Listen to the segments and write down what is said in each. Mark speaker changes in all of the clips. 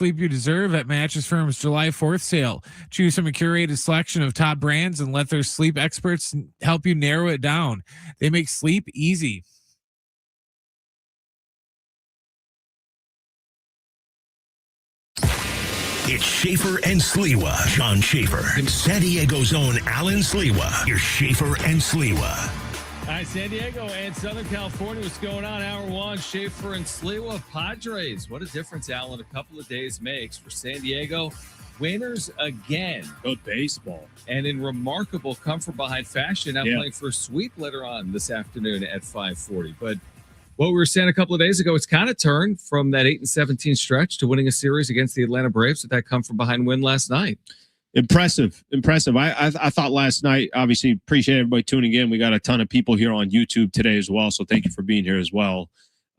Speaker 1: Sleep you deserve at Mattress Firm's July 4th sale. Choose from a curated selection of top brands and let their sleep experts help you narrow it down. They make sleep easy.
Speaker 2: It's Schaefer and Sliwa. John Schaefer and San Diego's own Alan Sliwa. Your Schaefer and Sliwa.
Speaker 3: All right, San Diego and Southern California, what's going on? Hour one, Schaefer and Sliwa. Padres. What a difference, Alan, a couple of days makes for San Diego. Winners again.
Speaker 4: Good baseball.
Speaker 3: And in remarkable come-from-behind fashion, now playing for a sweep later on this afternoon at 5:40. But what we were saying a couple of days ago, it's kind of turned from that 8-17 stretch to winning a series against the Atlanta Braves with that come-from-behind win last night.
Speaker 4: Impressive. I thought last night, obviously, appreciate everybody tuning in. We got a ton of people here on YouTube today as well, so thank you for being here as well.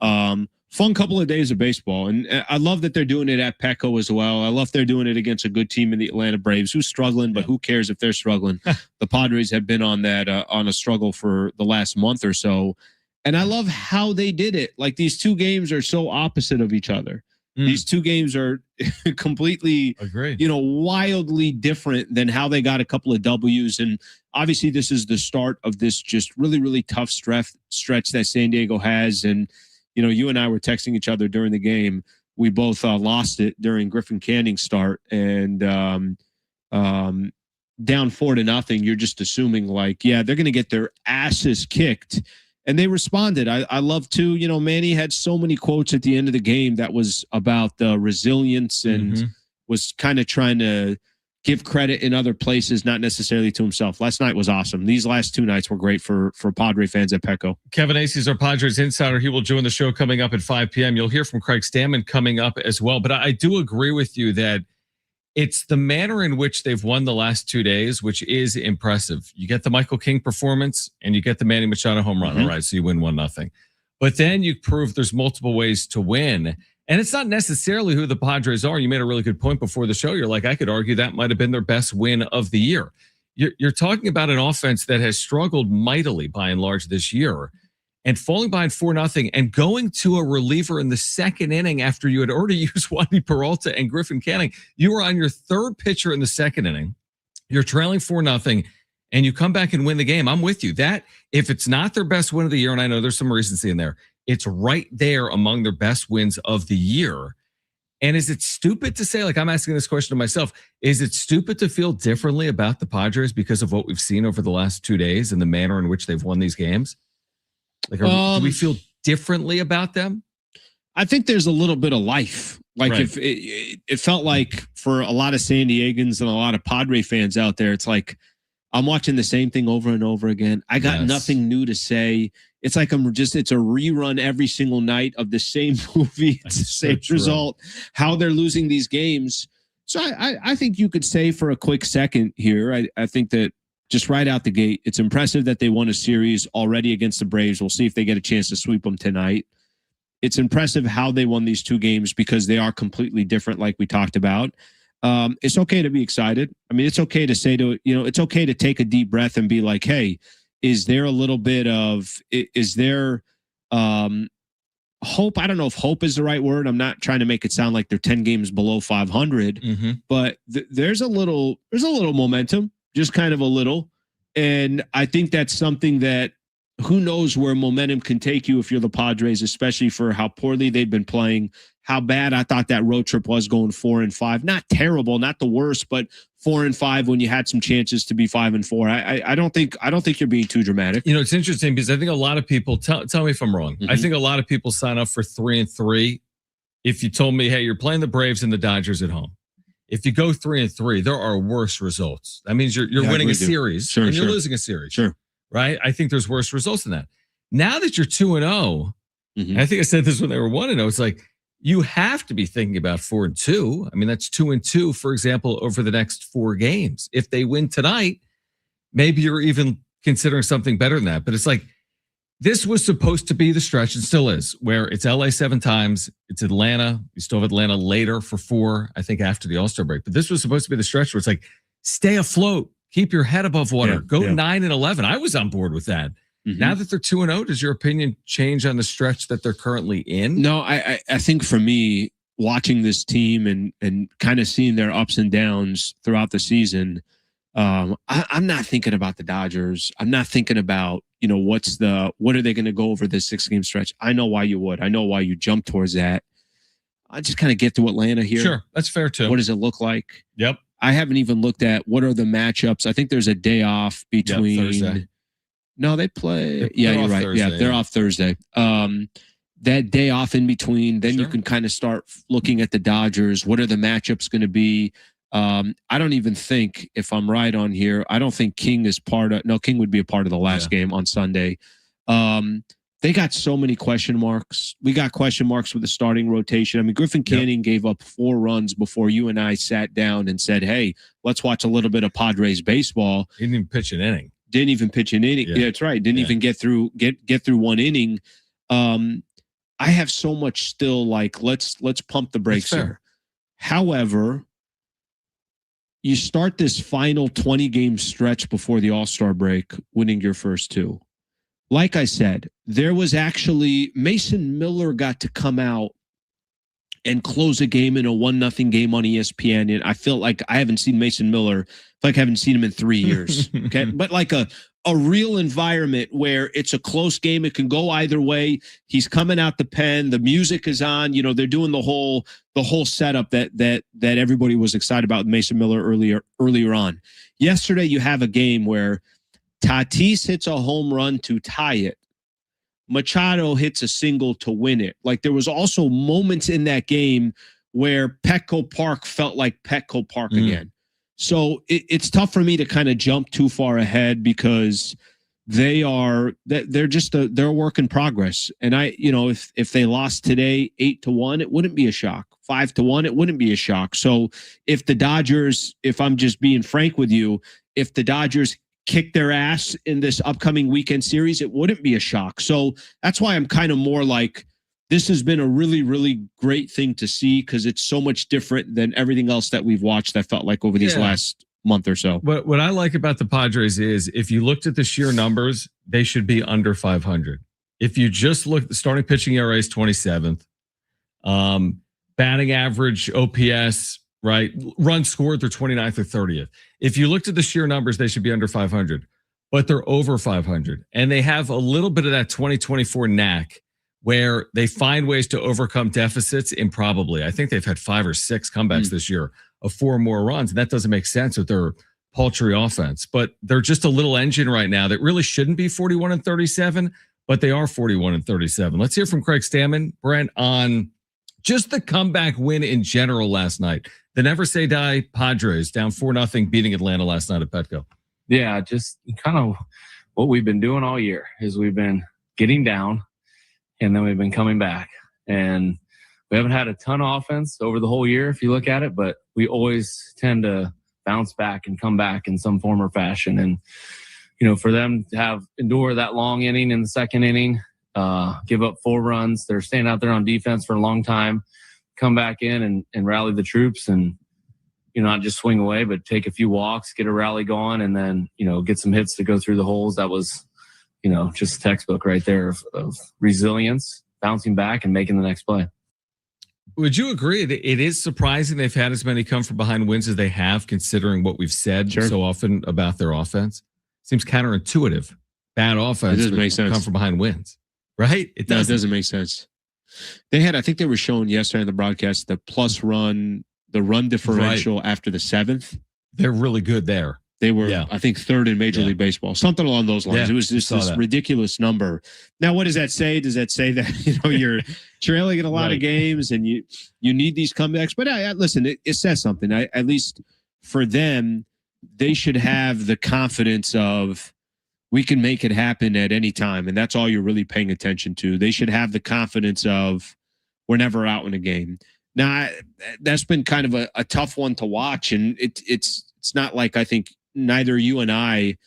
Speaker 4: Fun couple of days of baseball, and I love that they're doing it at Petco as well. I love they're doing it against a good team in the Atlanta Braves, who's struggling, but who cares if they're struggling? The Padres have been on that on a struggle for the last month or so, and I love how they did it. Like, these two games are so opposite of each other. These two games are completely, wildly different than how they got a couple of W's. And obviously this is the start of this just really, really tough stretch that San Diego has. And, you and I were texting each other during the game. We both lost it during Griffin Canning's start. And down 4-0, you're just assuming they're going to get their asses kicked. And they responded. I love too, Manny had so many quotes at the end of the game that was about the resilience and was kind of trying to give credit in other places, not necessarily to himself. Last night was awesome. These last two nights were great for Padre fans at Petco.
Speaker 3: Kevin Acey is our Padres insider. He will join the show coming up at 5 p.m. You'll hear from Craig Stammen coming up as well. But I do agree with you that it's the manner in which they've won the last 2 days, which is impressive. You get the Michael King performance and you get the Manny Machado home run. All right, so you win 1-0. But then you prove there's multiple ways to win. And it's not necessarily who the Padres are. You made a really good point before the show. You're like, I could argue that might have been their best win of the year. You're talking about an offense that has struggled mightily by and large this year. And falling behind 4-0 and going to a reliever in the second inning after you had already used Wandy Peralta and Griffin Canning. You were on your third pitcher in the second inning. You're trailing 4-0, and you come back and win the game. I'm with you. That, if it's not their best win of the year, and I know there's some recency in there, it's right there among their best wins of the year. And is it stupid to say, I'm asking this question to myself, is it stupid to feel differently about the Padres because of what we've seen over the last 2 days and the manner in which they've won these games? Do we feel differently about them?
Speaker 4: I think there's a little bit of life. If it felt like for a lot of San Diegans and a lot of Padre fans out there, it's like I'm watching the same thing over and over again. I got nothing new to say. It's like it's a rerun every single night of the same movie. It's the same result, how they're losing these games. So I think you could say for a quick second here, I think that just right out the gate, it's impressive that they won a series already against the Braves. We'll see if they get a chance to sweep them tonight. It's impressive how they won these two games because they are completely different, like we talked about. It's okay to be excited. I mean, it's okay to say it's okay to take a deep breath and be like, hey, is there a little bit of, is there hope? I don't know if hope is the right word. I'm not trying to make it sound like they're 10 games below 500, but there's a little momentum. Just kind of a little. And I think that's something that who knows where momentum can take you if you're the Padres, especially for how poorly they've been playing, how bad I thought that road trip was going 4-5. Not terrible, not the worst, but 4-5 when you had some chances to be 5-4. I don't think you're being too dramatic.
Speaker 3: It's interesting because I think a lot of people, tell me if I'm wrong. I think a lot of people sign up for 3-3 if you told me, hey, you're playing the Braves and the Dodgers at home. If you go 3-3, there are worse results. That means you're winning a series and you're losing a series.
Speaker 4: Sure.
Speaker 3: Right? I think there's worse results than that. Now that you're 2-0, I think I said this when they were 1-0, it's like you have to be thinking about 4-2. I mean, that's 2-2, for example, over the next 4 games. If they win tonight, maybe you're even considering something better than that. But it's like, this was supposed to be the stretch, and still is, where it's LA 7 times, it's Atlanta. You still have Atlanta later for 4, I think, after the All-Star break. But this was supposed to be the stretch where it's like, stay afloat, keep your head above water, go 9-11. I was on board with that. Now that they're 2-0, does your opinion change on the stretch that they're currently in?
Speaker 4: No, I think for me, watching this team and kind of seeing their ups and downs throughout the season, I'm not thinking about the Dodgers. I'm not thinking about, what are they going to go over this 6-game stretch? I know why you would. I know why you jump towards that. I just kind of get to Atlanta here.
Speaker 3: Sure, that's fair too.
Speaker 4: What does it look like?
Speaker 3: Yep.
Speaker 4: I haven't even looked at what are the matchups. I think there's a day off between.
Speaker 3: Thursday.
Speaker 4: No, they play. Yeah, you're right.
Speaker 3: Thursday,
Speaker 4: they're off Thursday. That day off in between, then you can kind of start looking at the Dodgers. What are the matchups going to be? I don't even think, if I'm right on here, I don't think King is King would be a part of the last game on Sunday. They got so many question marks. We got question marks with the starting rotation. I mean, Griffin Canning gave up 4 runs before you and I sat down and said, hey, let's watch a little bit of Padres baseball.
Speaker 3: He didn't even pitch an inning.
Speaker 4: Didn't even pitch an inning. Yeah, that's right. Didn't even get through one inning. I have so much still, like, let's pump the brakes here. However, you start this final 20-game stretch before the All-Star break, winning your first 2. Like I said, there was actually Mason Miller got to come out and close a game in a 1-0 game on ESPN. And I feel like I haven't seen Mason Miller, I haven't seen him in 3 years. Okay. But like a real environment where it's a close game. It can go either way. He's coming out the pen. The music is on. They're doing the whole setup that everybody was excited about with Mason Miller earlier on. Yesterday, you have a game where Tatis hits a home run to tie it. Machado hits a single to win it. Like, there was also moments in that game where Petco Park felt like Petco Park again. So it's tough for me to kind of jump too far ahead because they're a work in progress. And if they lost today 8-1, it wouldn't be a shock. 5-1, it wouldn't be a shock. So if the Dodgers, if I'm just being frank with you, if the Dodgers kick their ass in this upcoming weekend series, it wouldn't be a shock. So that's why I'm kind of more like, this has been a really, really great thing to see because it's so much different than everything else that we've watched, I felt like, over these last month or so.
Speaker 3: What I like about the Padres is if you looked at the sheer numbers, they should be under 500. If you just look, the starting pitching ERA is 27th. Batting average, OPS, right? Runs scored, they're 29th or 30th. If you looked at the sheer numbers, they should be under 500, but they're over 500. And they have a little bit of that 2024 knack where they find ways to overcome deficits improbably. I think they've had 5 or 6 comebacks this year of 4 more runs. And that doesn't make sense with their paltry offense. But they're just a little engine right now that really shouldn't be 41-37, but they are 41-37. Let's hear from Craig Stammen, Brent, on just the comeback win in general last night. The never say die Padres down 4-0, beating Atlanta last night at Petco.
Speaker 5: Yeah, just kind of what we've been doing all year is we've been getting down, and then we've been coming back. And we haven't had a ton of offense over the whole year, if you look at it, but we always tend to bounce back and come back in some form or fashion. And, for them to endure that long inning in the second inning, give up 4 runs, they're staying out there on defense for a long time, come back in and rally the troops and, not just swing away, but take a few walks, get a rally going, and then, get some hits to go through the holes. That was, just textbook right there of resilience, bouncing back and making the next play.
Speaker 3: Would you agree that it is surprising they've had as many come from behind wins as they have, considering what we've said so often about their offense? Seems counterintuitive. Bad offense.
Speaker 4: It doesn't make sense.
Speaker 3: Come from behind wins, right? It
Speaker 4: doesn't make sense. I think they were showing yesterday in the broadcast, the run differential after the 7th.
Speaker 3: They're really good there.
Speaker 4: They were, I think, 3rd in Major League Baseball, something along those lines. It was just this ridiculous number. Now, what does that say? Does that say that you're trailing in a lot of games and you need these comebacks? But listen, it says something. At least for them, they should have the confidence of we can make it happen at any time, and that's all you're really paying attention to. They should have the confidence of we're never out in a game. Now, that's been kind of a tough one to watch, and it's not like I think neither you and I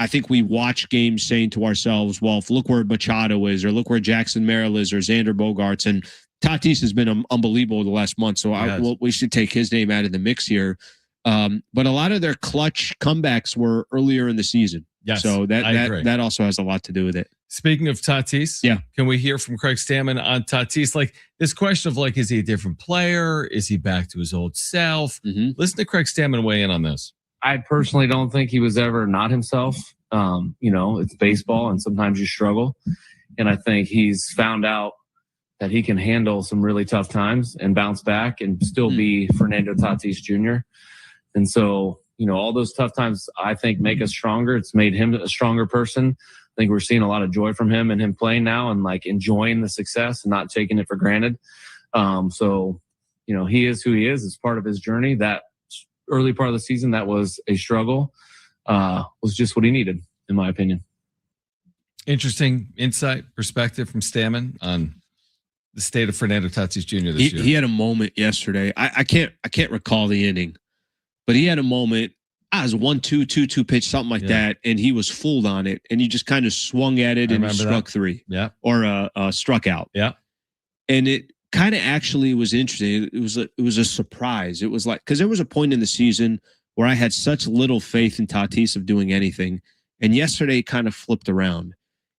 Speaker 4: think we watch games saying to ourselves, well, if look where Machado is, or look where Jackson Merrill is, or Xander Bogaerts, and Tatis has been unbelievable the last month, so we should take his name out of the mix here. But a lot of their clutch comebacks were earlier in the season.
Speaker 3: Yes,
Speaker 4: So
Speaker 3: I agree.
Speaker 4: that also has a lot to do with it.
Speaker 3: Speaking of Tatis,
Speaker 4: Yeah.
Speaker 3: can we hear from Craig Stammen on Tatis? Like this question of like, is he a different player? Is he back to his old self?
Speaker 4: Mm-hmm.
Speaker 3: Listen to Craig Stammen weigh in on this.
Speaker 5: I personally don't think he was ever not himself. It's baseball and sometimes you struggle. And I think he's found out that he can handle some really tough times and bounce back and still be Fernando Tatis Jr. And so, all those tough times I think make us stronger. It's made him a stronger person. I think we're seeing a lot of joy from him and him playing now and like enjoying the success and not taking it for granted. He is who he is. It's part of his journey. That early part of the season that was a struggle was just what he needed, in my opinion.
Speaker 3: Interesting insight, perspective from Stammen on the state of Fernando Tatis Jr. this year.
Speaker 4: He had a moment yesterday. I can't recall the inning, but he had a moment. It was 1-2, 2-2 pitch, something like that, and he was fooled on it, and he just kind of swung at it and struck three.
Speaker 3: Yeah,
Speaker 4: or struck out.
Speaker 3: Yeah,
Speaker 4: and it kind of actually was interesting. It was a surprise. It was like because there was a point in the season where I had such little faith in Tatis of doing anything, and yesterday it kind of flipped around.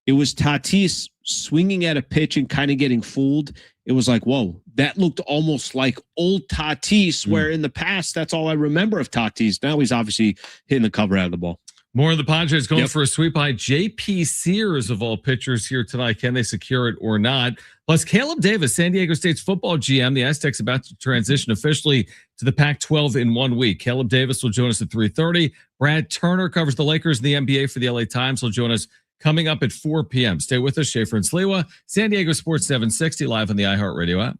Speaker 4: It was Tatis swinging at a pitch and kind of getting fooled. It was like, whoa, that looked almost like old Tatis, where in the past, that's all I remember of Tatis. Now he's obviously hitting the cover out of the ball.
Speaker 3: More of the Padres going for a sweep by JP Sears of all pitchers here tonight. Can they secure it or not? Plus, Caleb Davis, San Diego State's football GM. The Aztecs about to transition officially to the Pac-12 in 1 week. Caleb Davis will join us at 3:30. Brad Turner covers the Lakers and the NBA for the LA Times. He'll join us coming up at 4 p.m. Stay with us, Schaefer and Sliwa, San Diego Sports 760, live on the iHeartRadio app.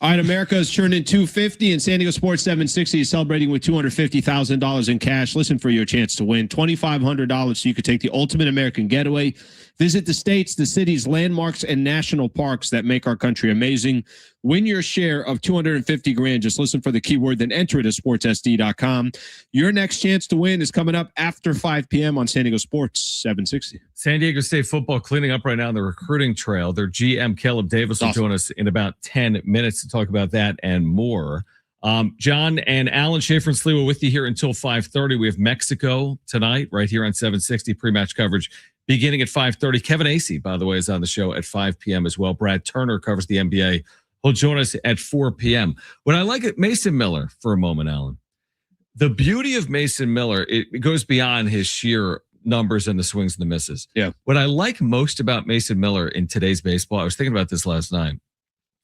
Speaker 4: All right, America is turning 250, and San Diego Sports 760 is celebrating with $250,000 in cash. Listen for your chance to win $2,500 so you could take the ultimate American getaway. Visit the states, the cities, landmarks, and national parks that make our country amazing. Win your share of $250,000. Just listen for the keyword, then enter it at sportssd.com. Your next chance to win is coming up after 5 p.m. on San Diego Sports 760.
Speaker 3: San Diego State football cleaning up right now on the recruiting trail. Their GM, Caleb Davis, will join us in about 10 minutes to talk about that and more. John and Alan Schaefer and Sliwa with you here until 5:30. We have Mexico tonight right here on 760 pre-match coverage beginning at 5:30. Kevin Acey, by the way, is on the show at 5 p.m. as well. Brad Turner covers the NBA. He'll join us at 4 p.m. When I like it, Mason Miller for a moment, Alan. The beauty of Mason Miller, it goes beyond his sheer numbers and the swings and the misses.
Speaker 4: Yeah.
Speaker 3: What I like most about Mason Miller in today's baseball, I was thinking about this last night,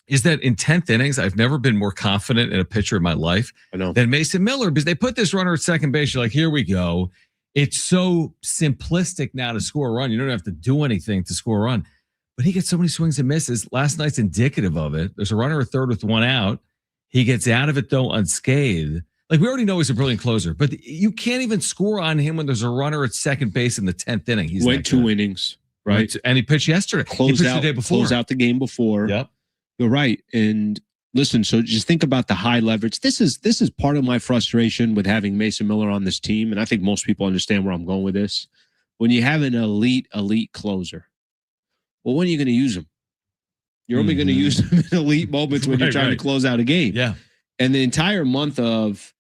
Speaker 3: is that in 10th innings, I've never been more confident in a pitcher in my life than Mason Miller, because they put this runner at second base. You're like, here we go. It's so simplistic now to score a run. You don't have to do anything to score a run. But he gets so many swings and misses. Last night's indicative of it. There's a runner at third with one out. He gets out of it, though, unscathed. Like, we already know he's a brilliant closer, but you can't even score on him when there's a runner at second base in the 10th inning. He's
Speaker 4: went 2 innings, right?
Speaker 3: And he pitched yesterday. He pitched the day before.
Speaker 4: Closed out the game before.
Speaker 3: Yep.
Speaker 4: You're right. And listen, so just think about the high leverage. This is part of my frustration with having Mason Miller on this team, and I think most people understand where I'm going with this. When you have an elite closer, well, when are you going to use him? You're only going to use him in elite moments when you're trying to close out a game.
Speaker 3: Yeah.
Speaker 4: And the entire month of,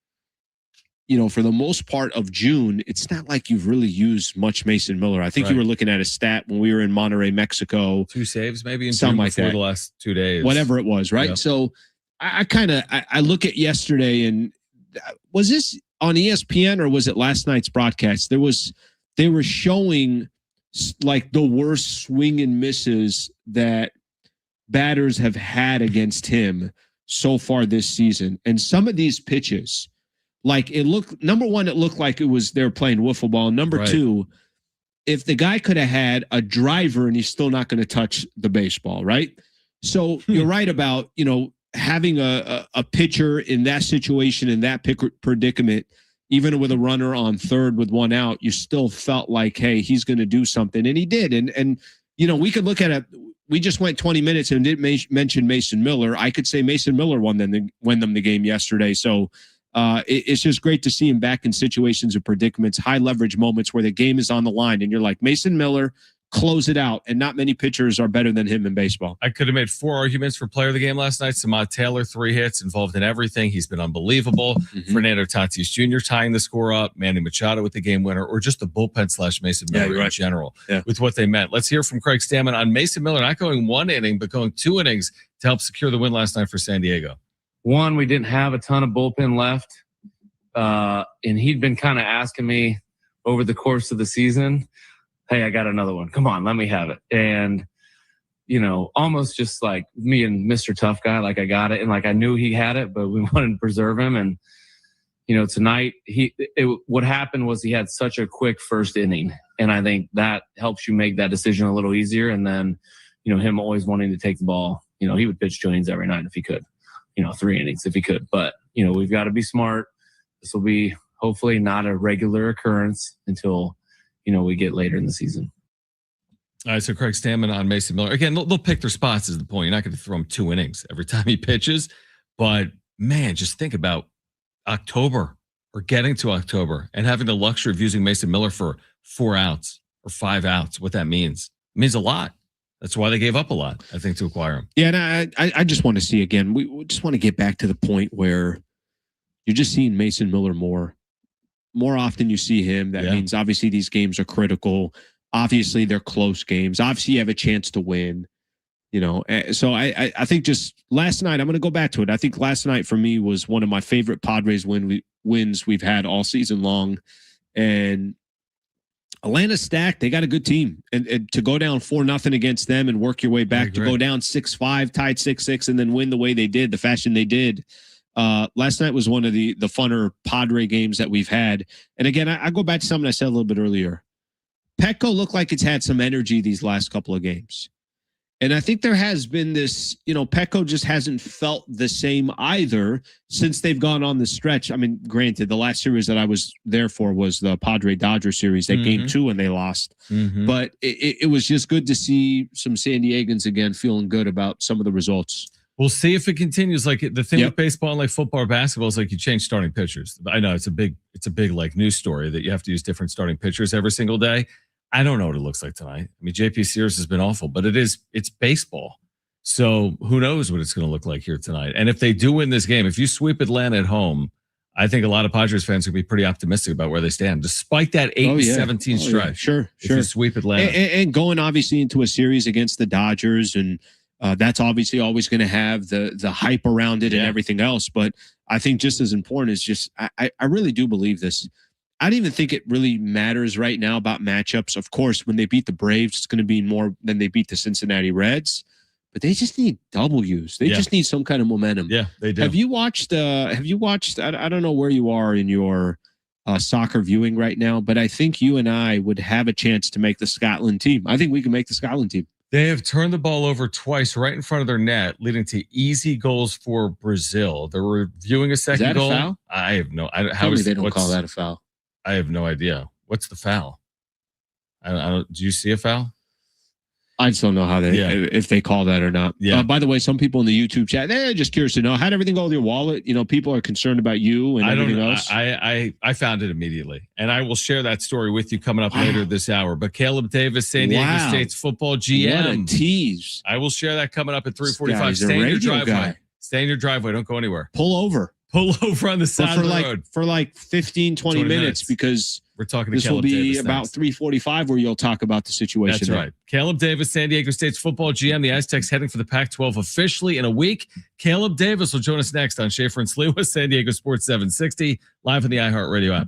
Speaker 4: for the most part of June, it's not like you've really used much Mason Miller. I think you were looking at a stat when we were in Monterrey, Mexico.
Speaker 3: 2 saves maybe in
Speaker 4: something
Speaker 3: June
Speaker 4: like
Speaker 3: before
Speaker 4: that.
Speaker 3: The last 2 days.
Speaker 4: Whatever it was, right?
Speaker 3: Yep.
Speaker 4: So I look at yesterday, and was this on ESPN or was it last night's broadcast? They were showing like the worst swing and misses that batters have had against him so far this season. And some of these pitches, like number one, it looked like they were playing wiffle ball. Number two, if the guy could have had a driver and he's still not going to touch the baseball, right? So you're right about, having a pitcher in that situation, in that predicament, even with a runner on third with one out, you still felt like, hey, he's going to do something. And he did. And we could look at it. We just went 20 minutes and didn't mention Mason Miller. I could say Mason Miller won them the game yesterday. So it's just great to see him back in situations of predicaments, high leverage moments where the game is on the line. And you're like, Mason Miller, close it out. And not many pitchers are better than him in baseball.
Speaker 3: I could have made 4 arguments for player of the game last night. Samad Taylor, 3 hits, involved in everything. He's been unbelievable. Fernando Tatis Jr. tying the score up, Manny Machado with the game winner, or just the bullpen / Mason Miller in general with what they meant. Let's hear from Craig Stammen on Mason Miller, not going 1 inning, but going 2 innings to help secure the win last night for San Diego.
Speaker 5: One, we didn't have a ton of bullpen left. And he'd been kind of asking me over the course of the season, hey, I got another one. Come on, let me have it. And, almost just like me and Mr. Tough Guy, like I got it. And like I knew he had it, but we wanted to preserve him. And, tonight, what happened was he had such a quick first inning. And I think that helps you make that decision a little easier. And then, him always wanting to take the ball, he would pitch 2 innings every night if he could, 3 innings if he could. But, we've got to be smart. This will be hopefully not a regular occurrence until we get later in the season.
Speaker 3: All right, so Craig Stammen on Mason Miller. Again, they'll pick their spots is the point. You're not going to throw him 2 innings every time he pitches. But, man, just think about October or getting to October and having the luxury of using Mason Miller for 4 outs or 5 outs, what that means. It means a lot. That's why they gave up a lot, I think, to acquire him.
Speaker 4: Yeah, and I just want to see, again, we just want to get back to the point where you're just seeing Mason Miller more often you see him. That means obviously these games are critical. Obviously they're close games. Obviously you have a chance to win, So I think just last night, I'm going to go back to it. I think last night for me was one of my favorite Padres wins we've had all season long. And Atlanta's stacked. They got a good team. And to go down 4-0 against them and work your way back, to go down 6-5, tied 6-6, and then win the way they did, the fashion they did. Last night was one of the funner Padre games that we've had. And again, I go back to something I said a little bit earlier. Petco looked like it's had some energy these last couple of games. And I think there has been this, Petco just hasn't felt the same either since they've gone on the stretch. I mean, granted, the last series that I was there for was the Padre Dodger series, that game 2 when they lost. But it was just good to see some San Diegans again feeling good about some of the results.
Speaker 3: We'll see if it continues. Like the thing with baseball and like football or basketball is like you change starting pitchers. I know it's a big like news story that you have to use different starting pitchers every single day. I don't know what it looks like tonight. I mean, JP Sears has been awful, but it's baseball. So who knows what it's going to look like here tonight. And if they do win this game, if you sweep Atlanta at home, I think a lot of Padres fans will be pretty optimistic about where they stand, despite that 8-17 stretch.
Speaker 4: Yeah. Sure.
Speaker 3: If you sweep Atlanta.
Speaker 4: And going obviously into a series against the Dodgers, and that's obviously always going to have the hype around it and everything else. But I think just as important is just, I really do believe this. I don't even think it really matters right now about matchups. Of course, when they beat the Braves, it's going to be more than they beat the Cincinnati Reds. But they just need W's. They just need some kind of momentum.
Speaker 3: Yeah, they do.
Speaker 4: Have you watched? I don't know where you are in your soccer viewing right now, but I think you and I would have a chance to make the Scotland team. I think we can make the Scotland team.
Speaker 3: They have turned the ball over twice right in front of their net, leading to easy goals for Brazil. They're reviewing a second goal.
Speaker 4: Is that a foul?
Speaker 3: I have no.
Speaker 4: Tell me they don't call that a foul.
Speaker 3: I have no idea. What's the foul? I don't. Do you see a foul?
Speaker 4: I just don't know how if they call that or not.
Speaker 3: Yeah.
Speaker 4: By the way, some people in the YouTube chat, they're just curious to know, how'd everything go with your wallet? People are concerned about you and everything else.
Speaker 3: I found it immediately, and I will share that story with you coming up later this hour. But Caleb Davis, San Diego State's football GM.
Speaker 4: What a tease.
Speaker 3: I will share that coming up at 3:45.
Speaker 4: Stay in your driveway.
Speaker 3: Guy. Stay in your driveway. Don't go anywhere.
Speaker 4: Pull over
Speaker 3: on the side of the road.
Speaker 4: For like 15, 20 minutes because
Speaker 3: we're talking to
Speaker 4: this
Speaker 3: Caleb
Speaker 4: will be
Speaker 3: Davis
Speaker 4: about 3:45 where you'll talk about the situation.
Speaker 3: That's right. Caleb Davis, San Diego State's football GM. The Aztecs heading for the Pac-12 officially in a week. Caleb Davis will join us next on Schaefer and Sliwa, San Diego Sports 760, live on the iHeartRadio app.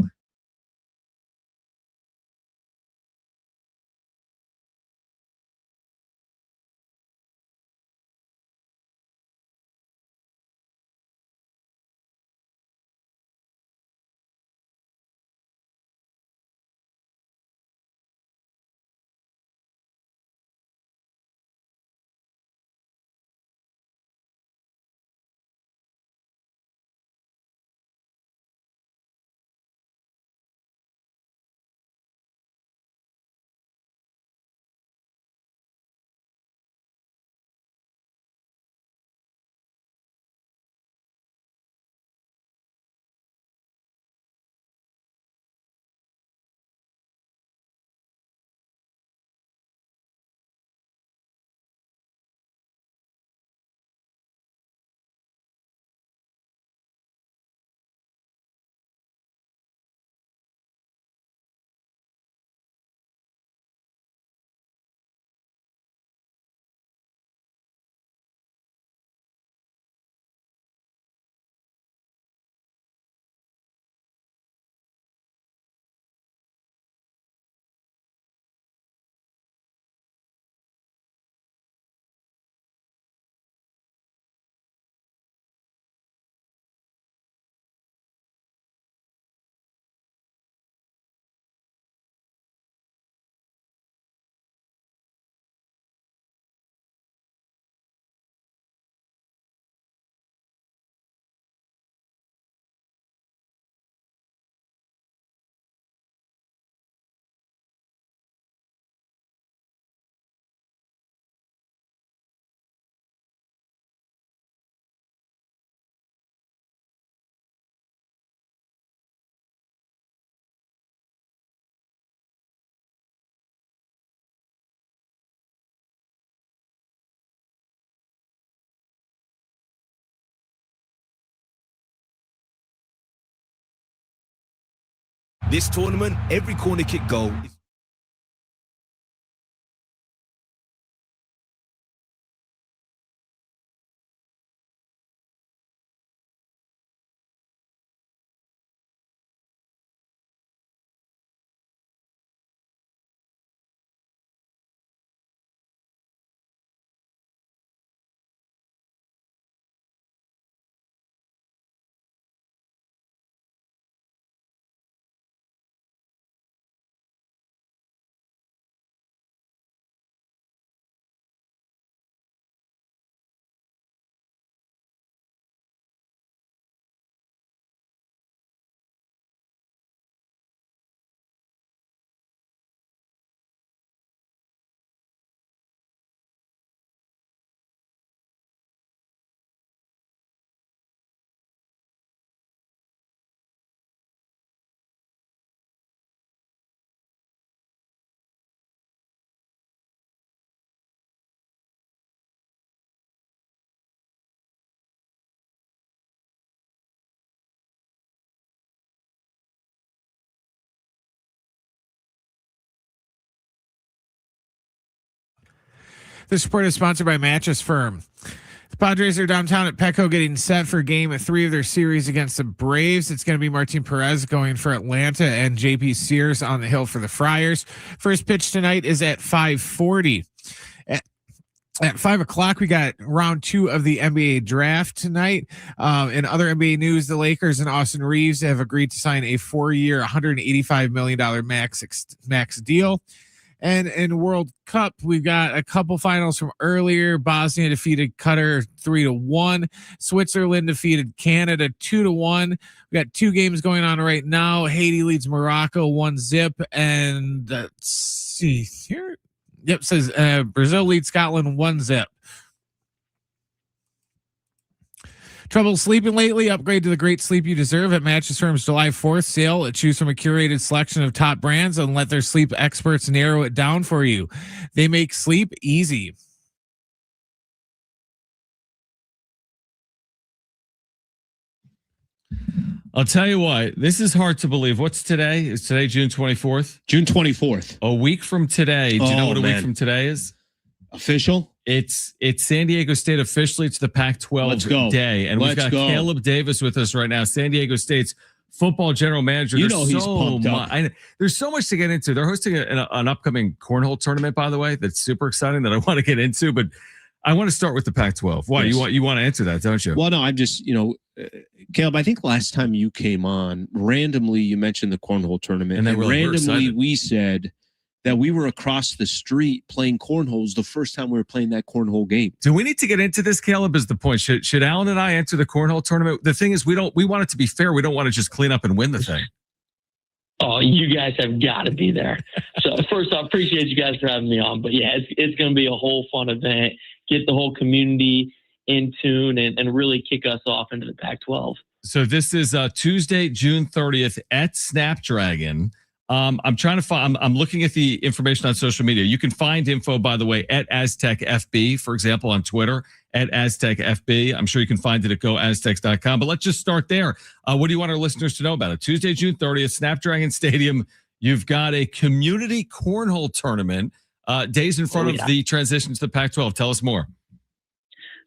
Speaker 6: This tournament, every corner kick goal is
Speaker 1: This report is sponsored by Mattress Firm. The Padres are downtown at Petco getting set for game 3 of their series against the Braves. It's going to be Martin Perez going for Atlanta and JP Sears on the hill for the Friars. First pitch tonight is at 5:40. At 5 o'clock, we got round 2 of the NBA draft tonight. In other NBA news, the Lakers and Austin Reeves have agreed to sign a 4-year, $185 million max deal. And in World Cup, we've got a couple finals from earlier. Bosnia defeated Qatar 3-1. Switzerland defeated Canada 2-1. We got 2 games going on right now. Haiti leads Morocco 1-0. And let's see here. Yep, says Brazil leads Scotland 1-0. Trouble sleeping lately? Upgrade to the great sleep you deserve at Mattress Firm's July 4th sale. Choose from a curated selection of top brands and let their sleep experts narrow it down for you. They make sleep easy.
Speaker 3: I'll tell you what, this is hard to believe. What's today? Is today June 24th?
Speaker 4: June 24th.
Speaker 3: A week from today. Do you know what a week
Speaker 4: man.
Speaker 3: from today is?
Speaker 4: Official?
Speaker 3: It's San Diego State officially. It's the Pac-12 day. And we've got Caleb Davis with us right now, San Diego State's football general manager.
Speaker 4: You know he's pumped up.
Speaker 3: There's so much to get into. They're hosting an upcoming cornhole tournament, by the way, that's super exciting that I want to get into. But I want to start with the Pac-12. Why?
Speaker 4: Yes.
Speaker 3: You want to answer that, don't you?
Speaker 4: Well, no, I'm just, Caleb, I think last time you came on, randomly you mentioned the cornhole tournament.
Speaker 3: And then
Speaker 4: randomly we said that we were across the street playing cornholes the first time we were playing that cornhole game.
Speaker 3: Do we need to get into this, Caleb, is the point? Should Alan and I enter the cornhole tournament? The thing is, we want it to be fair. We don't want to just clean up and win the thing.
Speaker 7: Oh, you guys have got to be there. So first off, appreciate you guys for having me on. But yeah, it's going to be a whole fun event. Get the whole community in tune and really kick us off into the Pac-12.
Speaker 3: So this is Tuesday, June 30th at Snapdragon. I'm trying to find, I'm looking at the information on social media. You can find info, by the way, at Aztec FB, for example, on Twitter, at Aztec FB. I'm sure you can find it at goaztecs.com, but let's just start there. What do you want our listeners to know about it? Tuesday, June 30th, Snapdragon Stadium. You've got a community cornhole tournament, days in front of the transition to the Pac-12. Tell us more.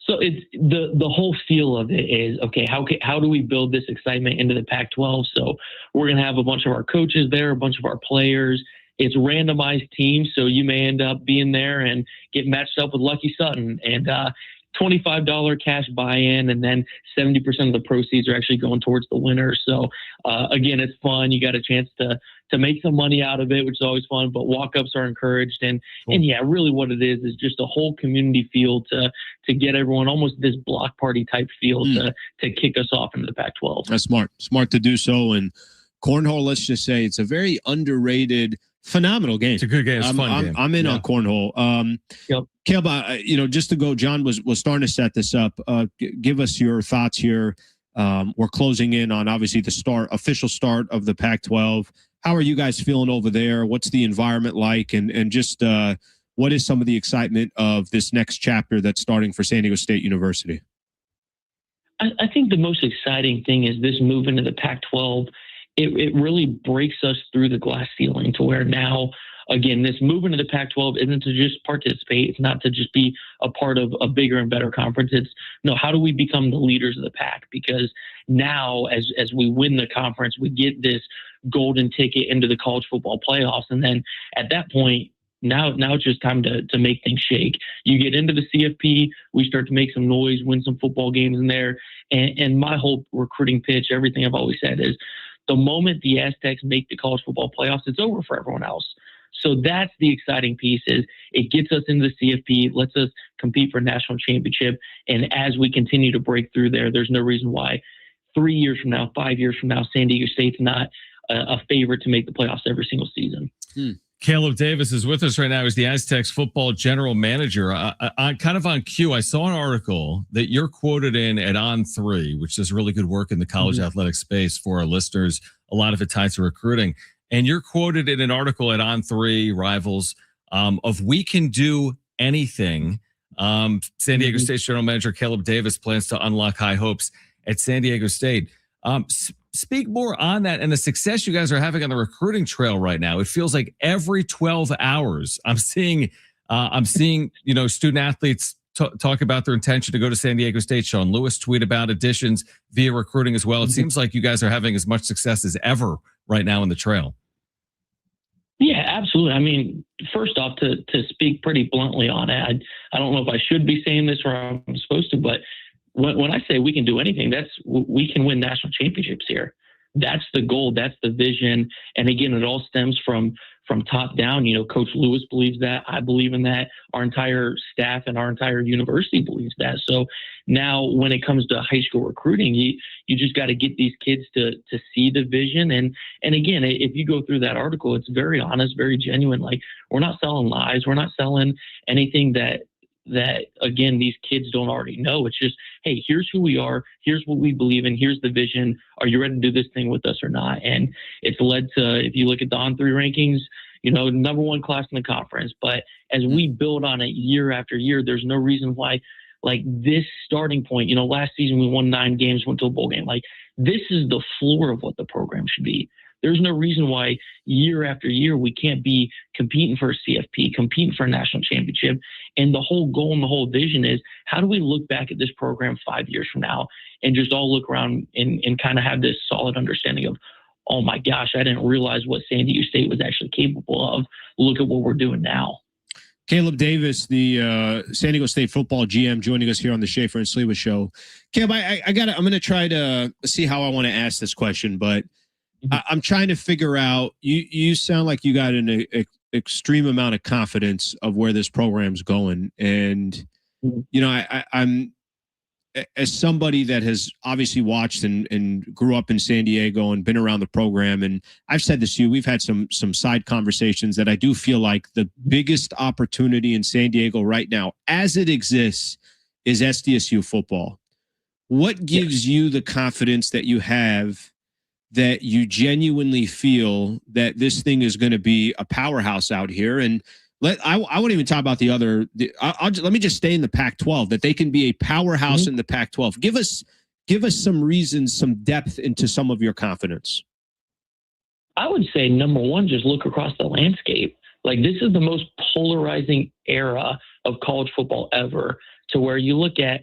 Speaker 7: So it's the whole feel of it is, okay, how do we build this excitement into the Pac-12? So we're going to have a bunch of our coaches there, a bunch of our players. It's randomized teams, so you may end up being there and get matched up with Lucky Sutton and $25 cash buy-in, and then 70% of the proceeds are actually going towards the winner. So again, it's fun. You got a chance to make some money out of it, which is always fun, but walk-ups are encouraged. And yeah, really what it is just a whole community feel to get everyone almost this block party type feel to kick us off into the Pac-12.
Speaker 4: That's smart to do so. And cornhole, let's just say it's a very underrated, phenomenal game.
Speaker 3: It's a good game. It's a fun game.
Speaker 4: I'm in on cornhole.
Speaker 7: Yep.
Speaker 4: Caleb, just to go, John was starting to set this up. Give us your thoughts here. We're closing in on obviously the official start of the Pac-12. How are you guys feeling over there? What's the environment like? And just what is some of the excitement of this next chapter that's starting for San Diego State University?
Speaker 7: I think the most exciting thing is this move into the Pac-12. It really breaks us through the glass ceiling to where now, again, this move into the Pac-12 isn't to just participate. It's not to just be a part of a bigger and better conference. It's, no, how do we become the leaders of the pack? Because now as we win the conference, we get this golden ticket into the college football playoffs. And then at that point, now it's just time to make things shake. You get into the CFP, we start to make some noise, win some football games in there. And my whole recruiting pitch, everything I've always said is the moment the Aztecs make the college football playoffs, it's over for everyone else. So that's the exciting piece is it gets us into the CFP, lets us compete for a national championship. And as we continue to break through there's no reason why 3 years from now, 5 years from now, San Diego State's not a favorite to make the playoffs every single season.
Speaker 3: Caleb Davis is with us right now. He's the Aztecs football general manager. Kind of on cue, I saw an article that you're quoted in at On3, which does really good work in the college athletic space for our listeners. A lot of it tied to recruiting. And you're quoted in an article at On3 Rivals of "We can do anything." San Diego State general manager Caleb Davis plans to unlock high hopes at San Diego State. Speak more on that and the success you guys are having on the recruiting trail right now. It feels like every 12 hours I'm seeing I'm seeing, student athletes talk about their intention to go to San Diego State. Sean Lewis tweet about additions via recruiting as well. It seems like you guys are having as much success as ever right now in the trail.
Speaker 7: Yeah, absolutely. I mean, first off, to speak pretty bluntly on it, I don't know if I should be saying this or I'm supposed to, but when I say we can do anything, we can win national championships here. That's the goal. That's the vision. And again, it all stems from top down. Coach Lewis believes that. I believe in that. Our entire staff and our entire university believes that. So now when it comes to high school recruiting, you just got to get these kids to see the vision. And again, if you go through that article, it's very honest, very genuine. Like, we're not selling lies. We're not selling anything that again, these kids don't already know. It's just, hey, here's who we are. Here's what we believe in. Here's the vision. Are you ready to do this thing with us or not? And it's led to, if you look at the On3 rankings, number one class in the conference. But as we build on it year after year, there's no reason why, like, this starting point, last season we won 9 games, went to a bowl game. Like, this is the floor of what the program should be. There's no reason why year after year we can't be competing for a CFP, competing for a national championship. And the whole goal and the whole vision is, how do we look back at this program 5 years from now and just all look around and kind of have this solid understanding of, oh my gosh, I didn't realize what San Diego State was actually capable of. Look at what we're doing now.
Speaker 4: Caleb Davis, the San Diego State football GM, joining us here on the Schaefer and Sliwa show. Caleb, I'm going to try to see how I want to ask this question, but I'm trying to figure out, you sound like you got an extreme amount of confidence of where this program's going. And, I'm, as somebody that has obviously watched and grew up in San Diego and been around the program, and I've said this to you, we've had some side conversations that I do feel like the biggest opportunity in San Diego right now, as it exists, is SDSU football. What gives you the confidence that you have, that you genuinely feel that this thing is going to be a powerhouse out here? And I won't even talk about let me just stay in the Pac-12, that they can be a powerhouse in the Pac-12. Give us some reasons, some depth into some of your confidence.
Speaker 7: I would say, number one, just look across the landscape. Like, this is the most polarizing era of college football ever, to where you look at,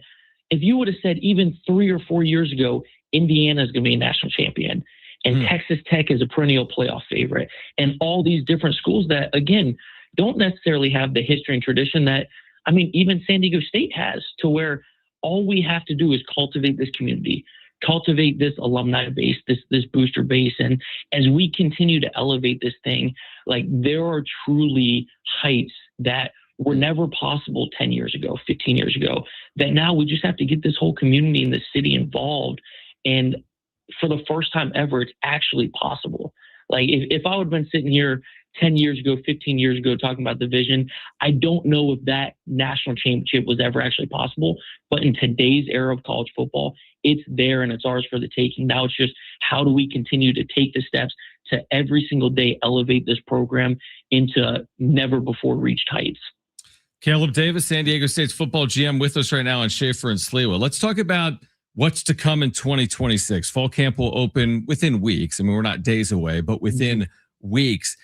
Speaker 7: if you would have said even 3 or 4 years ago, Indiana is going to be a national champion, and Texas Tech is a perennial playoff favorite, and all these different schools that, again, don't necessarily have the history and tradition that, even San Diego State has, to where all we have to do is cultivate this community, cultivate this alumni base, this booster base. And as we continue to elevate this thing, like, there are truly heights that were never possible 10 years ago, 15 years ago, that now we just have to get this whole community in the city involved. And for the first time ever, it's actually possible. Like, if I would have been sitting here 10 years ago, 15 years ago, talking about the vision, I don't know if that national championship was ever actually possible. But in today's era of college football, it's there and it's ours for the taking. Now it's just, how do we continue to take the steps to every single day elevate this program into never before reached heights?
Speaker 3: Caleb Davis, San Diego State's football GM, with us right now on Schaefer and Sliwa. Let's talk about what's to come in 2026. Fall camp will open within weeks. We're not days away, but within weeks.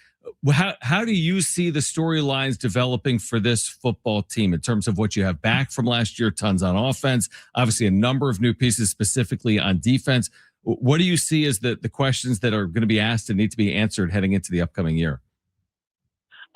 Speaker 3: How do you see the storylines developing for this football team in terms of what you have back from last year? Tons on offense, obviously a number of new pieces specifically on defense. What do you see as the questions that are going to be asked and need to be answered heading into the upcoming year?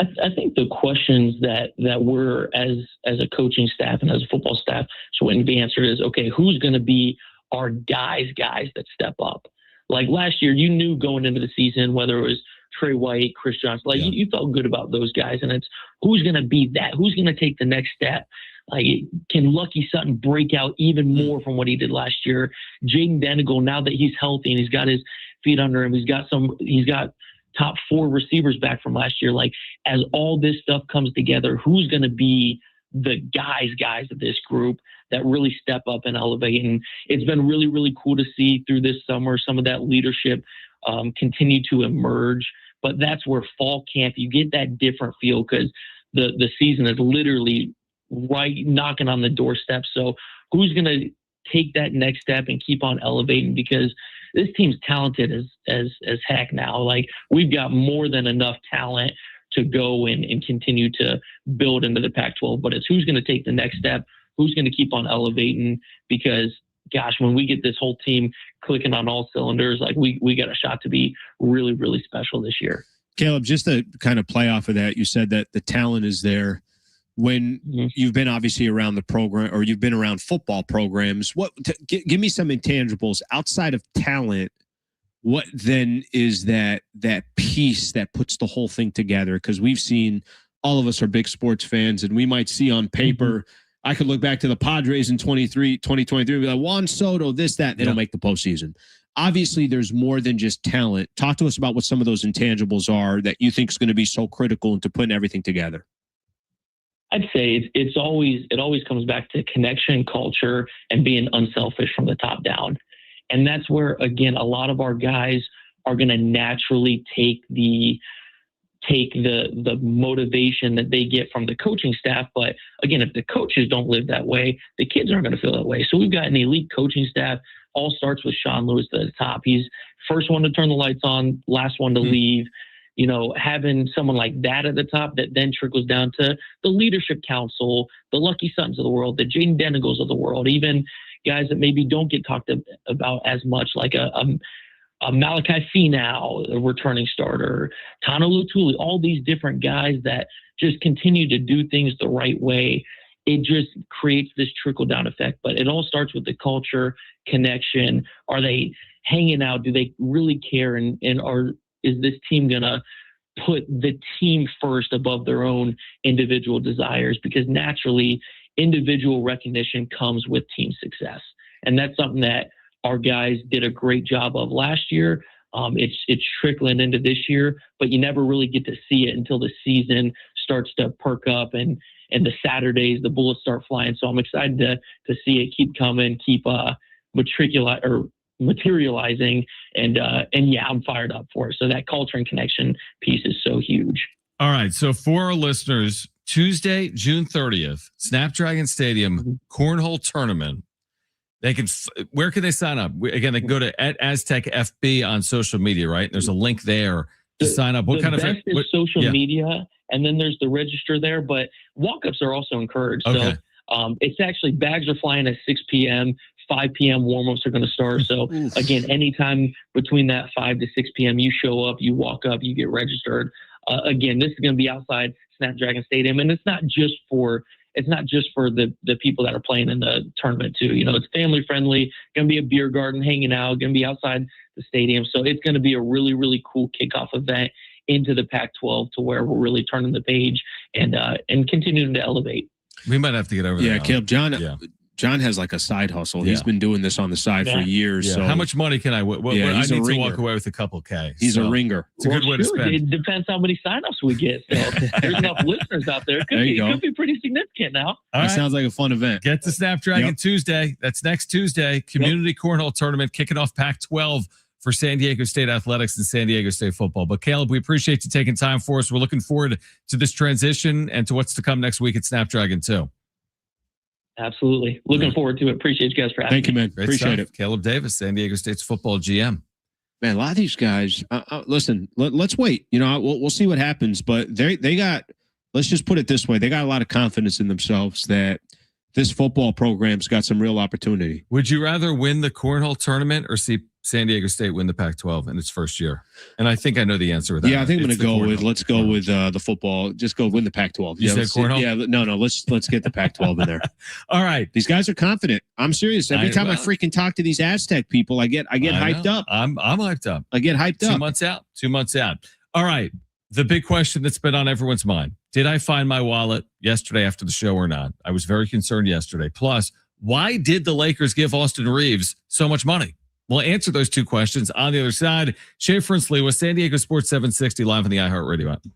Speaker 7: I think the questions that we're, as a coaching staff and as a football staff, so waiting to be answered is, okay, who's going to be our guys that step up? Like, last year, you knew going into the season, whether it was Trey White, Chris Johnson, like, you felt good about those guys. And it's, who's going to be that? Who's going to take the next step? Like, can Lucky Sutton break out even more from what he did last year? Jaden Denigal, now that he's healthy and he's got his feet under him, he's got top 4 receivers back from last year. Like, as all this stuff comes together, who's going to be the guys of this group that really step up and elevate? And it's been really, really cool to see through this summer some of that leadership continue to emerge. But that's where fall camp, you get that different feel, because the season is literally right knocking on the doorstep. So who's going to take that next step and keep on elevating? Because this team's talented as heck now. Like, we've got more than enough talent to go and continue to build into the Pac-12. But it's who's going to take the next step, who's going to keep on elevating, because gosh, when we get this whole team clicking on all cylinders, like we got a shot to be really, really special this year.
Speaker 4: Caleb, just to kind of play off of that, you said that the talent is there. When you've been obviously around the program, or you've been around football programs, give me some intangibles outside of talent. What then is that piece that puts the whole thing together? Because we've seen, all of us are big sports fans, and we might see on paper, I could look back to the Padres in 2023, and be like, Juan Soto, this, that, they don't make the postseason. Obviously, there's more than just talent. Talk to us about what some of those intangibles are that you think is going to be so critical into putting everything together.
Speaker 7: I'd say it always comes back to connection, culture, and being unselfish from the top down. And that's where, again, a lot of our guys are going to naturally take the motivation that they get from the coaching staff. But again, if the coaches don't live that way, the kids aren't going to feel that way. So we've got an elite coaching staff. All starts with Sean Lewis at the top. He's first one to turn the lights on, last one to leave. You know, having someone like that at the top that then trickles down to the leadership council, the Lucky Suttons of the world, the Jaden Denigles of the world, even guys that maybe don't get talked about as much, like a Malachi Finau, a returning starter, Tano Lutuli, all these different guys that just continue to do things the right way. It just creates this trickle-down effect. But it all starts with the culture, connection. Are they hanging out? Do they really care? And is this team going to put the team first above their own individual desires? Because naturally, individual recognition comes with team success. And that's something that our guys did a great job of last year. It's trickling into this year, but you never really get to see it until the season starts to perk up and the Saturdays, the bullets start flying. So I'm excited to see it keep coming, keep materializing, and yeah, I'm fired up for it. So that culture and connection piece is so huge.
Speaker 3: All right. So for our listeners, Tuesday, June 30th, Snapdragon Stadium Cornhole Tournament. They can. Where can they sign up? Again, they can go to @AztecFB on social media, right? There's a link there to sign up. What kind of
Speaker 7: social media, and then there's the register there. But walk-ups are also encouraged.
Speaker 3: Okay.
Speaker 7: So it's actually, bags are flying at 6 p.m. 5 p.m. warm-ups are going to start. So again, anytime between that 5 to 6 p.m., you show up, you walk up, you get registered. Again, this is going to be outside Snapdragon Stadium, and it's not just for the people that are playing in the tournament too. You know, it's family friendly, going to be a beer garden, hanging out, going to be outside the stadium. So it's going to be a really, really cool kickoff event into the Pac-12, to where we're really turning the page and continuing to elevate.
Speaker 3: We might have to get over there.
Speaker 4: Yeah, Caleb, John has like a side hustle.
Speaker 3: Yeah.
Speaker 4: He's been doing this on the side for years.
Speaker 3: Yeah.
Speaker 4: So
Speaker 3: how much money can I? I need to walk away with a couple K.
Speaker 4: He's a ringer.
Speaker 3: It's a good way to spend.
Speaker 7: It depends how many signups we get. So there's enough listeners out there. It could be pretty significant now.
Speaker 4: That sounds like a fun event.
Speaker 3: Get to Snapdragon Tuesday. That's next Tuesday. Community Cornhole Tournament kicking off Pac-12 for San Diego State Athletics and San Diego State football. But Caleb, we appreciate you taking time for us. We're looking forward to this transition and to what's to come next week at Snapdragon too.
Speaker 7: Absolutely. Looking forward to it. Appreciate you guys for having me.
Speaker 4: Thank you, man.
Speaker 3: Great
Speaker 4: Appreciate
Speaker 3: stuff.
Speaker 4: it.
Speaker 3: Caleb Davis, San Diego State's football GM.
Speaker 4: Man, a lot of these guys, listen, let's wait. You know, we'll see what happens. But they got, let's just put it this way, they got a lot of confidence in themselves that this football program's got some real opportunity.
Speaker 3: Would you rather win the cornhole tournament or see San Diego State win the Pac-12 in its first year? And I think I know the answer with that.
Speaker 4: Yeah, I think I'm going to go with, let's go with the football. Just go win the Pac-12.
Speaker 3: You said cornhole?
Speaker 4: Yeah, no, let's get the Pac-12 in there.
Speaker 3: All right.
Speaker 4: These guys are confident. I'm serious. Every time I freaking talk to these Aztec people, I get hyped up.
Speaker 3: I'm hyped up.
Speaker 4: I get hyped up.
Speaker 3: 2 months out. All right. The big question that's been on everyone's mind. Did I find my wallet yesterday after the show or not? I was very concerned yesterday. Plus, why did the Lakers give Austin Reeves so much money? We'll answer those two questions on the other side. Schaefer and Sliwa, San Diego Sports 760 live on the iHeartRadio app.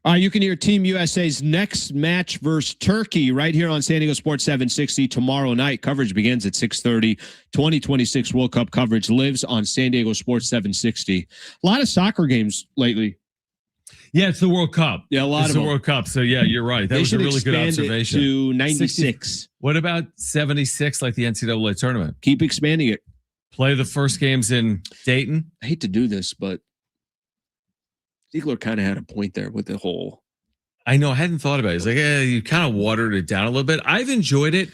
Speaker 4: You can hear Team USA's next match versus Turkey right here on San Diego Sports 760 tomorrow night. Coverage begins at 6:30. 2026 World Cup coverage lives on San Diego Sports 760. A lot of soccer games lately.
Speaker 3: Yeah, it's the World Cup.
Speaker 4: Yeah, a lot
Speaker 3: it's
Speaker 4: of
Speaker 3: the
Speaker 4: them.
Speaker 3: World Cup. So yeah, you're right. That was a really good observation.
Speaker 4: To 96.
Speaker 3: What about 76, like the NCAA tournament?
Speaker 4: Keep expanding it.
Speaker 3: Play the first games in Dayton.
Speaker 4: I hate to do this, but Ziegler kind of had a point there with the whole.
Speaker 3: I know. I hadn't thought about it. It's like, you kind of watered it down a little bit. I've enjoyed it,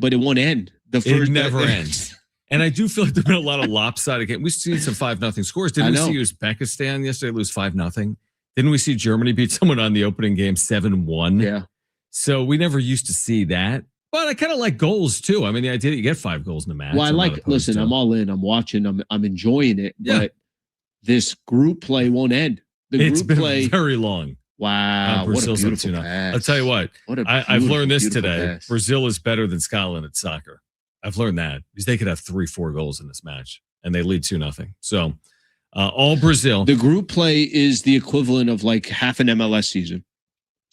Speaker 3: but it won't end. It never ends. And I do feel like there's been a lot of lopsided games. We've seen some 5-0 scores. Didn't we see Uzbekistan yesterday lose 5-0? Didn't we see Germany beat someone on the opening game 7-1?
Speaker 4: Yeah.
Speaker 3: So we never used to see that. But I kind of like goals too. I mean, the idea that you get 5 goals in a match.
Speaker 4: Well, I'm all in. I'm watching. I'm enjoying it.
Speaker 3: Yeah.
Speaker 4: But this group play won't end.
Speaker 3: It's been very long.
Speaker 4: Wow.
Speaker 3: Brazil's
Speaker 4: what a
Speaker 3: up
Speaker 4: beautiful
Speaker 3: 2-0.
Speaker 4: pass.
Speaker 3: I'll tell you what. I've learned this today.
Speaker 4: Pass.
Speaker 3: Brazil is better than Scotland at soccer. I've learned that because they could have 3-4 goals in this match and they lead 2-0. So all Brazil.
Speaker 4: The group play is the equivalent of like half an MLS season.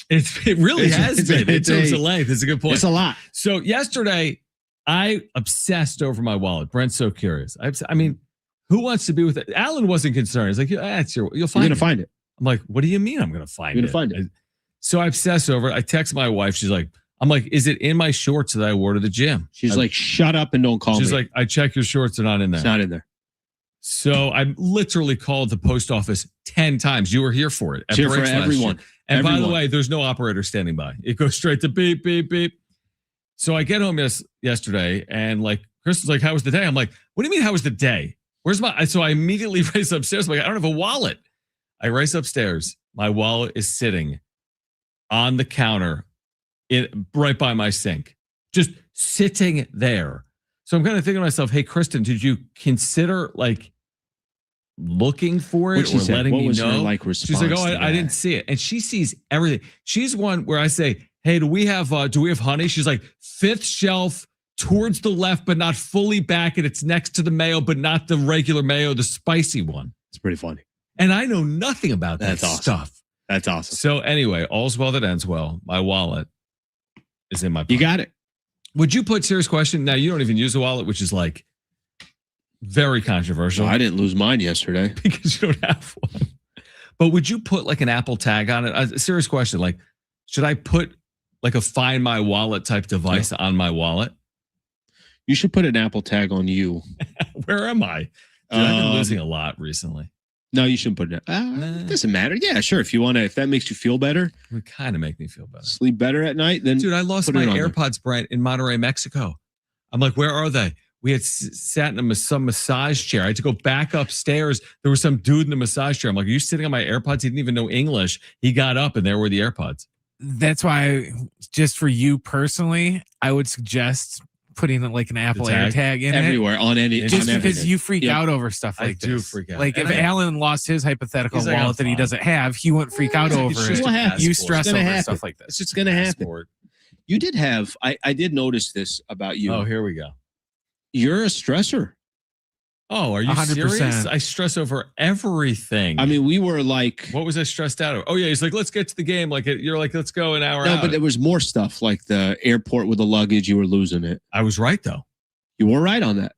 Speaker 3: It really has been in terms of length. It's a good point.
Speaker 4: It's a lot.
Speaker 3: So yesterday, I obsessed over my wallet. Brent's so curious. I mean, who wants to be with it? Alan wasn't concerned. He's like, you'll find
Speaker 4: You're going to find it.
Speaker 3: I'm like, what do you mean I'm going to find it?
Speaker 4: You're going to find it.
Speaker 3: So I obsess over it. I text my wife. I'm like, is it in my shorts that I wore to the gym?
Speaker 4: She's like, shut up and don't call me.
Speaker 3: She's like, I check your shorts. They're not in there.
Speaker 4: It's not in there.
Speaker 3: So I literally called the post office 10 times. You were here for it.
Speaker 4: Here for everyone.
Speaker 3: And by the way, there's no operator standing by. It goes straight to beep, beep, beep. So I get home yesterday and like, Kristen's like, how was the day? I'm like, what do you mean, how was the day? So I immediately race upstairs. I'm like, I don't have a wallet. I race upstairs. My wallet is sitting on the counter right by my sink, just sitting there. So I'm kind of thinking to myself, hey, Kristen, did you consider like looking for it or letting me know? She's like, oh, I didn't see it. And she sees everything. She's one where I say, hey, do we have honey? She's like, 5th shelf towards the left, but not fully back. And it's next to the mayo, but not the regular mayo, the spicy one.
Speaker 4: It's pretty funny.
Speaker 3: And I know nothing about that stuff.
Speaker 4: That's awesome.
Speaker 3: So anyway, all's well that ends well. My wallet is in my pocket.
Speaker 4: You got it.
Speaker 3: Would you put, serious question? Now, you don't even use a wallet, which is like very controversial.
Speaker 4: No, I didn't lose mine yesterday.
Speaker 3: Because you don't have one. But would you put like an Apple tag on it? A serious question. Like, should I put like a Find My Wallet type device on my wallet?
Speaker 4: You should put an Apple tag on you.
Speaker 3: Where am I? Dude, I've been losing a lot recently.
Speaker 4: No, you shouldn't put it. It doesn't matter. Yeah, sure. If you want to, if that makes you feel better,
Speaker 3: It would kind of make me feel better.
Speaker 4: sleep better at night, then
Speaker 3: Dude, I lost my AirPods, Brent, in Monterrey, Mexico. I'm like, where are they? We had sat in some massage chair. I had to go back upstairs. There was some dude in the massage chair. I'm like, are you sitting on my AirPods? He didn't even know English. He got up and there were the AirPods.
Speaker 1: That's why, just for you personally, I would suggest putting like an Apple AirTag in
Speaker 4: everywhere on any.
Speaker 1: Just
Speaker 4: on
Speaker 1: because
Speaker 4: everything.
Speaker 1: you freak out over stuff like this.
Speaker 3: I do freak out.
Speaker 1: Like if Alan lost his hypothetical
Speaker 3: He's like,
Speaker 1: wallet that he doesn't have, he wouldn't freak out over
Speaker 4: just
Speaker 1: it.
Speaker 4: what happens.
Speaker 1: You
Speaker 4: It's
Speaker 1: stress
Speaker 4: gonna
Speaker 1: over
Speaker 4: happen.
Speaker 1: stuff like this.
Speaker 4: It's just going to happen. You did have. I did notice this about you.
Speaker 3: Oh, here we go.
Speaker 4: You're a stressor.
Speaker 3: Oh, are you 100%. Serious? I stress over everything.
Speaker 4: I mean, we were like,
Speaker 3: what was I stressed out of? Oh yeah, he's like, let's get to the game. Like you're like, let's go an hour.
Speaker 4: No, but there was more stuff like the airport with the luggage. You were losing it.
Speaker 3: I was right though.
Speaker 4: You were right on that.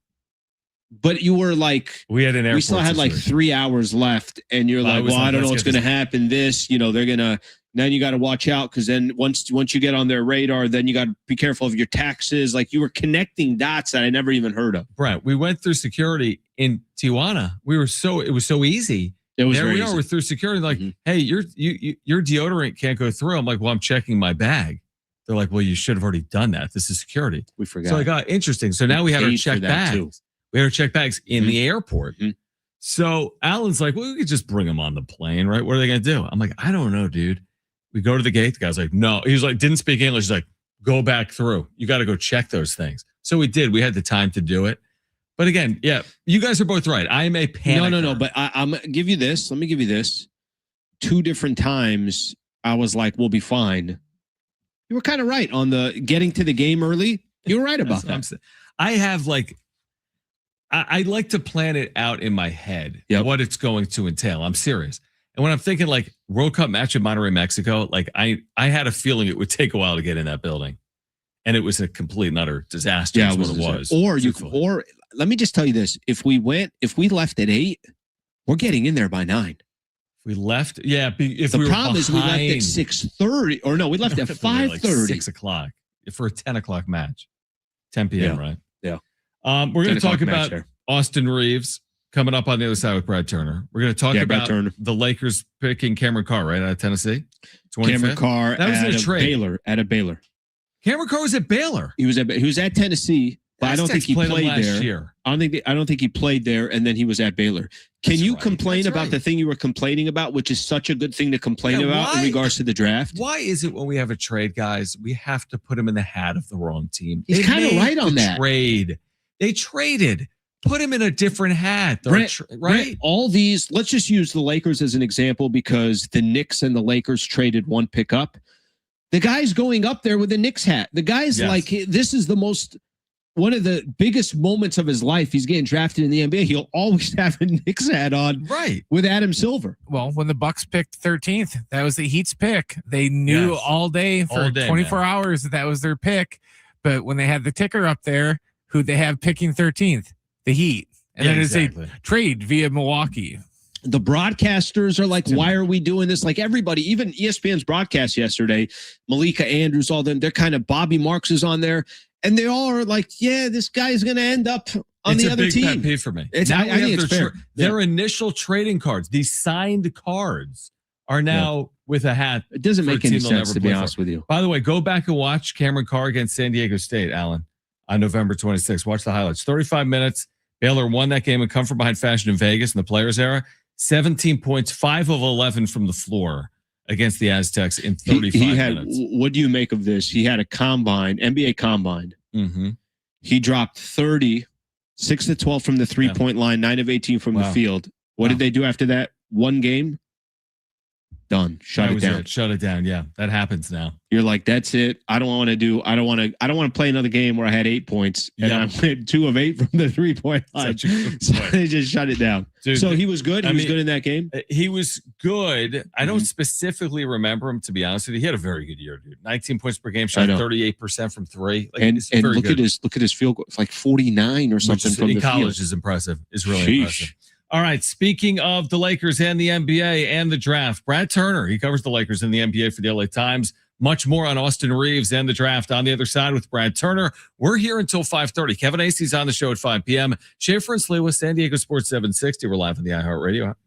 Speaker 4: But you were like,
Speaker 3: we had an airport.
Speaker 4: We still had like 3 hours left, and you're like, well, I don't know what's going to happen. This, you know, they're gonna. Then you got to watch out because then once you get on their radar, then you got to be careful of your taxes. Like you were connecting dots that I never even heard of.
Speaker 3: Brent, we went through security in Tijuana. It was so easy.
Speaker 4: It was
Speaker 3: there
Speaker 4: very
Speaker 3: we are.
Speaker 4: easy.
Speaker 3: We're through security. Like, hey, your deodorant can't go through. I'm like, well, I'm checking my bag. They're like, well, you should have already done that. This is security.
Speaker 4: We forgot.
Speaker 3: So I got interesting. So now we had our
Speaker 4: paid
Speaker 3: check
Speaker 4: for that,
Speaker 3: bags.
Speaker 4: too.
Speaker 3: We had our check bags in the airport. So Alan's like, well, we could just bring them on the plane, right? What are they going to do? I'm like, I don't know, dude. We go to the gate. The guy's like, no. He was like, didn't speak English. He's like, go back through. You got to go check those things. So we did. We had the time to do it. But again, yeah, you guys are both right. I am a panicker.
Speaker 4: No. But I'm going to give you this. Let me give you this. 2 different times, I was like, we'll be fine. You were kind of right on the getting to the game early. You were right about that.
Speaker 3: I have like, I like to plan it out in my head, what it's going to entail. I'm serious. And when I'm thinking like World Cup match in Monterrey, Mexico, like I had a feeling it would take a while to get in that building. And it was a complete and utter disaster.
Speaker 4: Yeah,
Speaker 3: is what it was.
Speaker 4: Or let me just tell you this: if we left at 8, we're getting in there by 9.
Speaker 3: We left. Yeah. If
Speaker 4: The
Speaker 3: we were
Speaker 4: problem is we left at
Speaker 3: behind-
Speaker 4: 6:30, or no, we left at 5:30.
Speaker 3: 6 o'clock for a 10 o'clock match. 10 p.m.
Speaker 4: Yeah.
Speaker 3: Right?
Speaker 4: Yeah.
Speaker 3: We're going to
Speaker 4: 10
Speaker 3: talk
Speaker 4: o'clock match
Speaker 3: about
Speaker 4: there.
Speaker 3: Austin Reeves coming up on the other side with Brad Turner. We're going to talk
Speaker 4: Brad
Speaker 3: about
Speaker 4: Turner.
Speaker 3: the Lakers picking Cameron Carr, right, out of Tennessee. 25th.
Speaker 4: Cameron Carr
Speaker 3: That was in a
Speaker 4: out of
Speaker 3: trade.
Speaker 4: Baylor. Out of Baylor,
Speaker 3: Cameron Carr was at Baylor.
Speaker 4: he was at Tennessee, but I don't think he
Speaker 3: him
Speaker 4: played
Speaker 3: last
Speaker 4: there.
Speaker 3: year.
Speaker 4: I don't think he played there, and then he was at Baylor. Can
Speaker 3: That's
Speaker 4: you
Speaker 3: right.
Speaker 4: complain
Speaker 3: That's
Speaker 4: about
Speaker 3: right.
Speaker 4: the thing you were complaining about, which is such a good thing to complain
Speaker 3: Yeah,
Speaker 4: about in
Speaker 3: why-
Speaker 4: regards to the draft?
Speaker 3: Why is it when we have a trade, guys, we have to put him in the hat of the wrong team?
Speaker 4: He's
Speaker 3: They
Speaker 4: kinda
Speaker 3: made
Speaker 4: right on
Speaker 3: the
Speaker 4: that.
Speaker 3: Trade. They traded. Put him in a different hat.
Speaker 4: Brent,
Speaker 3: Right?
Speaker 4: Brent, all these, let's just use the Lakers as an example because the Knicks and the Lakers traded one pick up. The guy's going up there with a Knicks hat. The guy's
Speaker 3: Yes.
Speaker 4: like, this is one of the biggest moments of his life. He's getting drafted in the NBA. He'll always have a Knicks hat on
Speaker 3: Right.
Speaker 4: with Adam Silver.
Speaker 1: Well, when the Bucks picked 13th, that was the Heat's pick. They knew
Speaker 3: Yes.
Speaker 1: all day for
Speaker 3: All day,
Speaker 1: 24
Speaker 3: man.
Speaker 1: hours that was their pick. But when they had the ticker up there, who'd they have picking 13th? The Heat. And
Speaker 3: Yeah,
Speaker 1: then it's
Speaker 3: exactly.
Speaker 1: a trade via Milwaukee.
Speaker 4: The broadcasters are like, why are we doing this? Like everybody, even ESPN's broadcast yesterday, Malika Andrews, all them, they're kind of Bobby Marks is on there. And they all are like, yeah, this guy's going to end up on
Speaker 3: It's
Speaker 4: the
Speaker 3: a
Speaker 4: other
Speaker 3: big
Speaker 4: team.
Speaker 3: pet peeve for me.
Speaker 4: It's-
Speaker 3: Now
Speaker 4: I
Speaker 3: we
Speaker 4: think
Speaker 3: have
Speaker 4: it's
Speaker 3: their,
Speaker 4: fair.
Speaker 3: their initial trading cards, these signed cards, are now with a hat.
Speaker 4: It doesn't
Speaker 3: for a
Speaker 4: make any
Speaker 3: team they'll
Speaker 4: sense,
Speaker 3: never
Speaker 4: to be
Speaker 3: play
Speaker 4: honest
Speaker 3: for.
Speaker 4: with you.
Speaker 3: By the way, go back and watch Cameron Carr against San Diego State, Alan, on November 26th. Watch the highlights. 35 minutes. Baylor won that game and come from behind fashion in Vegas in the players era. 17 points, 5 of 11 from the floor against the Aztecs in 35
Speaker 4: He had,
Speaker 3: minutes.
Speaker 4: what do you make of this? He had a combine, NBA combine.
Speaker 3: Mm-hmm.
Speaker 4: He dropped 30, 6 of 12 from the 3-point line, 9 of 18 from the
Speaker 3: Wow.
Speaker 4: field. What did they do after that? One game? Done. Shut it down.
Speaker 3: Shut it down. Yeah, that happens now.
Speaker 4: You're like, that's it. I don't want to play another game where I had 8 points and
Speaker 3: Yeah.
Speaker 4: I went 2 of 8 from the 3-point line.
Speaker 3: Such a good
Speaker 4: So
Speaker 3: point.
Speaker 4: they just shut it down.
Speaker 3: Dude,
Speaker 4: So he was good. He
Speaker 3: I
Speaker 4: was
Speaker 3: mean,
Speaker 4: good in that game.
Speaker 3: He was good. I
Speaker 4: Mm-hmm.
Speaker 3: don't specifically remember him, to be honest with you. He had a very good year, dude. 19 points per game,
Speaker 4: I
Speaker 3: shot
Speaker 4: know.
Speaker 3: 38% from 3. Like,
Speaker 4: And
Speaker 3: it's
Speaker 4: and
Speaker 3: very
Speaker 4: look
Speaker 3: good.
Speaker 4: at his field goal. It's like 49 or
Speaker 3: Which
Speaker 4: something
Speaker 3: is-
Speaker 4: from
Speaker 3: in
Speaker 4: the
Speaker 3: college
Speaker 4: field.
Speaker 3: is impressive. Is really
Speaker 4: Sheesh.
Speaker 3: impressive. All right. Speaking of the Lakers and the NBA and the draft, Brad Turner, he covers the Lakers and the NBA for the LA Times. Much more on Austin Reeves and the draft on the other side with Brad Turner. We're here until 5:30. Kevin Acey's on the show at 5 p.m. Schaefer and Slee with San Diego Sports 760. We're live on the iHeartRadio app.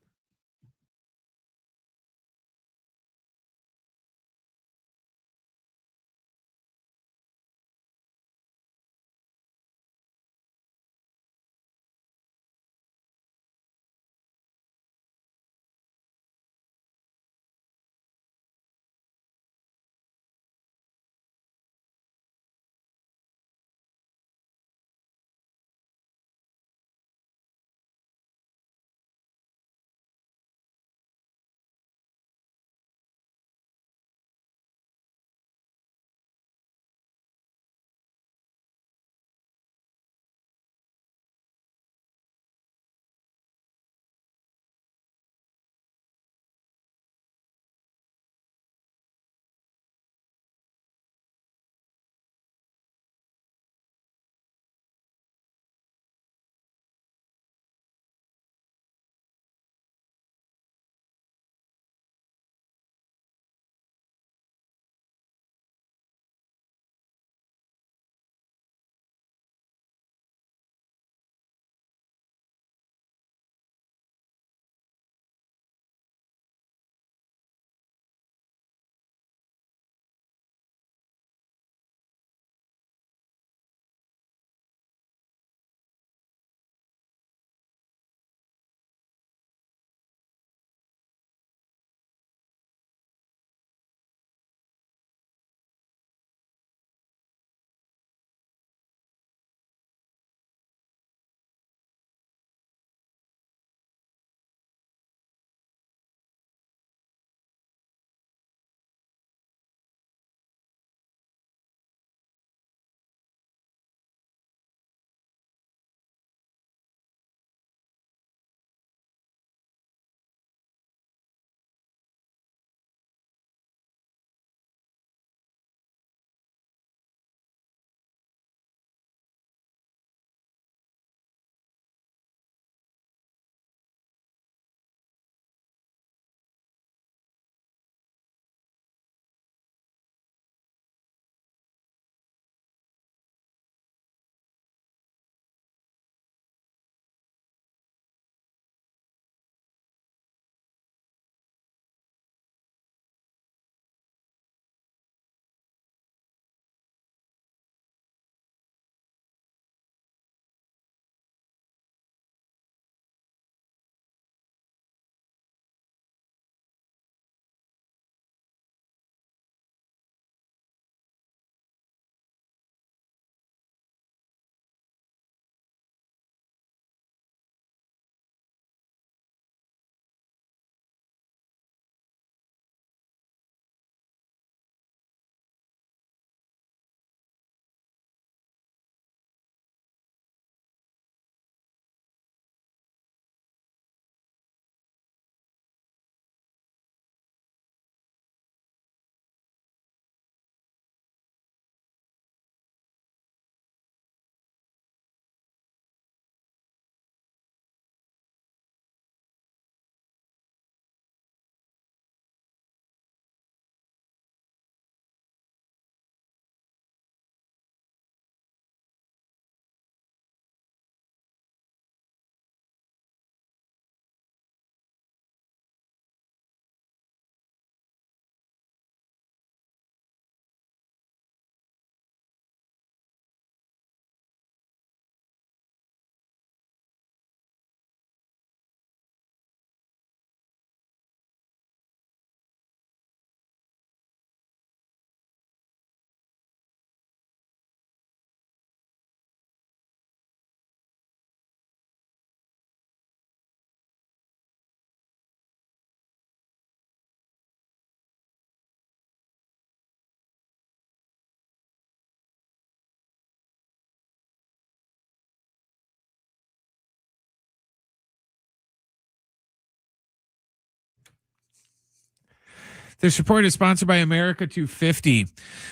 Speaker 1: This report is sponsored by America 250.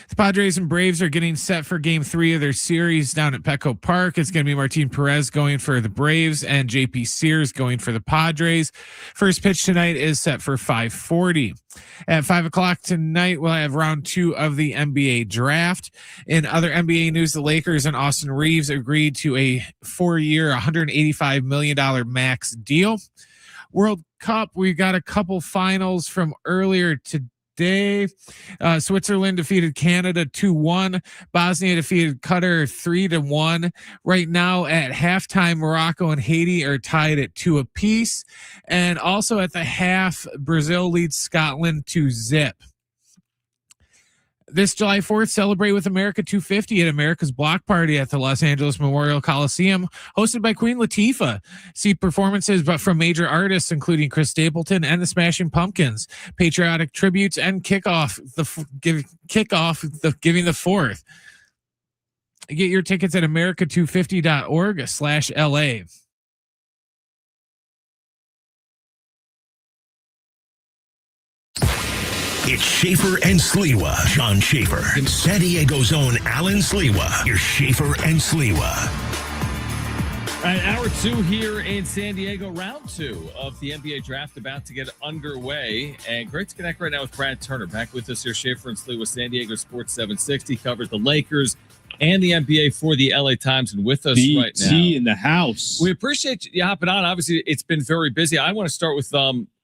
Speaker 1: The Padres and Braves are getting set for game 3 of their series down at Petco Park. It's going to be Martin Perez going for the Braves and JP Sears going for the Padres. First pitch tonight is set for 5:40. At 5 o'clock tonight, we'll have round 2 of the NBA draft. In other NBA news, the Lakers and Austin Reeves agreed to a 4-year, $185 million max deal. World Cup, we got a couple finals from earlier today. Switzerland defeated Canada 2-1. Bosnia defeated Qatar 3-1. Right now at halftime, Morocco and Haiti are tied at 2 apiece. And also at the half, Brazil leads Scotland 2-0. This July 4th, celebrate with America 250 at America's Block Party at the Los Angeles Memorial Coliseum, hosted by Queen Latifah. See performances from major artists, including Chris Stapleton and the Smashing Pumpkins, patriotic tributes, and giving the 4th. Get your tickets at america250.org/LA.
Speaker 2: It's Schaefer and Sliwa. Sean Schaefer and San Diego's own Alan Sliwa. Your Schaefer and Sliwa.
Speaker 3: All right, hour 2 here in San Diego, round 2 of the NBA draft about to get underway. And great to connect right now with Brad Turner. Back with us here, Schaefer and Sliwa, San Diego Sports 760. Covers the Lakers and the NBA for the LA Times, and with us right now.
Speaker 4: BT in the house.
Speaker 3: We appreciate you hopping on. Obviously, it's been very busy. I want to start with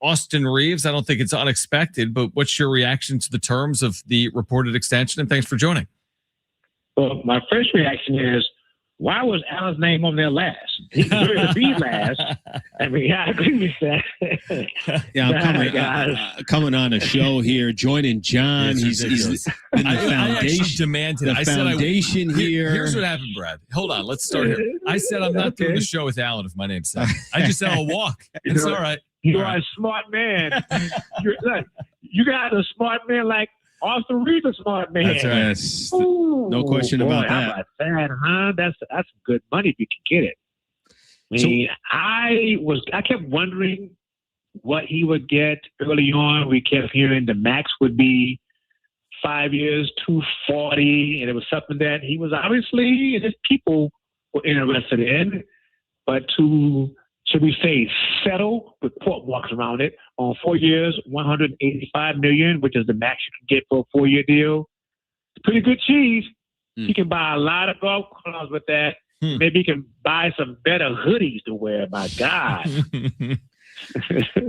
Speaker 3: Austin Reeves. I don't think it's unexpected, but what's your reaction to the terms of the reported extension? And thanks for joining.
Speaker 8: Well, my first reaction is, why was Alan's name on there last? He deserved to be last. I mean, I agree with that.
Speaker 4: Yeah, I'm coming on a show here, joining John. He's in the foundation. Here.
Speaker 3: Here's what happened, Brad. Hold on, let's start here. I said I'm not doing the show with Alan if my name's Sam. I just said I'll walk. It's all right.
Speaker 8: You are a smart man. You got a smart man like Austin Reeves, a smart man.
Speaker 4: That's right. Yes.
Speaker 8: Ooh,
Speaker 4: no question about that.
Speaker 8: How about that, huh? That's good money if you can get it. I mean, I kept wondering what he would get early on. We kept hearing the max would be 5 years, 240, and it was something that he was obviously, and his people were interested in. But should we say, settle with court walks around it on 4 years, $185 million, which is the max you can get for a 4-year deal. It's pretty good cheese. You can buy a lot of golf clubs with that. Maybe you can buy some better hoodies to wear. My God.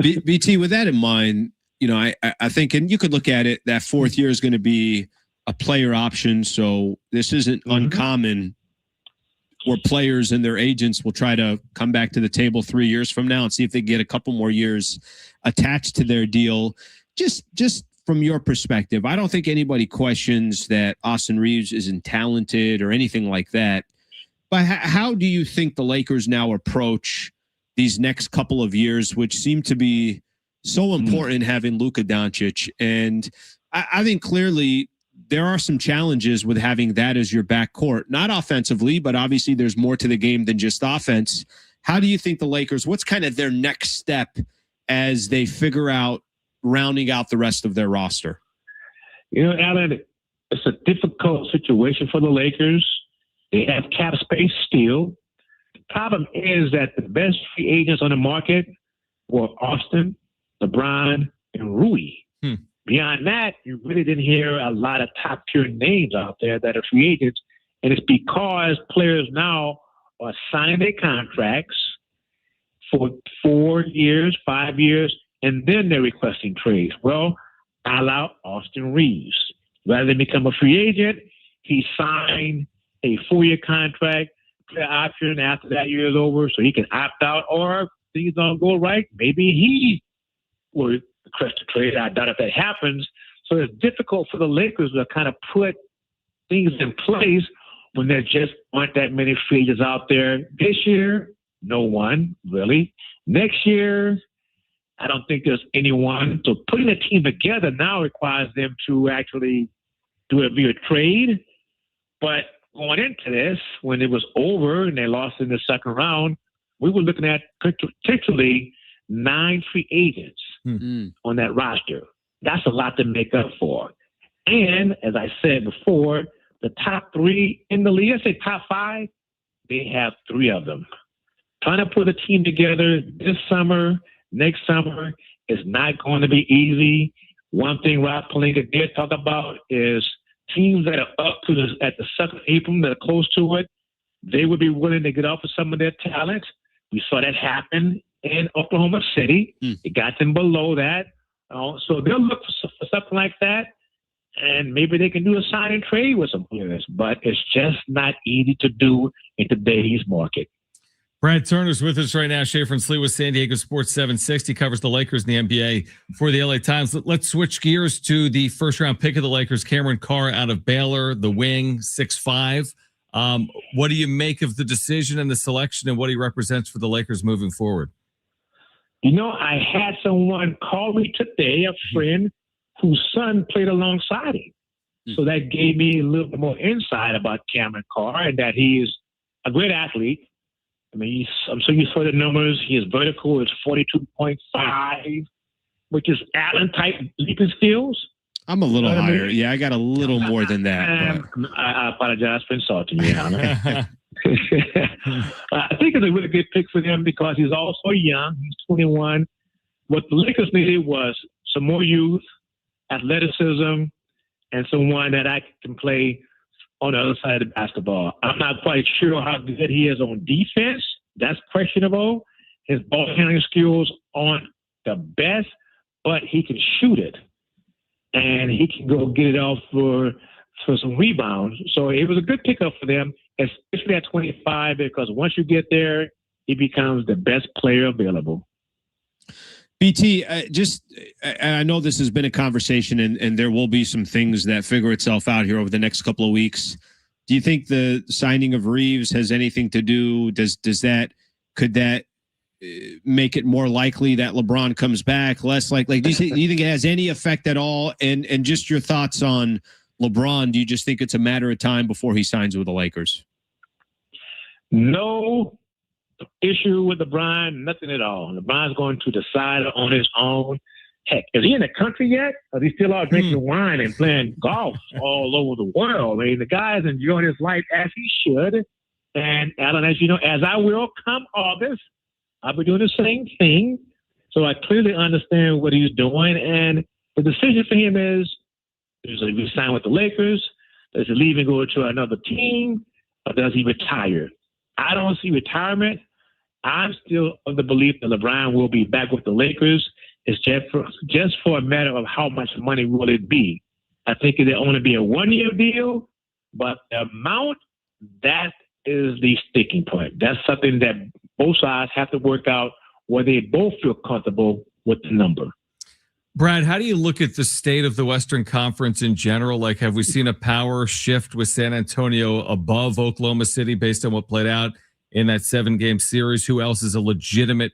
Speaker 4: BT, with that in mind, you know, I think, and you could look at it, that 4th year is going to be a player option. So this isn't uncommon where players and their agents will try to come back to the table 3 years from now and see if they get a couple more years attached to their deal. Just from your perspective, I don't think anybody questions that Austin Reeves isn't talented or anything like that. But how do you think the Lakers now approach these next couple of years, which seem to be so important, having Luka Doncic? And I think clearly there are some challenges with having that as your backcourt, not offensively, but obviously there's more to the game than just offense. How do you think the Lakers, what's kind of their next step as they figure out rounding out the rest of their roster?
Speaker 8: You know, Alan, it's a difficult situation for the Lakers. They have cap space still. The problem is that the best free agents on the market were Austin, LeBron, and Rui. Beyond that, you really didn't hear a lot of top-tier names out there that are free agents, and it's because players now are signing their contracts for 4 years, 5 years, and then they're requesting trades. Well, a la Austin Reeves. Rather than become a free agent, he signed a 4-year contract, player option after that year is over, so he can opt out, or things don't go right, maybe he will request a trade. I doubt if that happens. So it's difficult for the Lakers to kind of put things in place when there just aren't that many free agents out there. This year, no one, really. Next year, I don't think there's anyone. So putting a team together now requires them to actually do it via trade. But going into this, when it was over and they lost in the second round, we were looking at potentially 9 free agents on that roster. That's a lot to make up for. And as I said before, the top 3 in the league, I say top 5, they have 3 of them. Trying to put a team together this summer, next summer, is not going to be easy. One thing Rob Pelinka did talk about is teams that are up to at the second April, that are close to it, they would be willing to get off of some of their talent. We saw that happen in Oklahoma City. It got them below that. So they'll look for something like that, and maybe they can do a sign and trade with some players, but it's just not easy to do in today's market.
Speaker 3: Brad Turner's with us right now. Schaefer and Slee with San Diego Sports 760, covers the Lakers and the NBA for the LA Times. Let's switch gears to the first round pick of the Lakers, Cameron Carr out of Baylor, the wing, 6'5". What do you make of the decision and the selection and what he represents for the Lakers moving forward?
Speaker 8: You know, I had someone call me today, a friend whose son played alongside him. So that gave me a little bit more insight about Cameron Carr and that he's a great athlete. I mean, I'm sure you saw the numbers. His vertical is 42.5, which is Allen-type leaping skills.
Speaker 4: I'm a little higher. Yeah, I got a little more than that.
Speaker 8: I apologize for insulting you, Alan. I think it's a really good pick for them because he's also young. He's 21. What the Lakers needed was some more youth, athleticism, and someone that I can play on the other side of the basketball. I'm not quite sure how good he is on defense. That's questionable. His ball handling skills aren't the best, but he can shoot it. And he can go get it off for some rebounds. So it was a good pickup for them, especially at 25, because once you get there, he becomes the best player available.
Speaker 4: BT, I know this has been a conversation, and there will be some things that figure itself out here over the next couple of weeks. Do you think the signing of Reeves has anything to do? Could that make it more likely that LeBron comes back? Less likely? Do you think it has any effect at all? And just your thoughts on LeBron? Do you just think it's a matter of time before he signs with the Lakers?
Speaker 8: No issue with LeBron, nothing at all. LeBron's going to decide on his own. Heck, is he in the country yet? Or is he still out drinking wine and playing golf all over the world? I mean, the guy's enjoying his life as he should. And Alan, as you know, as I will come August, I'll be doing the same thing. So I clearly understand what he's doing. And the decision for him is he sign with the Lakers? Does he leave and go to another team? Or does he retire? I don't see retirement. I'm still of the belief that LeBron will be back with the Lakers. It's just for a matter of how much money will it be. I think it'll only be a one-year deal, but the amount, that is the sticking point. That's something that both sides have to work out where they both feel comfortable with the number.
Speaker 3: Brad, how do you look at the state of the Western Conference in general? Like, have we seen a power shift with San Antonio above Oklahoma City based on what played out in that 7-game series? Who else is a legitimate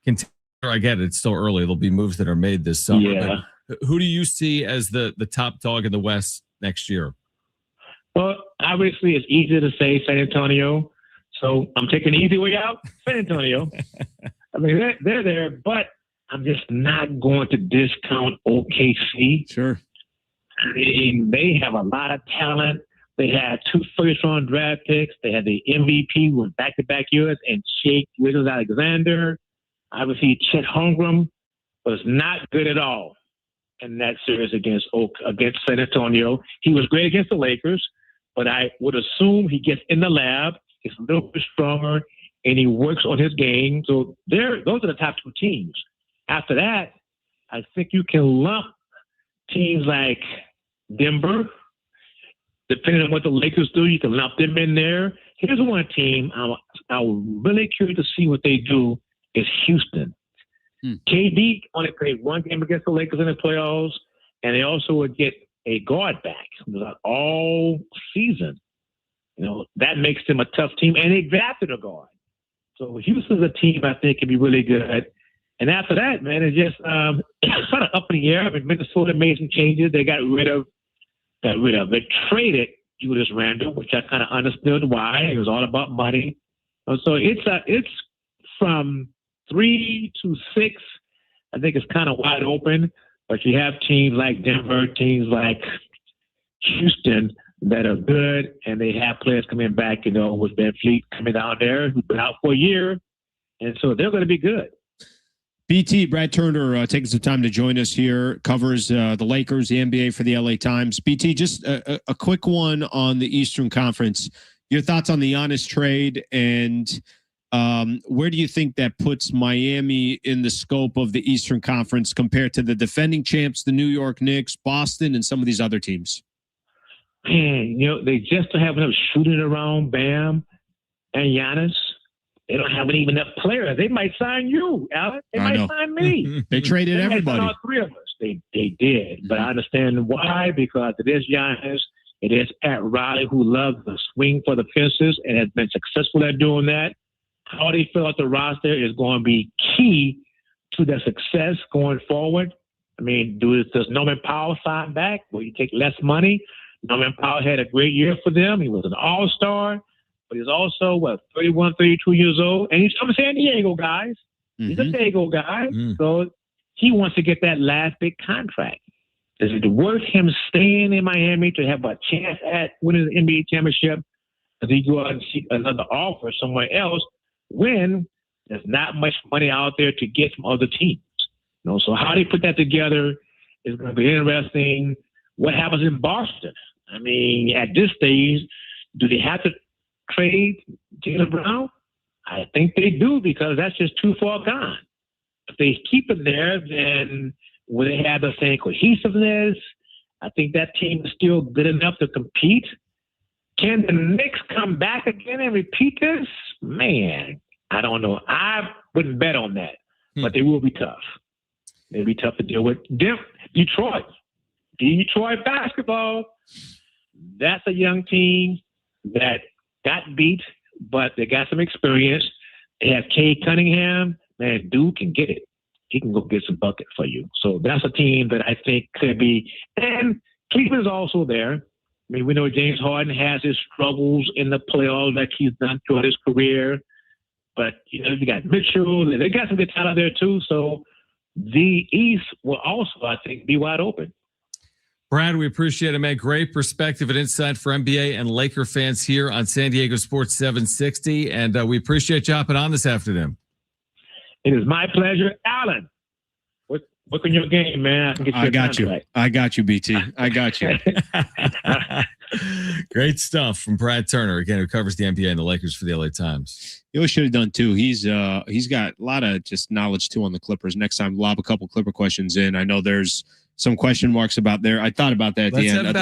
Speaker 3: contender? I get it. It's still early. There'll be moves that are made this summer.
Speaker 8: Yeah.
Speaker 3: But who do you see as the top dog in the West next year?
Speaker 8: Well, obviously, it's easier to say San Antonio. So I'm taking the easy way out, San Antonio. I mean, they're there, but I'm just not going to discount OKC.
Speaker 4: Sure.
Speaker 8: I mean, they have a lot of talent. They had 2 first-round draft picks. They had the MVP with back-to-back years and Shea Gilgeous-Alexander. Obviously, Chet Holmgren was not good at all in that series against San Antonio. He was great against the Lakers, but I would assume he gets in the lab, gets a little bit stronger, and he works on his game. So those are the top 2 teams. After that, I think you can lump teams like Denver. Depending on what the Lakers do, you can lump them in there. Here's one team I'm really curious to see what they do is Houston. KD only played 1 game against the Lakers in the playoffs, and they also would get a guard back all season. You know, that makes them a tough team, and they drafted a guard. So Houston's a team I think can be really good. And after that, man, it's just sort of up in the air. I mean, Minnesota made some changes. They got rid of. They traded Julius Randle, which I kind of understood why. It was all about money. So it's from 3 to 6. I think it's kind of wide open. But you have teams like Denver, teams like Houston that are good, and they have players coming back, with Van Fleet coming down there, who's been out for a year. And so they're going to be good.
Speaker 4: BT, Brad Turner, taking some time to join us here, covers the Lakers, the NBA for the LA Times. BT, just a quick one on the Eastern Conference. Your thoughts on the Giannis trade, and where do you think that puts Miami in the scope of the Eastern Conference compared to the defending champs, the New York Knicks, Boston, and some of these other teams?
Speaker 8: Man, they just don't have enough shooting around Bam and Giannis. They don't have even enough players. They might sign you, Alan. They might sign me.
Speaker 4: They traded everybody.
Speaker 8: All three of us. They did. But I understand why, because it is Giannis. It is Pat Riley, who loves to swing for the fences and has been successful at doing that. How they fill out the roster is going to be key to their success going forward. I mean, does Norman Powell sign back? Will you take less money? Norman Powell had a great year for them. He was an all-star. But he's also, 31, 32 years old. And he's from San Diego, guys. He's a Diego guy. So he wants to get that last big contract. Is it worth him staying in Miami to have a chance at winning the NBA championship? Does he go out and seek another offer somewhere else when there's not much money out there to get from other teams? So how they put that together is going to be interesting. What happens in Boston? I mean, at this stage, do they have to trade Jaylen Brown? I think they do, because that's just too far gone. If they keep it there, then will they have the same cohesiveness? I think that team is still good enough to compete. Can the Knicks come back again and repeat this? Man, I don't know. I wouldn't bet on that, but they will be tough. They'll be tough to deal with. Detroit basketball, that's a young team that got beat, but they got some experience. They have Cade Cunningham. Man, dude can get it. He can go get some buckets for you. So that's a team that I think could be. And Cleveland's also there. I mean, we know James Harden has his struggles in the playoffs like he's done throughout his career. But, you got Mitchell. They got some good talent there, too. So the East will also, I think, be wide open.
Speaker 3: Brad, we appreciate it, man. Great perspective and insight for NBA and Laker fans here on San Diego Sports 760. And we appreciate you hopping on this afternoon.
Speaker 8: It is my pleasure. Alan, work on your game, man.
Speaker 4: I got you, BT. I got you.
Speaker 3: Great stuff from Brad Turner, again, who covers the NBA and the Lakers for the LA Times.
Speaker 4: You know what should have done, too? He's got a lot of just knowledge, too, on the Clippers. Next time, lob a couple Clipper questions in. I know there's some question marks about I thought about that at the end of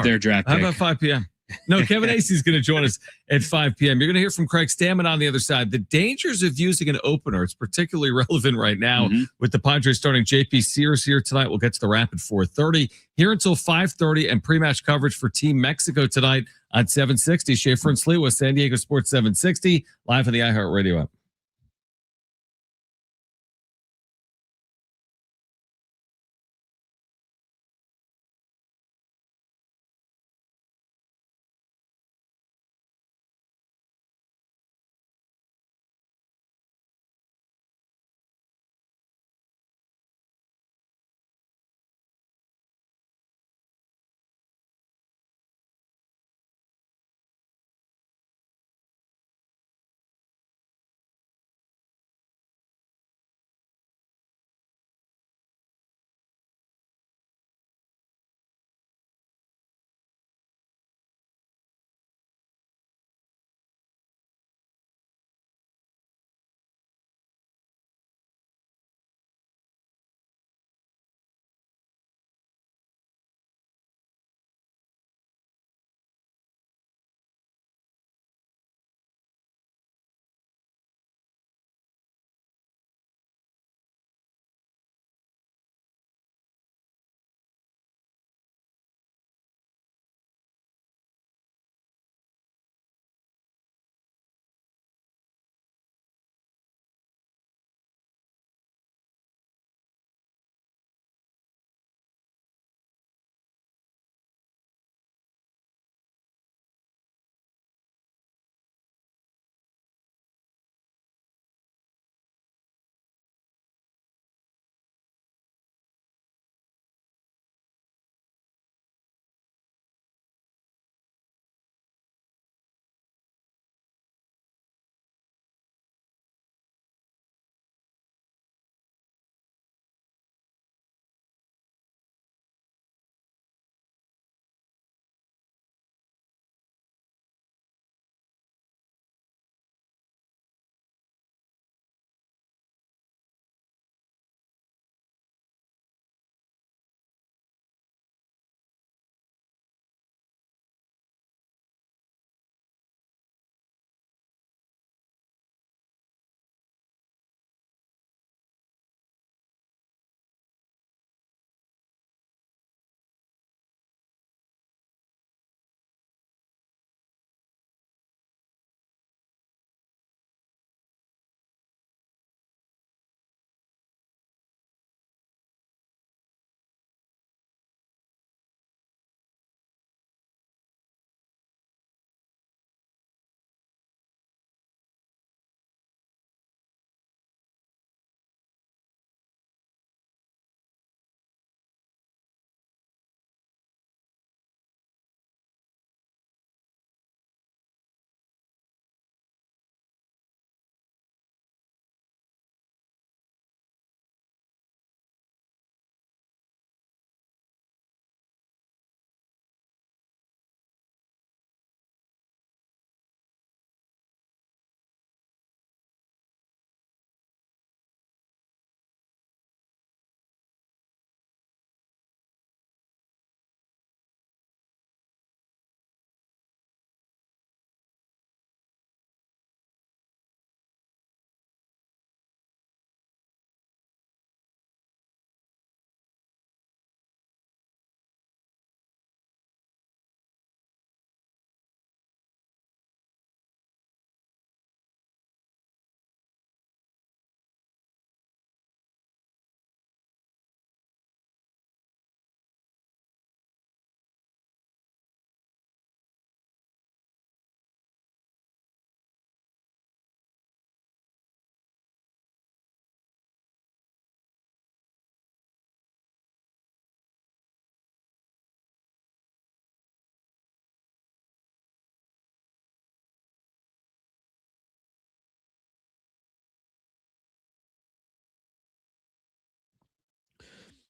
Speaker 4: their draft pick.
Speaker 3: How about 5 p.m.? No, Kevin Acey's going to join us at 5 p.m. You're going to hear from Craig Stammen on the other side. The dangers of using an opener. It's particularly relevant right now with the Padres starting JP Sears here tonight. We'll get to the wrap at 4:30. Here until 5:30 and pre-match coverage for Team Mexico tonight on 760. Schaefer and Sliwa, San Diego Sports 760, live on the iHeartRadio app.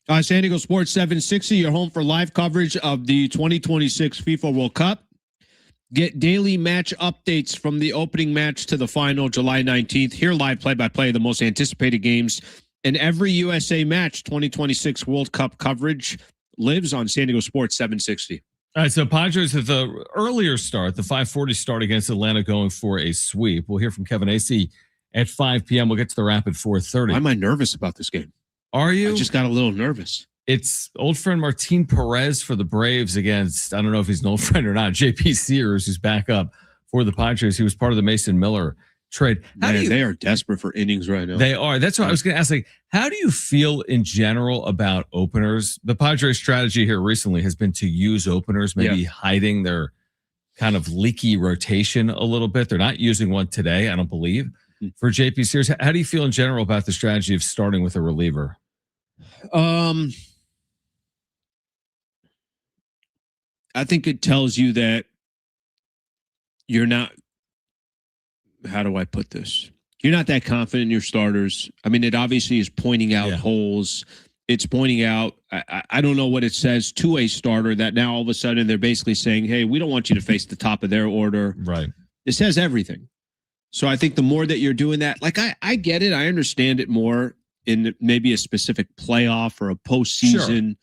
Speaker 4: San Diego Sports 760, your home for live coverage of the 2026 FIFA World Cup. Get daily match updates from the opening match to the final, July 19th. Hear live play-by-play of the most anticipated games in every USA match. 2026 World Cup coverage lives on San Diego Sports 760.
Speaker 3: All right, so Padres at the earlier start, the 5:40 start against Atlanta, going for a sweep. We'll hear from Kevin Acee at 5 p.m. We'll get to the wrap at 4:30.
Speaker 4: Why am I nervous about this game?
Speaker 3: Are you?
Speaker 4: I just got a little nervous.
Speaker 3: It's old friend Martin Perez for the Braves against, I don't know if he's an old friend or not, JP Sears, who's back up for the Padres. He was part of the Mason Miller trade.
Speaker 4: They are desperate for innings right now.
Speaker 3: They are. That's what I was going to ask. Like, how do you feel in general about openers? The Padres' strategy here recently has been to use openers, maybe hiding their kind of leaky rotation a little bit. They're not using one today, I don't believe, for JP Sears. How do you feel in general about the strategy of starting with a reliever?
Speaker 4: I think it tells you that you're not, how do I put this? You're not that confident in your starters. I mean, it obviously is pointing out holes. It's pointing out, I don't know what it says to a starter that now all of a sudden they're basically saying, hey, we don't want you to face the top of their order.
Speaker 3: Right.
Speaker 4: It says everything. So I think the more that you're doing that, like I get it. I understand it more in maybe a specific playoff or a postseason. Sure.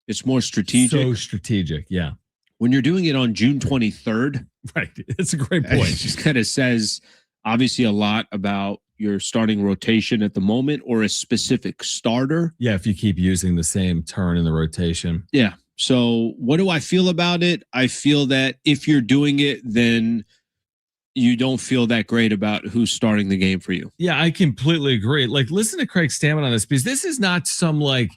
Speaker 4: It's more strategic.
Speaker 3: So strategic, yeah.
Speaker 4: When you're doing it on June 23rd.
Speaker 3: Right. It's a great point.
Speaker 4: It just kind of says obviously a lot about your starting rotation at the moment or a specific starter.
Speaker 3: Yeah, if you keep using the same turn in the rotation.
Speaker 4: Yeah. So what do I feel about it? I feel that if you're doing it, then you don't feel that great about who's starting the game for you.
Speaker 3: Yeah, I completely agree. Like, listen to Craig Stammen on this, because this is not some like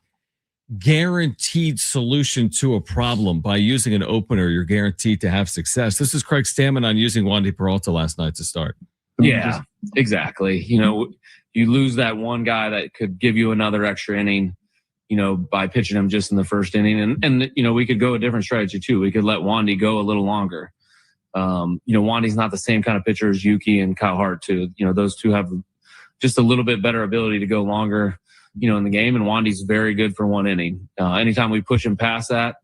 Speaker 3: guaranteed solution to a problem. By using an opener, you're guaranteed to have success. This is Craig Stammen on using Wandy Peralta last night to start.
Speaker 5: Yeah, exactly. You know, you lose that one guy that could give you another extra inning, you know, by pitching him just in the first inning. And you know, we could go a different strategy too. We could let Wandy go a little longer. You know, Wandy's not the same kind of pitcher as Yuki and Kyle Hart too. You know, those two have just a little bit better ability to go longer, you know, in the game. And Wandy's very good for one inning. Anytime we push him past that,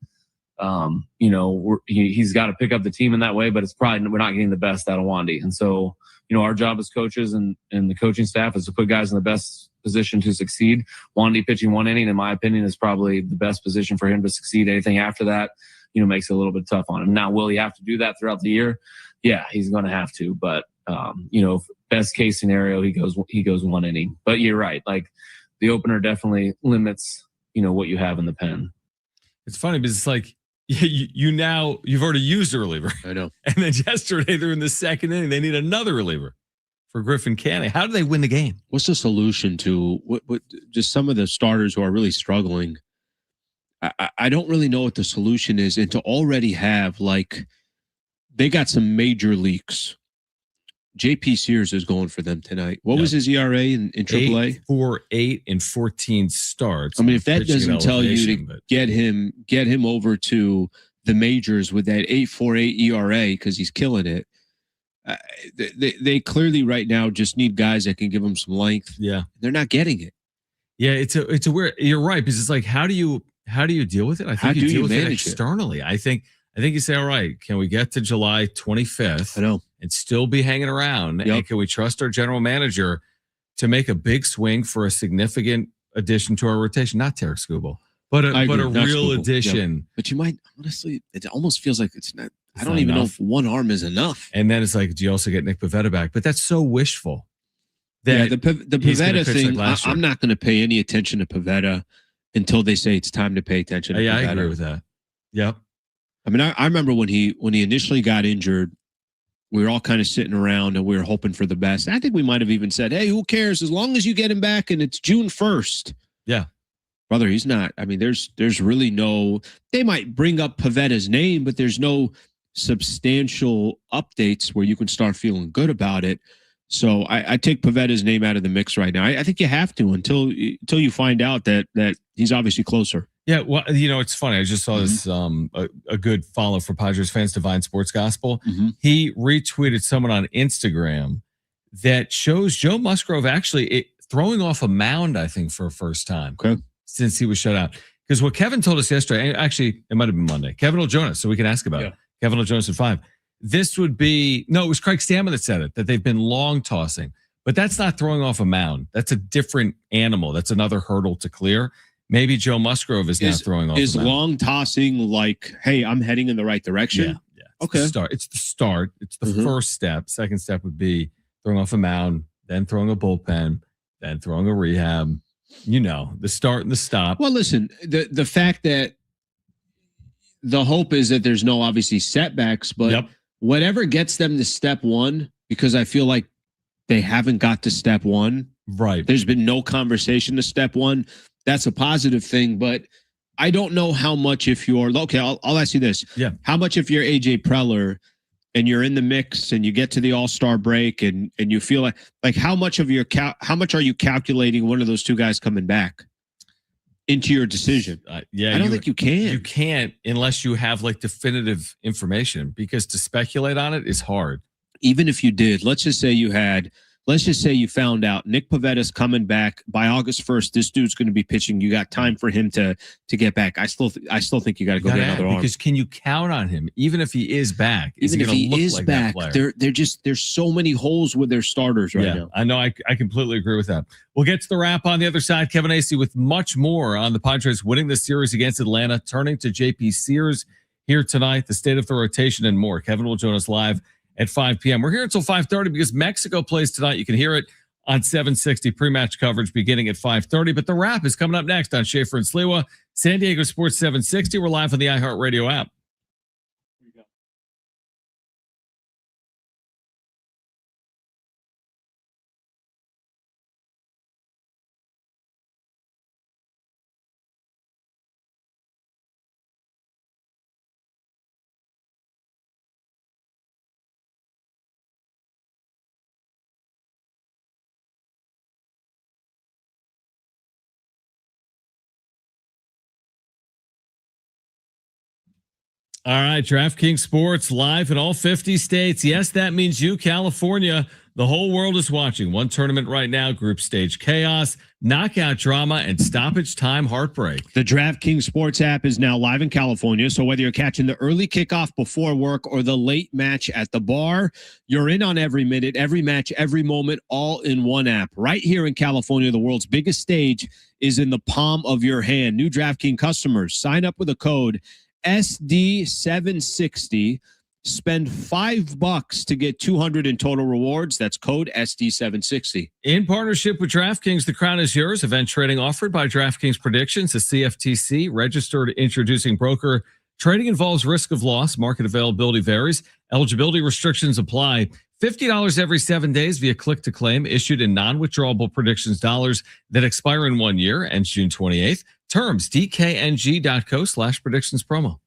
Speaker 5: you know, he's got to pick up the team in that way, but it's probably, we're not getting the best out of Wandy. And so, you know, our job as coaches and the coaching staff is to put guys in the best position to succeed. Wandy pitching one inning, in my opinion, is probably the best position for him to succeed. Anything after that, you know, makes it a little bit tough on him. Now, will he have to do that throughout the year? Yeah, he's going to have to. But, you know, best case scenario, he goes one inning. But you're right. Like, the opener definitely limits, you know, what you have in the pen.
Speaker 3: It's funny because it's like, you've already used a reliever.
Speaker 4: I know.
Speaker 3: And then yesterday they're in the second inning. They need another reliever for Griffin Canning. How do they win the game?
Speaker 4: What's the solution to what just some of the starters who are really struggling? I don't really know what the solution is. And to already have, like, they got some major leaks. JP Sears is going for them tonight. What was his ERA in AAA?
Speaker 3: 8.48 in 14 starts.
Speaker 4: I mean, if that doesn't tell you to get him over to the majors with that 8.48 ERA because he's killing it, they clearly right now just need guys that can give them some length.
Speaker 3: Yeah,
Speaker 4: they're not getting it.
Speaker 3: Yeah, it's a weird. You're right, because it's like, how do you deal with it? I think you deal with it externally. I think you say, all right, can we get to July 25th?
Speaker 4: I know.
Speaker 3: And still be hanging around? Yep. And can we trust our general manager to make a big swing for a significant addition to our rotation? Not Tarek Skubal, but a real addition.
Speaker 4: Yep. But you might, honestly, it almost feels like it's not. I don't even know if one arm is enough.
Speaker 3: And then it's like, do you also get Nick Pivetta back? But that's so wishful.
Speaker 4: That the Pivetta thing, like I'm not going to pay any attention to Pivetta until they say it's time to pay attention to Pivetta.
Speaker 3: I agree with that. Yep.
Speaker 4: I mean, I remember when he initially got injured, we were all kind of sitting around and we were hoping for the best. I think we might have even said, hey, who cares? As long as you get him back and it's June 1st.
Speaker 3: Yeah.
Speaker 4: Brother, he's not. I mean, there's really no, they might bring up Pivetta's name, but there's no substantial updates where you can start feeling good about it. So I take Pivetta's name out of the mix right now. I think you have to until you find out that he's obviously closer.
Speaker 3: Yeah, well, you know, it's funny. I just saw this a good follow for Padres fans, Divine Sports Gospel. He retweeted someone on Instagram that shows Joe Musgrove actually throwing off a mound, I think, for a first time since he was shut out. Because what Kevin told us yesterday, actually, it might have been Monday. Kevin will join us so we can ask about it. Kevin will join us at 5. This would be, no, it was Craig Stammen that said it, that they've been long tossing. But that's not throwing off a mound. That's a different animal. That's another hurdle to clear. Maybe Joe Musgrove is now throwing off a mound.
Speaker 4: Is long tossing like, hey, I'm heading in the right direction?
Speaker 3: Yeah.
Speaker 4: Okay.
Speaker 3: It's the start. It's the first step. Second step would be throwing off a mound, then throwing a bullpen, then throwing a rehab. You know, the start and the stop.
Speaker 4: Well, listen, the fact that the hope is that there's no obviously setbacks, but whatever gets them to step one, because I feel like they haven't got to step one.
Speaker 3: Right.
Speaker 4: There's been no conversation to step one. That's a positive thing, but I don't know how much if you're, okay, I'll ask you this.
Speaker 3: Yeah.
Speaker 4: How much if you're AJ Preller and you're in the mix and you get to the All-Star break and you feel like how much are you calculating one of those two guys coming back into your decision? I don't think you can.
Speaker 3: You can't unless you have like definitive information, because to speculate on it is hard.
Speaker 4: Even if you did, let's just say you found out Nick Pavetta's coming back by August 1st. This dude's going to be pitching. You got time for him to get back. I still think you got to go get another arm.
Speaker 3: Because can you count on him even if he is back?
Speaker 4: Even if he is back, there's so many holes with their starters right now.
Speaker 3: I know. I completely agree with that. We'll get to the wrap on the other side. Kevin Acee with much more on the Padres winning the series against Atlanta, turning to JP Sears here tonight, the state of the rotation, and more. Kevin will join us live at 5 p.m. We're here until 5:30 because Mexico plays tonight. You can hear it on 760 pre-match coverage beginning at 5:30. But the wrap is coming up next on Schaefer and Sliwa, San Diego Sports 760. We're live on the iHeartRadio app. All right, DraftKings Sports live in all 50 states. Yes, that means you, California. The whole world is watching. One tournament right now, group stage chaos, knockout drama, and stoppage time heartbreak.
Speaker 4: The DraftKings Sports app is now live in California, so whether you're catching the early kickoff before work or the late match at the bar, you're in on every minute, every match, every moment, all in one app. Right here in California, the world's biggest stage is in the palm of your hand. New DraftKings customers, sign up with a code SD760. Spend $5 to get $200 in total rewards. That's code SD760.
Speaker 3: In partnership with DraftKings, the crown is yours. Event trading offered by DraftKings Predictions, the CFTC registered introducing broker. Trading involves risk of loss. Market availability varies. Eligibility restrictions apply. $50 every 7 days via click to claim, issued in non-withdrawable predictions dollars that expire in 1 year, ends June 28th. Terms, dkng.co/predictions promo.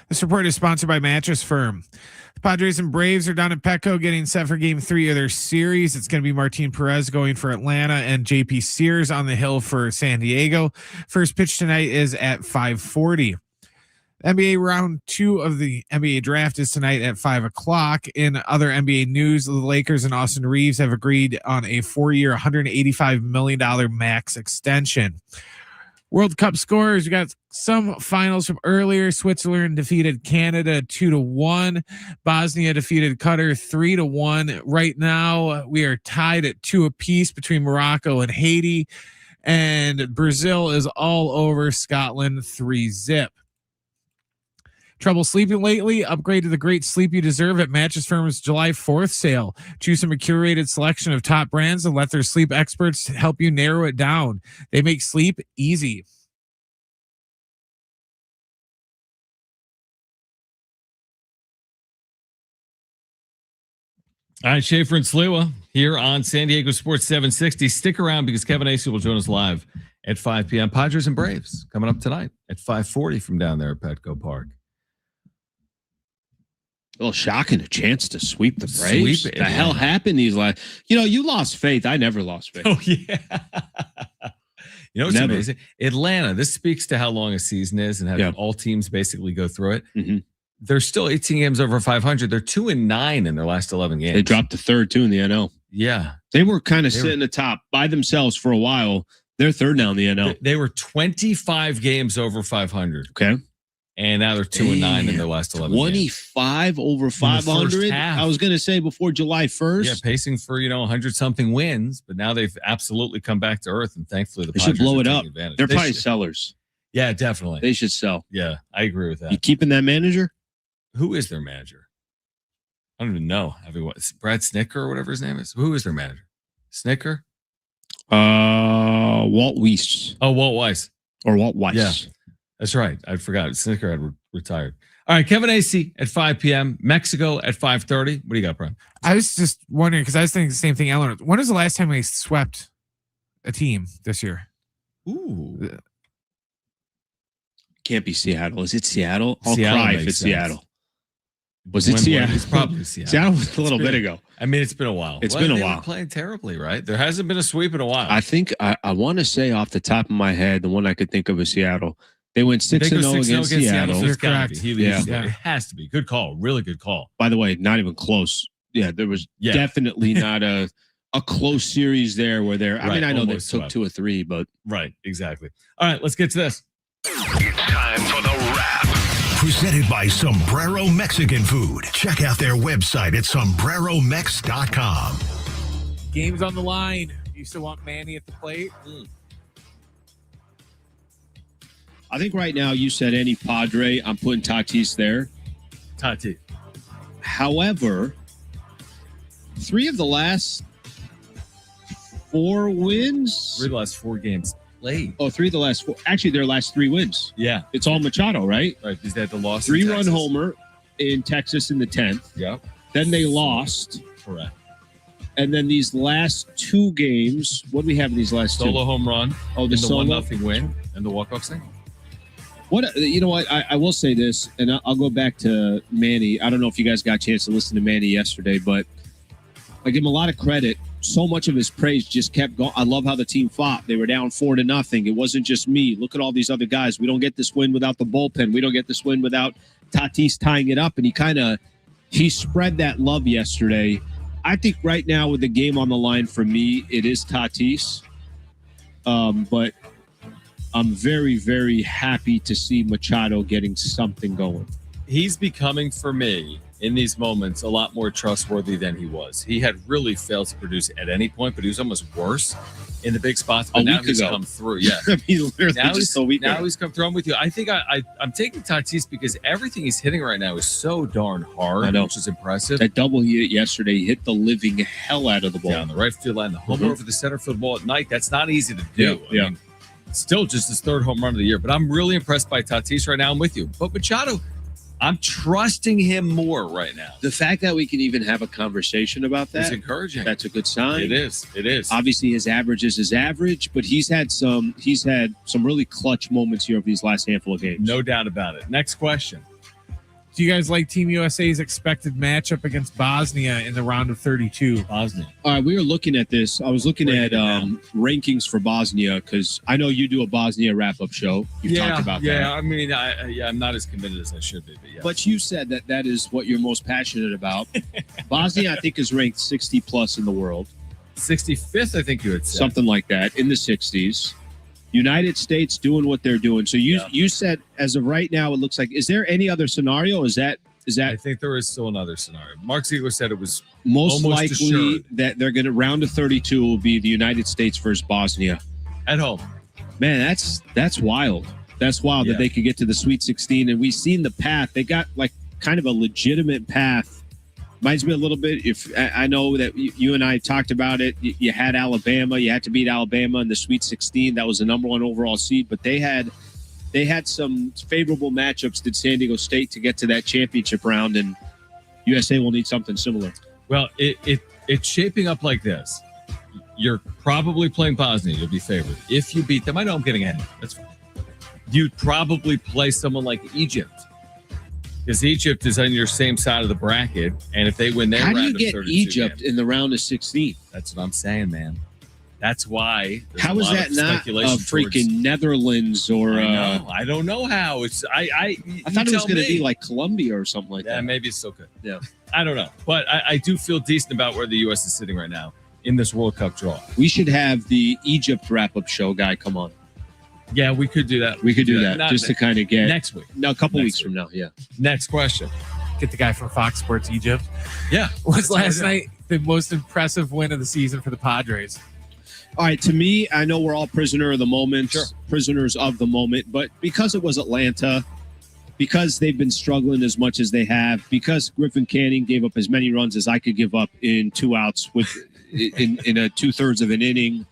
Speaker 1: This report is sponsored by Mattress Firm. The Padres and Braves are down in Petco getting set for game 3 of their series. It's going to be Martin Perez going for Atlanta and JP Sears on the hill for San Diego. First pitch tonight is at 5:40. NBA round 2 of the NBA draft is tonight at 5:00. In other NBA news, the Lakers and Austin Reeves have agreed on a 4-year, $185 million max extension. World Cup scores. We got some finals from earlier. Switzerland defeated Canada 2-1. Bosnia defeated Qatar 3-1. Right now, we are tied at 2 apiece between Morocco and Haiti. And Brazil is all over Scotland 3-0. Trouble sleeping lately? Upgrade to the great sleep you deserve at Mattress Firm's July 4th sale. Choose from a curated selection of top brands and let their sleep experts help you narrow it down. They make sleep easy.
Speaker 3: All right, Schaefer and Sliwa here on San Diego Sports 760. Stick around because Kevin Acey will join us live at 5 p.m. Padres and Braves coming up tonight at 5:40 from down there at Petco Park.
Speaker 4: A little shocking, a chance to sweep the Braves.
Speaker 3: Sweep it,
Speaker 4: the hell happened these last? You lost faith. I never lost faith.
Speaker 3: Oh yeah. What's amazing? Atlanta. This speaks to how long a season is and how all teams basically go through it.
Speaker 4: Mm-hmm.
Speaker 3: They're still 18 games over 500. They're 2-9 in their last 11 games.
Speaker 4: They dropped to third too in the NL.
Speaker 3: Yeah,
Speaker 4: they were kind of sitting atop by themselves for a while. They're third now in the NL.
Speaker 3: They were 25 games over 500.
Speaker 4: Okay.
Speaker 3: And now they're 2-9 in their last 11
Speaker 4: 25
Speaker 3: games.
Speaker 4: over 500. I was going to say before July 1st.
Speaker 3: Yeah, pacing for 100-something wins, but now they've absolutely come back to earth, and thankfully the
Speaker 4: Padres
Speaker 3: should blow it up.
Speaker 4: They're probably sellers.
Speaker 3: Yeah, definitely.
Speaker 4: They should sell.
Speaker 3: Yeah, I agree with that.
Speaker 4: You keeping that manager?
Speaker 3: Who is their manager? I don't even know. Brad Snicker or whatever his name is. Who is their manager? Snicker?
Speaker 4: Walt Weiss.
Speaker 3: Oh, Walt Weiss.
Speaker 4: Or Walt Weiss.
Speaker 3: Yeah. That's right. I forgot. Snicker had retired. All right. Kevin Acey at 5 p.m. Mexico at 5:30. What do you got, Brian?
Speaker 1: I was just wondering because I was thinking the same thing. Eleanor, when was the last time we swept a team this year?
Speaker 3: Ooh.
Speaker 4: Can't be Seattle. Is it Seattle? I'll
Speaker 3: Seattle
Speaker 4: cry if it's
Speaker 3: sense.
Speaker 4: Seattle. Was it Seattle?
Speaker 3: It's probably Seattle.
Speaker 4: Seattle was a little bit ago.
Speaker 3: I mean, it's been a while.
Speaker 4: It's been a while.
Speaker 3: They were playing terribly, right? There hasn't been a sweep in a while.
Speaker 4: I think I want to say off the top of my head, the one I could think of is Seattle. They went 6-0 against Seattle.
Speaker 3: You're correct. It has to be. Good call. Really good call.
Speaker 4: By the way, not even close. Yeah, there was definitely not a close series there where they're. I mean, I know they took 2 or 3, but
Speaker 3: right, exactly. All right, let's get to this.
Speaker 2: It's time for the wrap. Presented by Sombrero Mexican Food. Check out their website at sombreromex.com.
Speaker 1: Game's on the line. You still want Manny at the plate?
Speaker 4: I think right now you said any Padre. I'm putting Tatis there.
Speaker 3: Tatis.
Speaker 4: However, 3 of the last 4 wins.
Speaker 3: 3 of the last 4 games played.
Speaker 4: Oh, 3 of the last 4. Actually, their last 3 wins.
Speaker 3: Yeah.
Speaker 4: It's all Machado, right?
Speaker 3: Right, because they had the loss.
Speaker 4: 3-run homer in Texas in the 10th.
Speaker 3: Yeah.
Speaker 4: Then they lost.
Speaker 3: Correct.
Speaker 4: And then these last 2 games, what do we have in these last 2?
Speaker 3: Solo home run.
Speaker 4: Oh, the solo
Speaker 3: 1-0 win and the walk-off single.
Speaker 4: What you know what I will say this, and I'll go back to Manny. I don't know if you guys got a chance to listen to Manny yesterday, but I give him a lot of credit. So much of his praise just kept going. I love how the team fought. They were down 4-0. It wasn't just me. Look at all these other guys. We don't get this win without the bullpen. We don't get this win without Tatis tying it up. And he spread that love yesterday. I think right now with the game on the line for me, it is Tatis. But I'm very, very happy to see Machado getting something going.
Speaker 3: He's becoming, for me, in these moments, a lot more trustworthy than he was. He had really failed to produce at any point, but he was almost worse in the big spots. But now he's come through. Yeah. Now he's come through. I'm with you. I think I'm taking Tatis because everything he's hitting right now is so darn hard, which is impressive.
Speaker 4: That double he hit yesterday, he hit the living hell out of the ball.
Speaker 3: Down the right field line, the homer over the center field ball at night. That's not easy to do.
Speaker 4: Yeah.
Speaker 3: I mean, still just his 3rd home run of the year, but I'm really impressed by Tatis right now. I'm with you. But Machado, I'm trusting him more right now.
Speaker 4: The fact that we can even have a conversation about that
Speaker 3: is encouraging.
Speaker 4: That's a good sign.
Speaker 3: It is.
Speaker 4: Obviously, his average is his average, but he's had some really clutch moments here over these last handful of games.
Speaker 3: No doubt about it. Next question.
Speaker 1: Do you guys like Team USA's expected matchup against Bosnia in the round of 32?
Speaker 3: Bosnia.
Speaker 4: All right, we were looking at this. I was looking at rankings for Bosnia because I know you do a Bosnia wrap-up show. You've talked about that.
Speaker 3: Yeah, I mean, I'm not as committed as I should be, but yeah.
Speaker 4: But you said that is what you're most passionate about. Bosnia, I think, is ranked 60-plus in the world.
Speaker 3: 65th, I think you had said.
Speaker 4: Something like that, in the 60s. United States doing what they're doing. So you said, as of right now, it looks like, is there any other scenario? Is that
Speaker 3: I think there is still another scenario. Mark Ziegler said it was
Speaker 4: most likely
Speaker 3: assured.
Speaker 4: that they're going to round to 32 will be the United States versus Bosnia
Speaker 3: at home.
Speaker 4: Man, that's wild. That's wild that they could get to the Sweet 16. And we've seen the path. They got like kind of a legitimate path. Reminds me a little bit, if I know that you and I talked about it, you had Alabama, you had to beat Alabama in the Sweet 16. That was the number one overall seed, but they had some favorable matchups to San Diego State to get to that championship round, and USA will need something similar.
Speaker 3: Well, it's shaping up like this. You're probably playing Bosnia, you'll be favored. If you beat them, I know I'm getting ahead. That's fine. You'd probably play someone like Egypt. Because Egypt is on your same side of the bracket, and if they win their round of 32,
Speaker 4: how do you get Egypt in the round of 16?
Speaker 3: That's what I'm saying, man. That's why.
Speaker 4: How is that not freaking Netherlands or?
Speaker 3: I don't know how. I
Speaker 4: thought it was going to be like Colombia or something like that.
Speaker 3: Yeah, maybe it's still good.
Speaker 4: Yeah,
Speaker 3: I don't know, but I do feel decent about where the U.S. is sitting right now in this World Cup draw.
Speaker 4: We should have the Egypt wrap-up show guy come on.
Speaker 3: Yeah, we could do that.
Speaker 4: We could do that just to kind of get
Speaker 3: next week.
Speaker 4: No, a couple weeks from now. Yeah.
Speaker 3: Next question.
Speaker 1: Get the guy from Fox Sports Egypt.
Speaker 3: Yeah.
Speaker 1: Was last night the most impressive win of the season for the Padres?
Speaker 4: All right. To me, I know we're all prisoners of the moment, but because it was Atlanta, because they've been struggling as much as they have, because Griffin Canning gave up as many runs as I could give up in 2 outs in a 2/3 of an inning.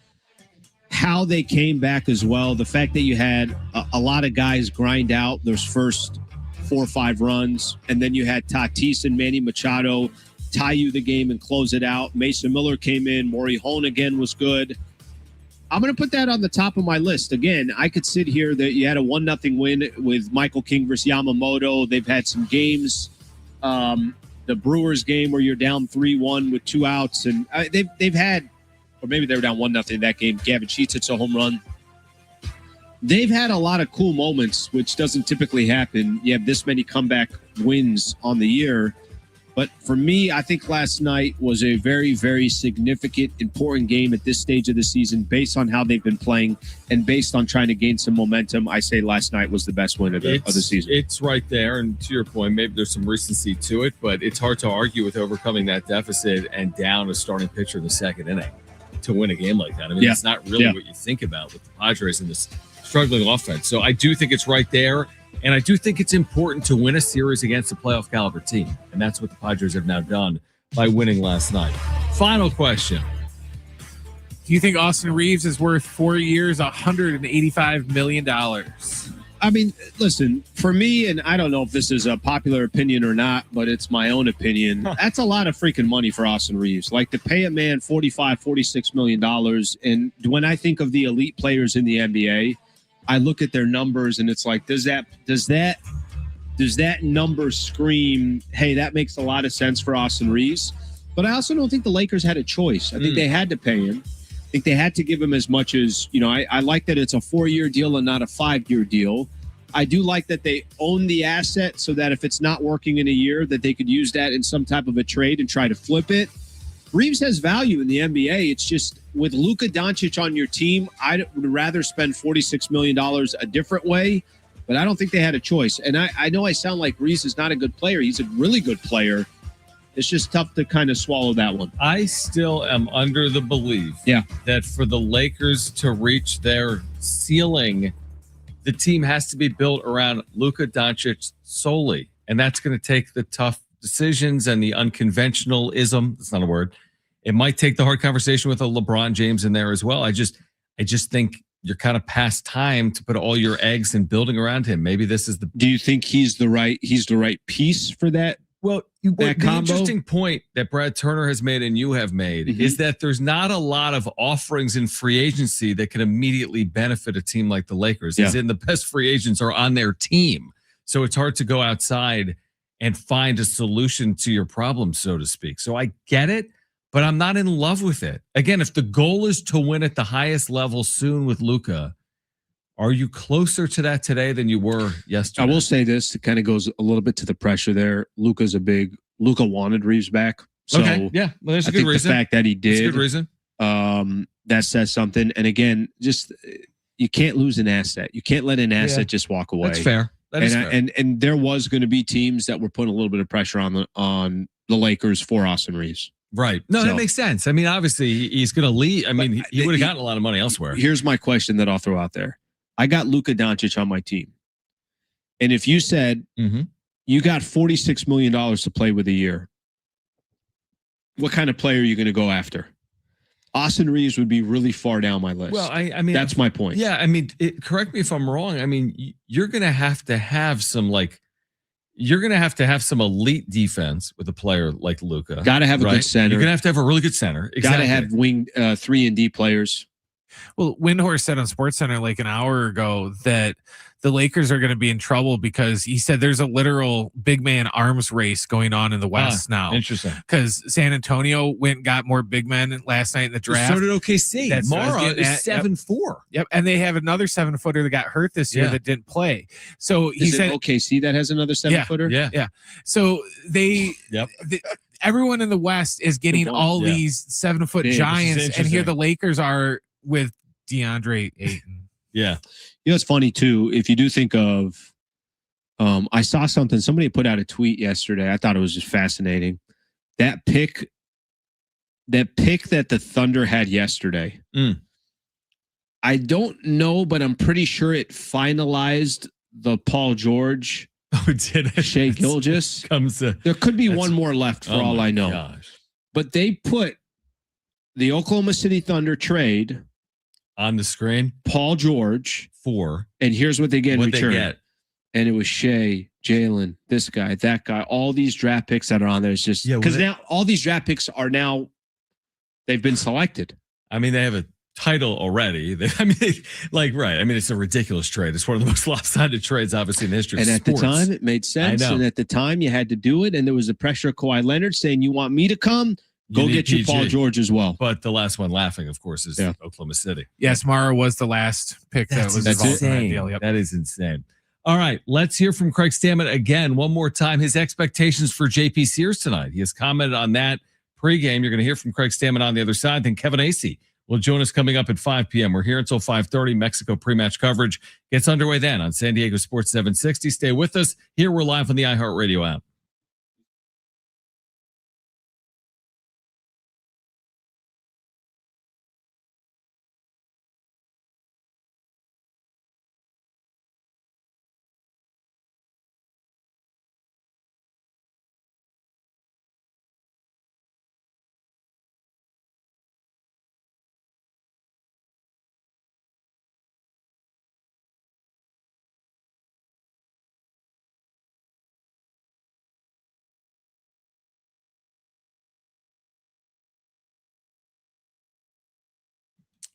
Speaker 4: How they came back as well. The fact that you had a lot of guys grind out those first 4 or 5 runs, and then you had Tatis and Manny Machado tie you the game and close it out. Mason Miller came in. Maury Hone again was good. I'm going to put that on the top of my list. Again, I could sit here that you had a 1-0 win with Michael King versus Yamamoto. They've had some games. The Brewers game where you're down 3-1 with 2 outs, and they've had. Or maybe they were down 1-0 that game. Gavin Sheets hits a home run. They've had a lot of cool moments, which doesn't typically happen. You have this many comeback wins on the year. But for me, I think last night was a very, very significant, important game at this stage of the season based on how they've been playing and based on trying to gain some momentum. I say last night was the best win of the season.
Speaker 3: It's right there. And to your point, maybe there's some recency to it, but it's hard to argue with overcoming that deficit and down a starting pitcher in the second inning to win a game like that. I mean, that's not really what you think about with the Padres in this struggling offense. So I do think it's right there. And I do think it's important to win a series against a playoff caliber team. And that's what the Padres have now done by winning last night. Final question.
Speaker 1: Do you think Austin Reeves is worth 4 years, $185 million?
Speaker 4: I mean, listen, for me, and I don't know if this is a popular opinion or not, but it's my own opinion. That's a lot of freaking money for Austin Reeves. Like to pay a man $45-46 million. And when I think of the elite players in the NBA, I look at their numbers and it's like, does that number scream, hey, that makes a lot of sense for Austin Reeves? But I also don't think the Lakers had a choice. I think they had to pay him. I think they had to give him as much as, I like that it's a 4-year deal and not a 5-year deal. I do like that they own the asset so that if it's not working in a year, that they could use that in some type of a trade and try to flip it. Reeves has value in the NBA. It's just with Luka Doncic on your team, I would rather spend $46 million a different way, but I don't think they had a choice. And I know I sound like Reeves is not a good player. He's a really good player. It's just tough to kind of swallow that one.
Speaker 3: I still am under the belief that for the Lakers to reach their ceiling, the team has to be built around Luka Doncic solely. And that's going to take the tough decisions and the unconventionalism. That's not a word. It might take the hard conversation with a LeBron James in there as well. I just think you're kind of past time to put all your eggs in building around him. Maybe this is the.
Speaker 4: Do you think he's the right piece for that?
Speaker 3: Well, the interesting point that Brad Turner has made and you have made is that there's not a lot of offerings in free agency that can immediately benefit a team like the Lakers. As in the best free agents are on their team. So it's hard to go outside and find a solution to your problem, so to speak. So I get it, but I'm not in love with it. Again, if the goal is to win at the highest level soon with Luka, are you closer to that today than you were yesterday?
Speaker 4: I will say this. It kind of goes a little bit to the pressure there. Luka wanted Reeves back. So
Speaker 3: okay. Yeah. Well, there's a
Speaker 4: I
Speaker 3: good
Speaker 4: think
Speaker 3: reason.
Speaker 4: the fact that he
Speaker 3: That's a
Speaker 4: did,
Speaker 3: good reason.
Speaker 4: that says something. And again, just you can't lose an asset. You can't let an asset just walk away.
Speaker 3: That's fair. That is fair.
Speaker 4: And there was going to be teams that were putting a little bit of pressure on the Lakers for Austin Reeves.
Speaker 3: Right. No, that makes sense. I mean, obviously he's going to leave. I mean, he would have gotten a lot of money elsewhere.
Speaker 4: Here's my question that I'll throw out there. I got Luka Doncic on my team. And if you said you got $46 million to play with a year, what kind of player are you going to go after? Austin Reeves would be really far down my list.
Speaker 3: Well, I mean,
Speaker 4: that's my point.
Speaker 3: Yeah. I mean, correct me if I'm wrong. I mean, you're going to have some elite defense with a player like Luka.
Speaker 4: Got to have a good center.
Speaker 3: You're going to have a really good center. Exactly.
Speaker 4: Got to have wing 3-and-D players.
Speaker 1: Well, Windhorst said on SportsCenter like an hour ago that the Lakers are going to be in trouble because he said there's a literal big man arms race going on in the West now.
Speaker 3: Interesting.
Speaker 1: Because San Antonio went and got more big men last night in the draft.
Speaker 3: So did OKC.
Speaker 1: That's
Speaker 3: Mara is 7'4".
Speaker 1: Yep. And they have another 7-footer that got hurt this year that didn't play. So he said
Speaker 4: OKC that has another 7-footer?
Speaker 1: Yeah. So everyone in the West is getting all these 7-foot giants, and here the Lakers are with DeAndre Ayton.
Speaker 3: Yeah.
Speaker 4: You know, it's funny too. If you do think of, I saw something, somebody put out a tweet yesterday. I thought it was just fascinating. That pick that the Thunder had yesterday. I don't know, but I'm pretty sure it finalized the Paul George.
Speaker 3: Oh, did it?
Speaker 4: Shea Gilgeous. There could be one more left for all I know.
Speaker 3: Gosh.
Speaker 4: But they put the Oklahoma City Thunder trade
Speaker 3: on the screen.
Speaker 4: Paul George and here's what they get in return. And it was Shea, Jalen, this guy, that guy, all these draft picks that are on there. It's just because now all these draft picks are now they've been selected.
Speaker 3: I mean, they have a title already. It's a ridiculous trade. It's one of the most lopsided trades, obviously, in the history of sports.
Speaker 4: And at the time, it made sense. And at the time, you had to do it. And there was the pressure of Kawhi Leonard saying, "You want me to come? Go get you Paul George as well."
Speaker 3: But the last one laughing, of course, is Oklahoma City.
Speaker 1: Yes, Mara was the last pick that was involved in that deal. Yep.
Speaker 3: That is insane. All right, let's hear from Craig Stammen again one more time. His expectations for JP Sears tonight. He has commented on that pregame. You're going to hear from Craig Stammen on the other side. Then Kevin Acee will join us coming up at 5 p.m. We're here until 5:30. Mexico pre-match coverage gets underway then on San Diego Sports 760. Stay with us. Here we're live on the iHeartRadio app.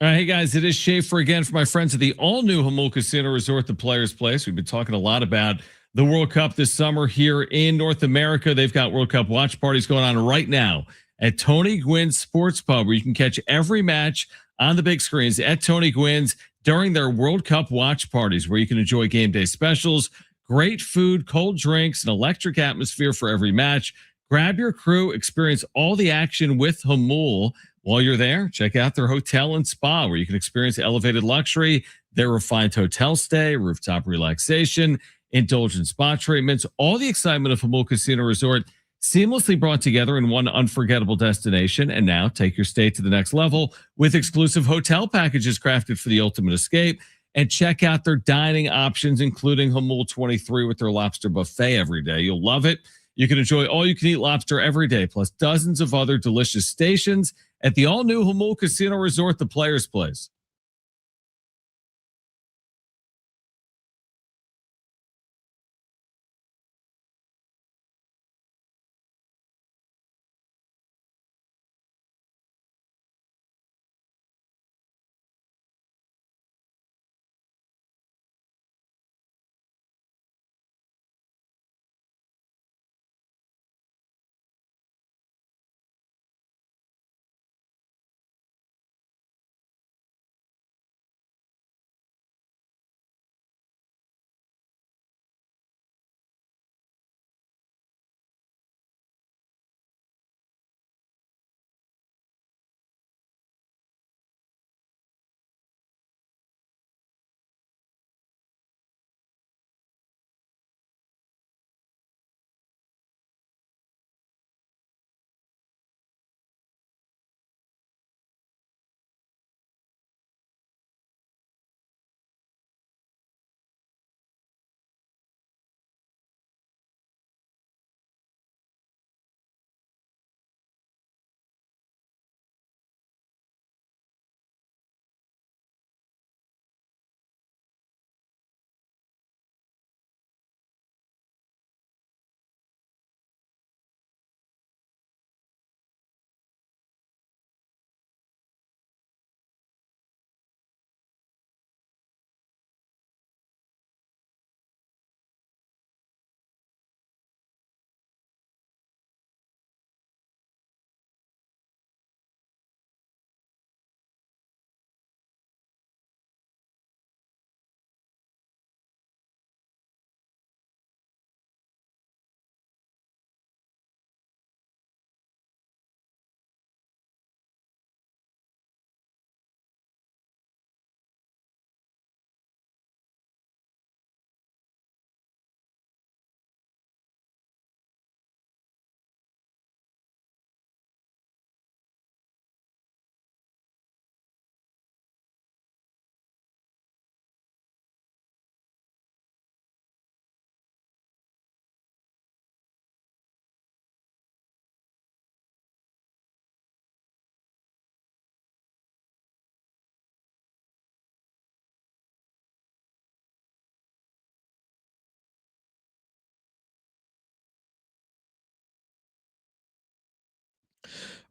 Speaker 3: All right, hey guys, it is Schaefer again for my friends at the all-new Jamul Casino Resort, the Players Place. We've been talking a lot about the World Cup this summer here in North America. They've got World Cup watch parties going on right now at Tony Gwynn's Sports Pub, where you can catch every match on the big screens at Tony Gwynn's during their World Cup watch parties, where you can enjoy game day specials, great food, cold drinks, an electric atmosphere for every match. Grab your crew, experience all the action with Jamul. While you're there, check out their hotel and spa, where you can experience elevated luxury, their refined hotel stay, rooftop relaxation, indulgent spa treatments, all the excitement of Jamul Casino Resort seamlessly brought together in one unforgettable destination. And now take your stay to the next level with exclusive hotel packages crafted for the ultimate escape. And check out their dining options, including Jamul 23 with their lobster buffet every day. You'll love it. You can enjoy all-you-can-eat lobster every day, plus dozens of other delicious stations at the all-new Jamul Casino Resort, the Players Place.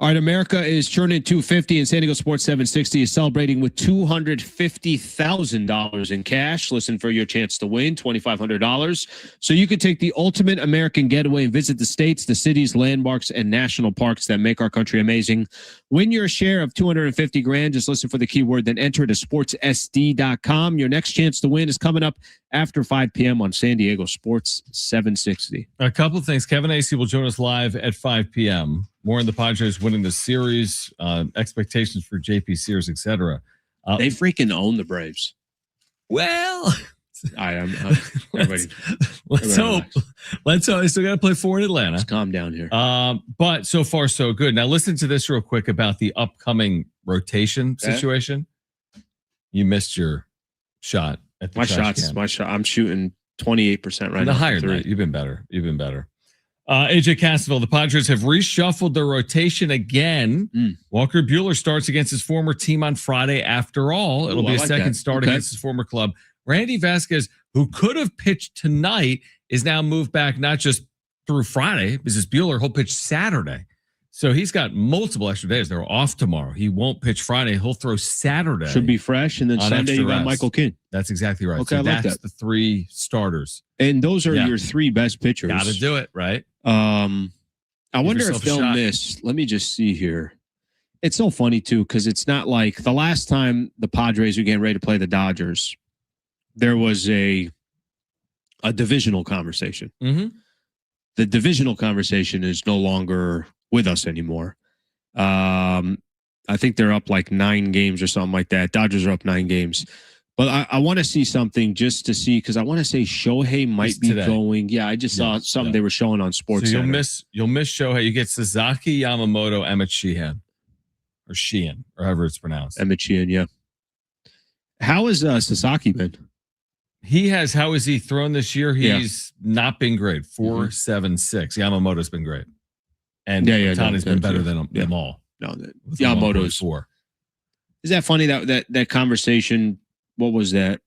Speaker 4: All right, America is churning 250 and San Diego Sports 760 is celebrating with $250,000 in cash. Listen for your chance to win $2,500. So you can take the ultimate American getaway and visit the states, the cities, landmarks, and national parks that make our country amazing. Win your share of $250,000. Just listen for the keyword, then enter to sportssd.com. Your next chance to win is coming up after 5 p.m. on San Diego Sports 760.
Speaker 3: A couple of things. Kevin Acey will join us live at 5 p.m. More on the Padres winning the series, expectations for JP Sears, etc.
Speaker 4: They freaking own the Braves.
Speaker 3: Well,
Speaker 4: I'm
Speaker 3: let's hope. Let's hope. They still got to play 4 in Atlanta.
Speaker 4: Let's calm down here.
Speaker 3: But so far, so good. Now, listen to this real quick about the upcoming rotation situation. You missed your shot at the
Speaker 4: my shot. I'm shooting 28% right now.
Speaker 3: Higher than that. You've been better. AJ Cassaville, the Padres have reshuffled their rotation again. Walker Buehler starts against his former team on Friday. After all, it'll be a second start against his former club. Randy Vasquez, who could have pitched tonight, is now moved back not just through Friday, because Buehler, he'll pitch Saturday. So he's got multiple extra days. They're off tomorrow. He won't pitch Friday. He'll throw Saturday.
Speaker 4: Should be fresh. And then Sunday you got Michael King.
Speaker 3: That's exactly right.
Speaker 4: Okay,
Speaker 3: so
Speaker 4: I like
Speaker 3: that's
Speaker 4: that.
Speaker 3: the 3 starters.
Speaker 4: And those are your 3 best pitchers.
Speaker 3: Got to do it, right?
Speaker 4: I wonder if they'll miss. Let me just see here. It's so funny, too, because it's not like the last time the Padres were getting ready to play the Dodgers, there was a divisional conversation.
Speaker 3: Mm-hmm.
Speaker 4: The divisional conversation is no longer with us anymore. I think they're up like 9 games or something like that. Dodgers are up 9 games. But I want to see something just to see, because I want to say Shohei might be going. Yeah, I just saw something they were showing on Sports.
Speaker 3: So you'll miss Shohei. You get Sasaki, Yamamoto, Emmett Sheehan, or however it's pronounced.
Speaker 4: Emmett Sheehan, yeah. How has Sasaki been?
Speaker 3: How has he thrown this year? He's not been great. 4.76. Yamamoto's been great. And Tani's been better than them all.
Speaker 4: No, Yamamoto's
Speaker 3: 4.
Speaker 4: Is that funny that conversation? What was that?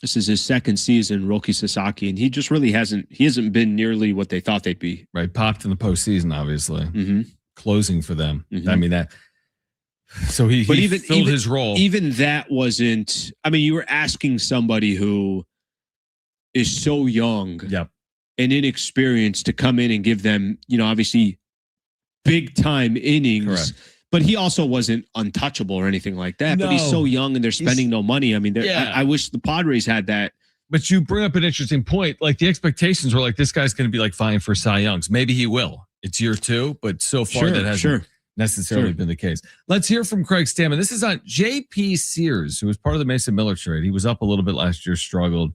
Speaker 4: This is his second season, Roki Sasaki, and he just really hasn't been nearly what they thought they'd be.
Speaker 3: Right. Popped in the postseason, obviously.
Speaker 4: Mm-hmm.
Speaker 3: Closing for them. Mm-hmm. I mean, that. So he filled his role.
Speaker 4: Even that wasn't. I mean, you were asking somebody who is so young and inexperienced to come in and give them, obviously big time innings.
Speaker 3: Correct.
Speaker 4: But he also wasn't untouchable or anything like that. No, but he's so young and they're spending no money. I mean, I wish the Padres had that.
Speaker 3: But you bring up an interesting point. Like the expectations were like, this guy's going to be like vying for Cy Youngs. Maybe he will. It's year 2, but so far that hasn't necessarily been the case. Let's hear from Craig Stammen. This is on JP Sears, who was part of the Mason Miller trade. He was up a little bit last year, struggled.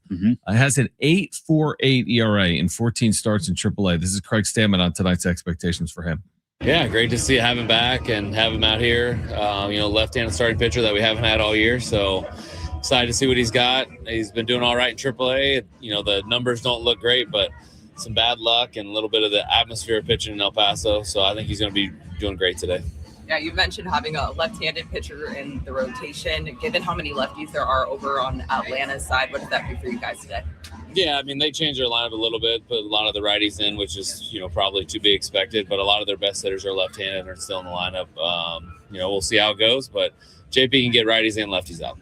Speaker 3: Has an 8.48 ERA in 14 starts in AAA. This is Craig Stammen on tonight's expectations for him.
Speaker 9: Yeah, great to have him back and have him out here. Left-handed starting pitcher that we haven't had all year. So excited to see what he's got. He's been doing all right in AAA. The numbers don't look great, but some bad luck and a little bit of the atmosphere of pitching in El Paso. So I think he's going to be doing great today.
Speaker 10: Yeah, you mentioned having a left-handed pitcher in the rotation. Given how many lefties there are over on Atlanta's side, what does that mean for you guys today?
Speaker 9: Yeah, I mean, they changed their lineup a little bit, put a lot of the righties in, which is, probably to be expected. But a lot of their best hitters are left-handed and are still in the lineup. We'll see how it goes. But JP can get righties and lefties out.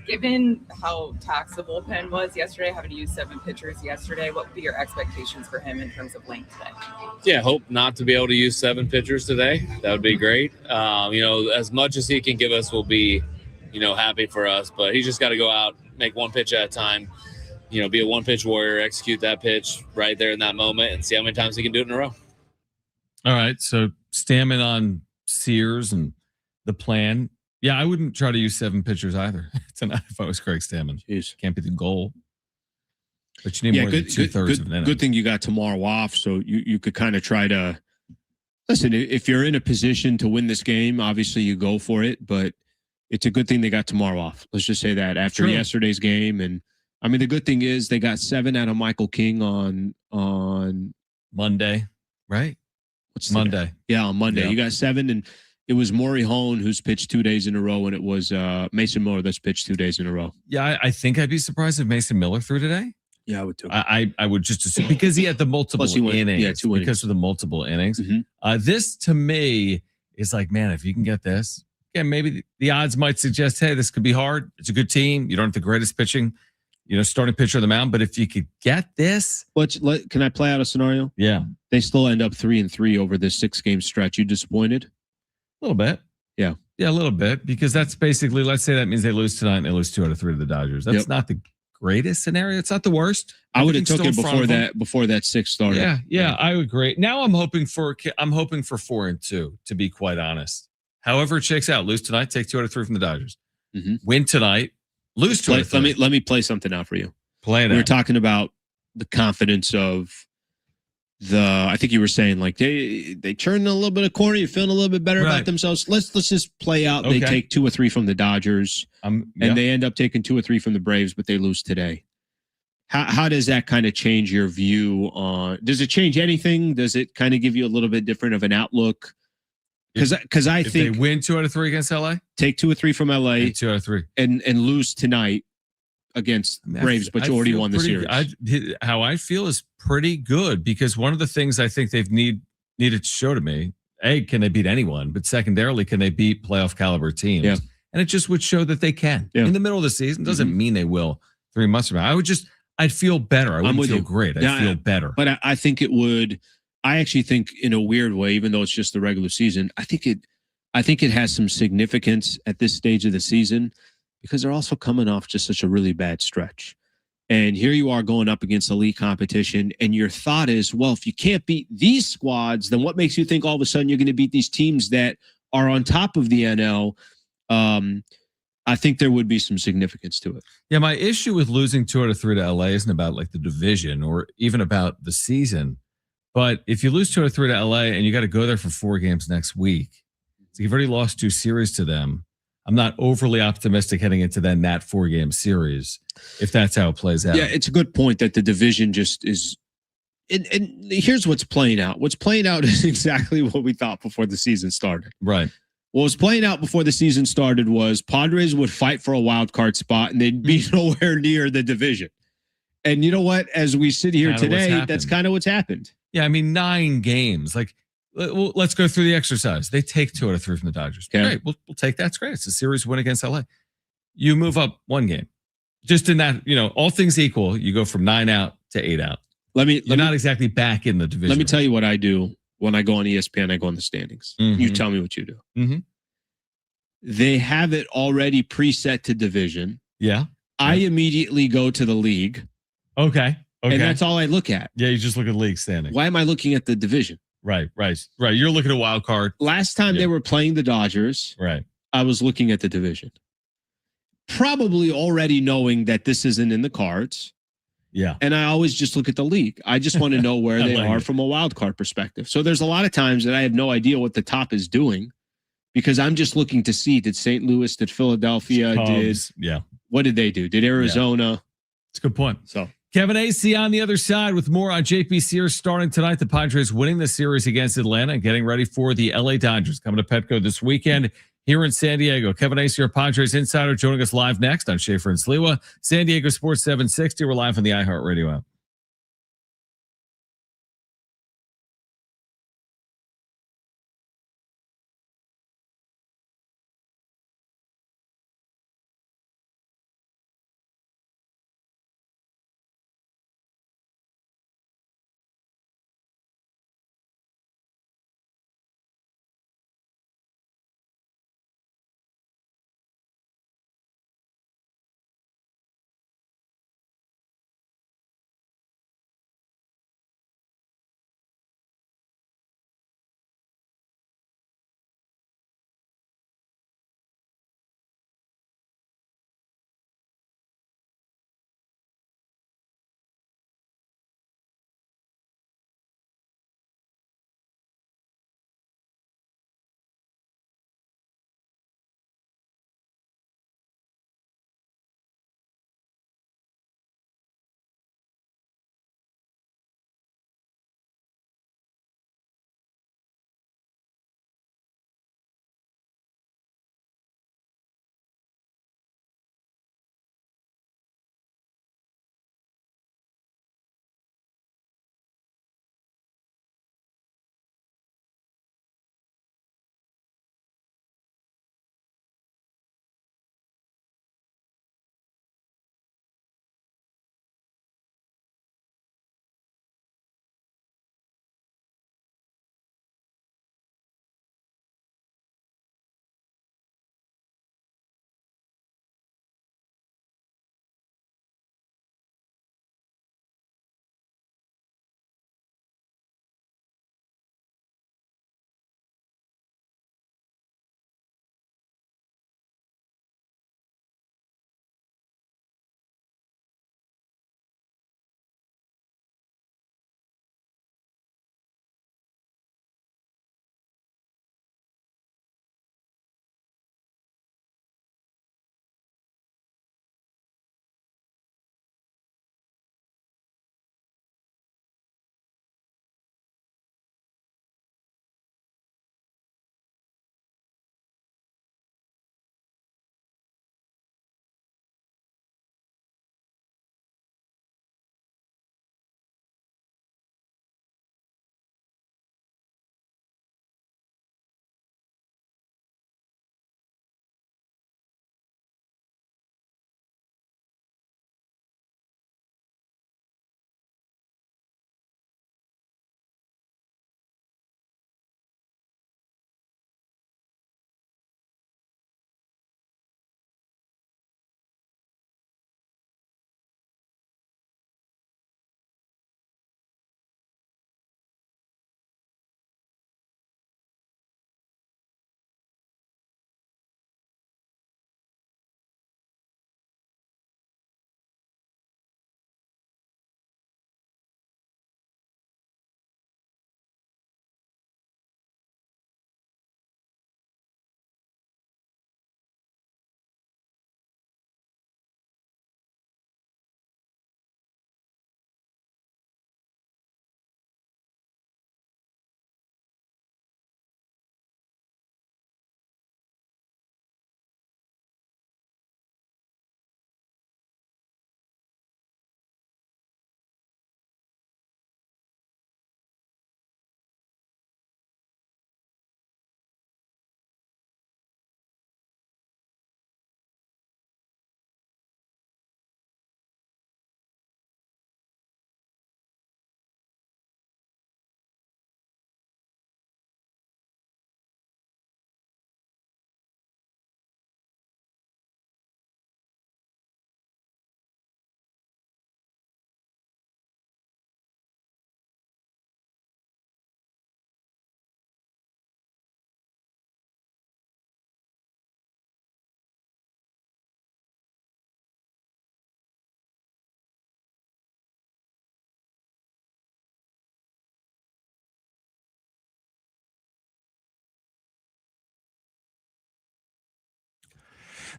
Speaker 10: Given how taxed the bullpen was yesterday, having to use 7 pitchers yesterday, what would be your expectations for him in terms of length today?
Speaker 9: Yeah, hope not to be able to use 7 pitchers today. That would be great. As much as he can give us will be, happy for us. But he's just got to go out, make one pitch at a time. Be a one-pitch warrior, execute that pitch right there in that moment, and see how many times he can do it in a row.
Speaker 3: All right, so Stammen on Sears and the plan. Yeah, I wouldn't try to use 7 pitchers either tonight if I was Craig Stammen.
Speaker 4: Jeez.
Speaker 3: Can't be the goal. But you need more than 2/3 of an inning.
Speaker 4: Good thing you got tomorrow off, so you could kind of try to listen. If you're in a position to win this game, obviously you go for it. But it's a good thing they got tomorrow off. Let's just say that after yesterday's game. And I mean, the good thing is they got 7 out of Michael King on
Speaker 3: Monday, right?
Speaker 4: What's
Speaker 3: Monday?
Speaker 4: Yeah, on Monday.
Speaker 3: Yeah.
Speaker 4: You got 7, and it was Maury Hone who's pitched 2 days in a row, and it was Mason Miller that's pitched 2 days in a row.
Speaker 3: Yeah, I think I'd be surprised if Mason Miller threw today.
Speaker 4: Yeah, I would too.
Speaker 3: I would just assume because he had the multiple
Speaker 4: Plus he went-
Speaker 3: innings.
Speaker 4: yeah, 2 innings.
Speaker 3: Because of the multiple innings.
Speaker 4: Mhm.
Speaker 3: This to me is like, man, if you can get this, yeah, maybe the odds might suggest, hey, this could be hard. It's a good team. You don't have the greatest pitching, starting pitcher of the mound, but if you could get this,
Speaker 4: Can I play out a scenario?
Speaker 3: yeah,
Speaker 4: They still end up 3-3 over this 6-game stretch. You disappointed?
Speaker 3: a little bit.
Speaker 4: Yeah.
Speaker 3: Yeah, a little bit, because that's basically, let's say that means they lose tonight and they lose 2 out of 3 to the Dodgers. That's
Speaker 4: Yep.
Speaker 3: not the greatest scenario. It's not the worst.
Speaker 4: I would have
Speaker 3: Everything's
Speaker 4: took it
Speaker 3: still in front
Speaker 4: before
Speaker 3: of them.
Speaker 4: that 6 started.
Speaker 3: Yeah, I agree. Now I'm hoping for 4-2, to be quite honest. However it shakes out, lose tonight, take 2 out of 3 from the Dodgers.
Speaker 4: Mhm.
Speaker 3: Win tonight, lose 2 out of 3.
Speaker 4: Let me play something out for you.
Speaker 3: Play it
Speaker 4: We were
Speaker 3: out.
Speaker 4: talking about the confidence of I think you were saying like they turned a little bit of corner. You're feeling a little bit better
Speaker 3: Right.
Speaker 4: about themselves. Let's just play out. They
Speaker 3: Okay.
Speaker 4: take 2 or 3 from the Dodgers,
Speaker 3: Yeah.
Speaker 4: and they end up taking 2 or 3 from the Braves, but they lose today. How does that kind of change your view on? Does it change anything? Does it kind of give you a little bit different of an outlook? Because I
Speaker 3: if
Speaker 4: think
Speaker 3: they win 2 out of 3 against LA,
Speaker 4: take 2 or 3 from LA
Speaker 3: and 2 out of 3
Speaker 4: and lose tonight against Braves, but you already won the series.
Speaker 3: How I feel is pretty good, because one of the things I think they've needed to show to me, A, can they beat anyone? But secondarily, can they beat playoff caliber teams?
Speaker 4: Yeah.
Speaker 3: And it just would show that they can.
Speaker 4: Yeah.
Speaker 3: In the middle of the season, doesn't mean they will 3 months from now. I'd feel better. I wouldn't
Speaker 4: with
Speaker 3: feel
Speaker 4: you.
Speaker 3: great. I'd
Speaker 4: Yeah,
Speaker 3: feel better.
Speaker 4: But I think it would. I actually think, in a weird way, even though it's just the regular season, I think it has some significance at this stage of the season, because they're also coming off just such a really bad stretch. And here you are going up against elite competition, and your thought is, well, if you can't beat these squads, then what makes you think all of a sudden you're going to beat these teams that are on top of the NL? I think there would be some significance to it.
Speaker 3: Yeah, my issue with losing 2 out of 3 to LA isn't about like the division or even about the season. But if you lose 2 out of 3 to LA and you got to go there for 4 games next week, so you've already lost 2 series to them. I'm not overly optimistic heading into then that 4-game series, if that's how it plays out.
Speaker 4: Yeah, it's a good point that the division just is. And here's what's playing out. What's playing out is exactly what we thought before the season started.
Speaker 3: Right.
Speaker 4: What was playing out before the season started was Padres would fight for a wild card spot and they'd be nowhere near the division. And you know what? As we sit here
Speaker 3: Kinda what's
Speaker 4: today,
Speaker 3: happened.
Speaker 4: that's kind of what's happened.
Speaker 3: Yeah, I mean, 9 games. Like, well, let's go through the exercise. They take 2 out of 3 from the Dodgers.
Speaker 4: Okay.
Speaker 3: Great. We'll take that. It's great. It's a series win against LA. You move up 1 game. Just in that, all things equal, you go from 9 out to 8 out. You're not exactly back in the division.
Speaker 4: Let me tell you what I do when I go on ESPN. I go on the standings.
Speaker 3: Mhm.
Speaker 4: You tell me what you do.
Speaker 3: Mhm.
Speaker 4: They have it already preset to division.
Speaker 3: Yeah.
Speaker 4: I immediately go to the league,
Speaker 3: Okay.
Speaker 4: and that's all I look at.
Speaker 3: Yeah, you just look at league standing.
Speaker 4: Why am I looking at the division?
Speaker 3: Right. You're looking at wild card.
Speaker 4: Last time
Speaker 3: Yeah.
Speaker 4: they were playing the Dodgers,
Speaker 3: Right.
Speaker 4: I was looking at the division. Probably already knowing that this isn't in the cards.
Speaker 3: Yeah.
Speaker 4: And I always just look at the league. I just want to know where
Speaker 3: I
Speaker 4: they
Speaker 3: like
Speaker 4: are
Speaker 3: it.
Speaker 4: from a wild card perspective. So there's a lot of times that I have no idea what the top is doing, because I'm just looking to see, did St. Louis, did Philadelphia,
Speaker 3: Cubs. Yeah.
Speaker 4: what did they do? Did Arizona?
Speaker 3: It's a good point.
Speaker 4: So
Speaker 3: Kevin AC on the other side with more on JP Sears starting tonight. The Padres winning the series against Atlanta and getting ready for the LA Dodgers coming to Petco this weekend here in San Diego. Kevin AC, our Padres insider, joining us live next on Schaefer and Sliwa, San Diego Sports 760. We're live on the iHeartRadio app.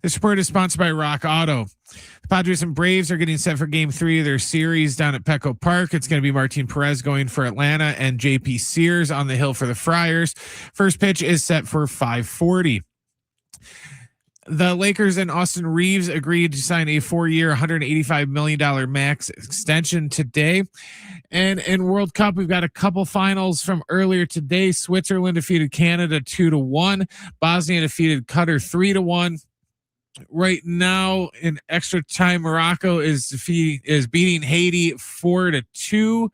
Speaker 1: This report is sponsored by Rock Auto. The Padres and Braves are getting set for game 3 of their series down at Petco Park. It's going to be Martin Perez going for Atlanta and JP Sears on the hill for the Friars. First pitch is set for 5:40. The Lakers and Austin Reeves agreed to sign a 4-year, $185 million max extension today. And in World Cup, we've got a couple finals from earlier today. Switzerland defeated Canada 2-1. Bosnia defeated Qatar 3-1. Right now, in extra time, Morocco is beating Haiti 4-2.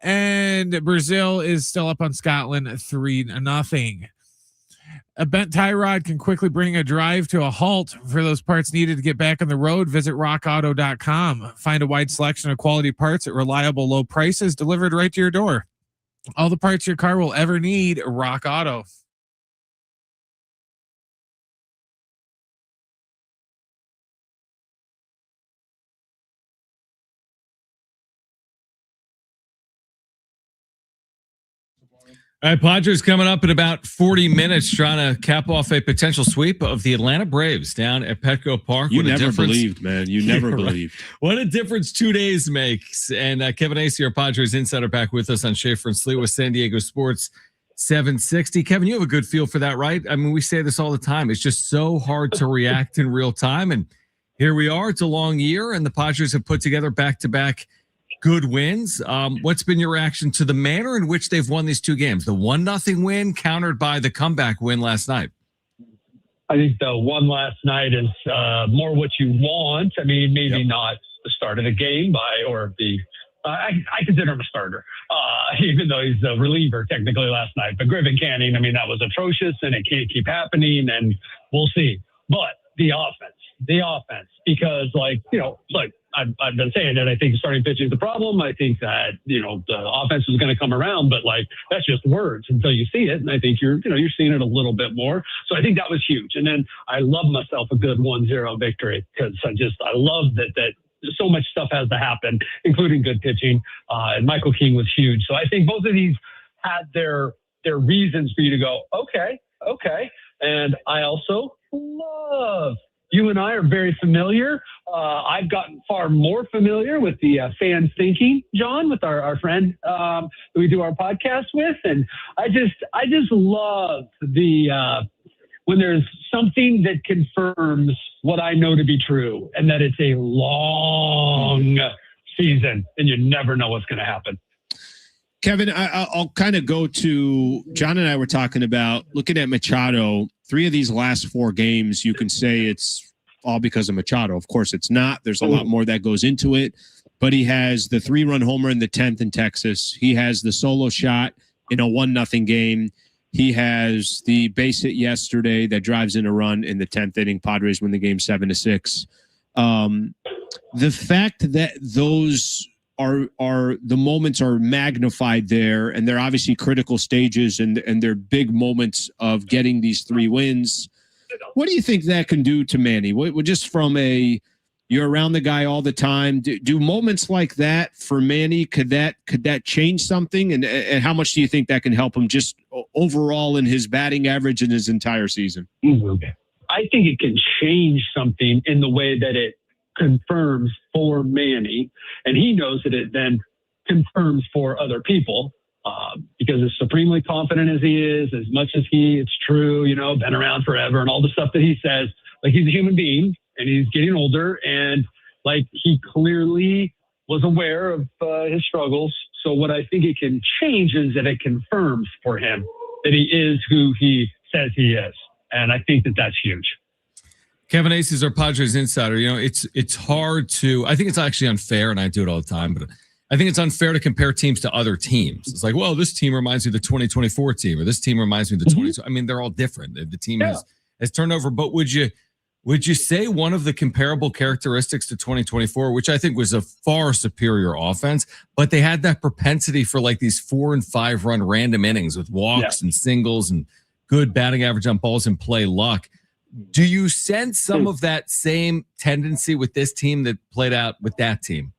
Speaker 1: And Brazil is still up on Scotland 3-0. A bent tie rod can quickly bring a drive to a halt. For those parts needed to get back on the road, visit rockauto.com. Find a wide selection of quality parts at reliable low prices delivered right to your door. All the parts your car will ever need, Rock Auto.
Speaker 3: All right, Padres coming up in about 40 minutes, trying to cap off a potential sweep of the Atlanta Braves down at Petco Park.
Speaker 4: You never believed, man. You never believed.
Speaker 3: What a difference 2 days makes. And Kevin Acey, our Padres insider, back with us on Schaefer and Sleet with San Diego Sports 760. Kevin, you have a good feel for that, right? I mean, we say this all the time. It's just so hard to react in real time. And here we are. It's a long year, and the Padres have put together back-to-back good wins. What's been your reaction to the manner in which they've won these 2 games? The 1-0 win countered by the comeback win last night.
Speaker 11: I think the one last night is more what you want. I mean, maybe not the start of the game I consider him a starter, even though he's a reliever technically last night. But Griffin Canning, I mean, that was atrocious, and it can't keep happening, and we'll see. But the offense, because I've been saying that I think starting pitching is the problem. I think that, the offense is going to come around, but that's just words until you see it. And I think you're seeing it a little bit more. So I think that was huge. And then I love myself a good 1-0 victory, because I love that so much stuff has to happen, including good pitching. And Michael King was huge. So I think both of these had their reasons for you to go, okay. And I also love, you and I are very familiar. I've gotten far more familiar with the fans thinking, John, with our friend who we do our podcast with. And I just love when there's something that confirms what I know to be true, and that it's a long season and you never know what's going to happen.
Speaker 4: Kevin, I'll kind of go to John and I were talking about looking at Machado. 3 of these last 4 games, you can say it's all because of Machado. Of course, it's not. There's a lot more that goes into it. But he has the 3-run homer in the 10th in Texas. He has the solo shot in a 1-0 game. He has the base hit yesterday that drives in a run in the 10th inning. Padres win the game 7-6. The fact that those are the moments are magnified there, and they're obviously critical stages, and they're big moments of getting these 3 wins. What do you think that can do to Manny? What just from you're around the guy all the time. Do moments like that for Manny, could that change something? And how much do you think that can help him just overall in his batting average in his entire season?
Speaker 11: I think it can change something in the way that it confirms for Manny, and he knows that it then confirms for other people, because as supremely confident as he is, as much as it's true, been around forever and all the stuff that he says, he's a human being and he's getting older, and he clearly was aware of his struggles. So what I think it can change is that it confirms for him that he is who he says he is. And I think that that's huge.
Speaker 3: Kevin Acey is our Padres insider. It's hard to, I think it's actually unfair, and I do it all the time, but I think it's unfair to compare teams to other teams. It's well, this team reminds me of the 2024 team, or this team reminds me of the 20. I mean, they're all different. The team has turnover, but would you say one of the comparable characteristics to 2024, which I think was a far superior offense, but they had that propensity for these 4 and 5 run random innings with walks and singles and good batting average on balls in play luck. Do you sense some of that same tendency with this team that played out with that team?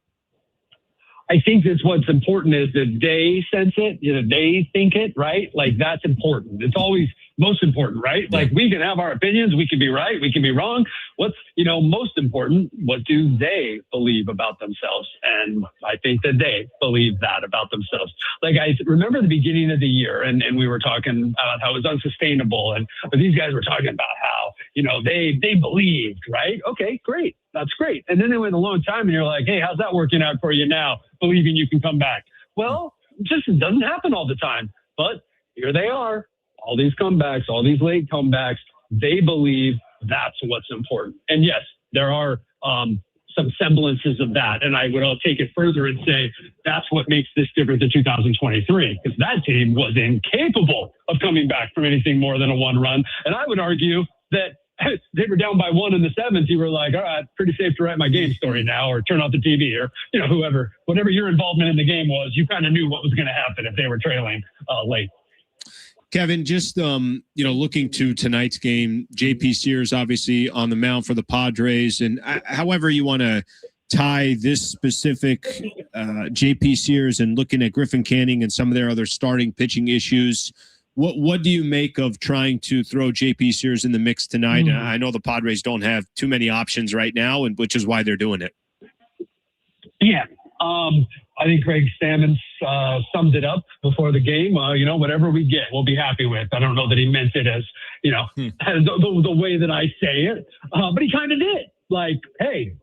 Speaker 11: I think that's what's important is that they sense it, they think it, right? Like that's important. It's always most important, right? Like we can have our opinions, we can be right, we can be wrong. What's, most important, what do they believe about themselves? And I think that they believe that about themselves. Like I remember the beginning of the year and we were talking about how it was unsustainable. But these guys were talking about how, they believed, right? Okay, great. That's great. And then they went a long time and you're like, hey, how's that working out for you now? Believing you can come back. Well, it doesn't happen all the time, but here they are. All these comebacks, all these late comebacks, they believe that's what's important. And yes, there are some semblances of that. And I would take it further and say that's what makes this different than 2023, because that team was incapable of coming back from anything more than a one run. And I would argue that they were down by 1 in the 7th. You were like, all right, pretty safe to write my game story now, or turn off the TV, or whatever your involvement in the game was, you kind of knew what was going to happen if they were trailing late.
Speaker 4: Kevin, just looking to tonight's game, JP Sears obviously on the mound for the Padres, and however you want to tie this specific JP Sears and looking at Griffin Canning and some of their other starting pitching issues. What do you make of trying to throw JP Sears in the mix tonight? I know the Padres don't have too many options right now, and which is why they're doing it.
Speaker 11: Yeah. I think Craig Stammen summed it up before the game. Whatever we get, we'll be happy with. I don't know that he meant it as, as the way that I say it, but he kind of did. Like, hey,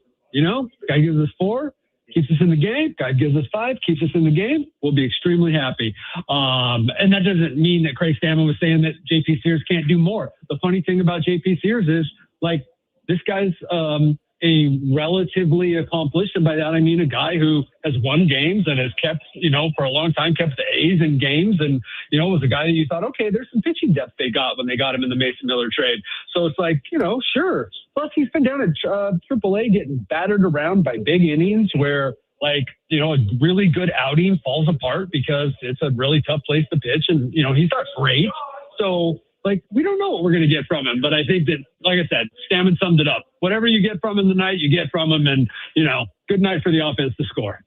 Speaker 11: guy gives us 4, keeps us in the game. Guy gives us 5, keeps us in the game. We'll be extremely happy. And that doesn't mean that Craig Stammen was saying that JP Sears can't do more. The funny thing about JP Sears is, like, this guy's a relatively accomplished, and by that I mean a guy who has won games and has kept, for a long time, kept the A's in games, and, was a guy that you thought, okay, there's some pitching depth they got when they got him in the Mason Miller trade. So it's like, sure. Plus, he's been down at AAA getting battered around by big innings where, like, a really good outing falls apart because it's a really tough place to pitch, and, he's not great. So, like, we don't know what we're going to get from him, but I think that, like I said, Stammen summed it up. Whatever you get from him tonight, you get from him, and, good night for the offense to score.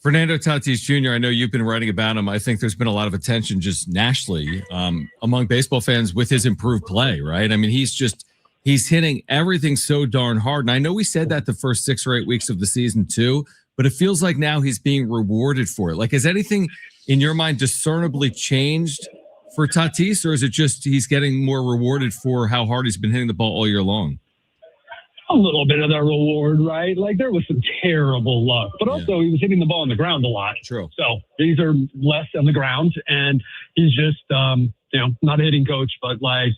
Speaker 3: Fernando Tatis Jr., I know you've been writing about him. I think there's been a lot of attention just nationally among baseball fans with his improved play, right? I mean, he's hitting everything so darn hard. And I know we said that the first 6 or 8 weeks of the season too, but it feels like now he's being rewarded for it. Like, has anything in your mind discernibly changed for Tatis, or is it just he's getting more rewarded for how hard he's been hitting the ball all year long?
Speaker 11: A little bit of that reward, right? Like, there was some terrible luck, but also he was hitting the ball on the ground a lot.
Speaker 3: True.
Speaker 11: So these are less on the ground, and he's just, not a hitting coach, but like,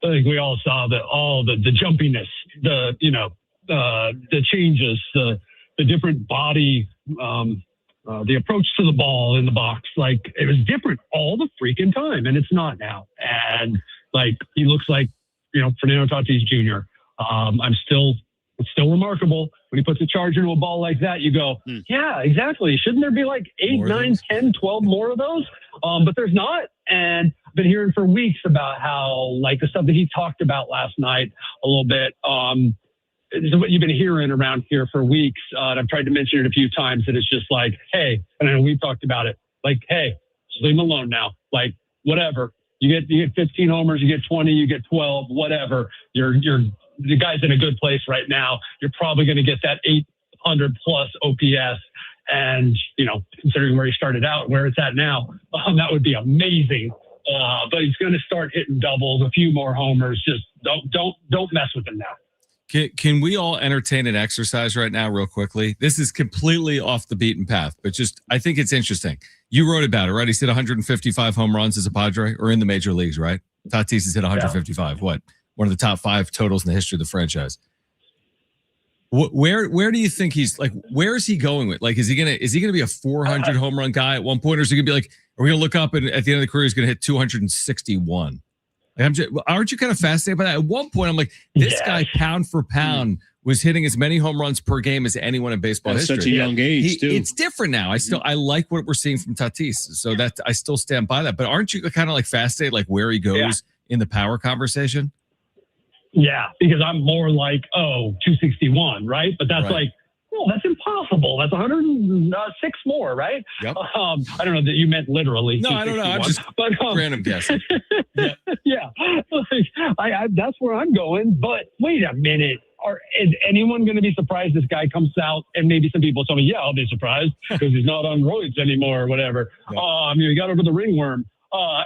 Speaker 11: I think we all saw the jumpiness, the changes, the different body, the approach to the ball in the box. Like, it was different all the freaking time, and it's not now. And like, he looks like, Fernando Tatis Jr. It's still remarkable when he puts a charge into a ball like that. You go, yeah, exactly. Shouldn't there be like 8, 9, 10, 12 more of those? But there's not. And I've been hearing for weeks about how, like, the stuff that he talked about last night a little bit. This is what you've been hearing around here for weeks. And I've tried to mention it a few times, that it's just like, hey, and I know we've talked about it. Like, hey, just leave him alone now. Like, whatever. You get 15 homers, you get 20, you get 12, whatever. The guy's in a good place right now. You're probably going to get that 800 plus OPS. And, considering where he started out, where it's at now, that would be amazing. But he's going to start hitting doubles, a few more homers. Just don't mess with him now.
Speaker 3: Can we all entertain an exercise right now real quickly? This is completely off the beaten path, but just, I think it's interesting. You wrote about it, right? He's hit 155 home runs as a Padre, or in the major leagues, right? Tatis has hit 155. Yeah. What? One of the top 5 totals in the history of the franchise. Where do you think he's, like, where is he going with? Like, is he gonna be a 400 home run guy at one point, or is he gonna be like, are we gonna look up and at the end of the career he's gonna hit 261? Like, aren't you kind of fascinated by that? At one point, I'm like, this guy pound for pound was hitting as many home runs per game as anyone in baseball history.
Speaker 4: Such a young age, too.
Speaker 3: It's different now. I like what we're seeing from Tatis, so that I still stand by that. But aren't you kind of like fascinated, like, where he goes in the power conversation?
Speaker 11: Yeah, because I'm more like, 261, right? But that's like Well, that's impossible. That's 106 more, right?
Speaker 3: Yep.
Speaker 11: I don't know that you meant literally.
Speaker 3: No, I don't know. I'm just random guessing.
Speaker 11: Yeah. Yeah. That's where I'm going. But wait a minute. Is anyone going to be surprised this guy comes out? And maybe some people tell me, yeah, I'll be surprised because he's not on roids anymore or whatever.
Speaker 3: Yeah.
Speaker 11: He got over the ringworm.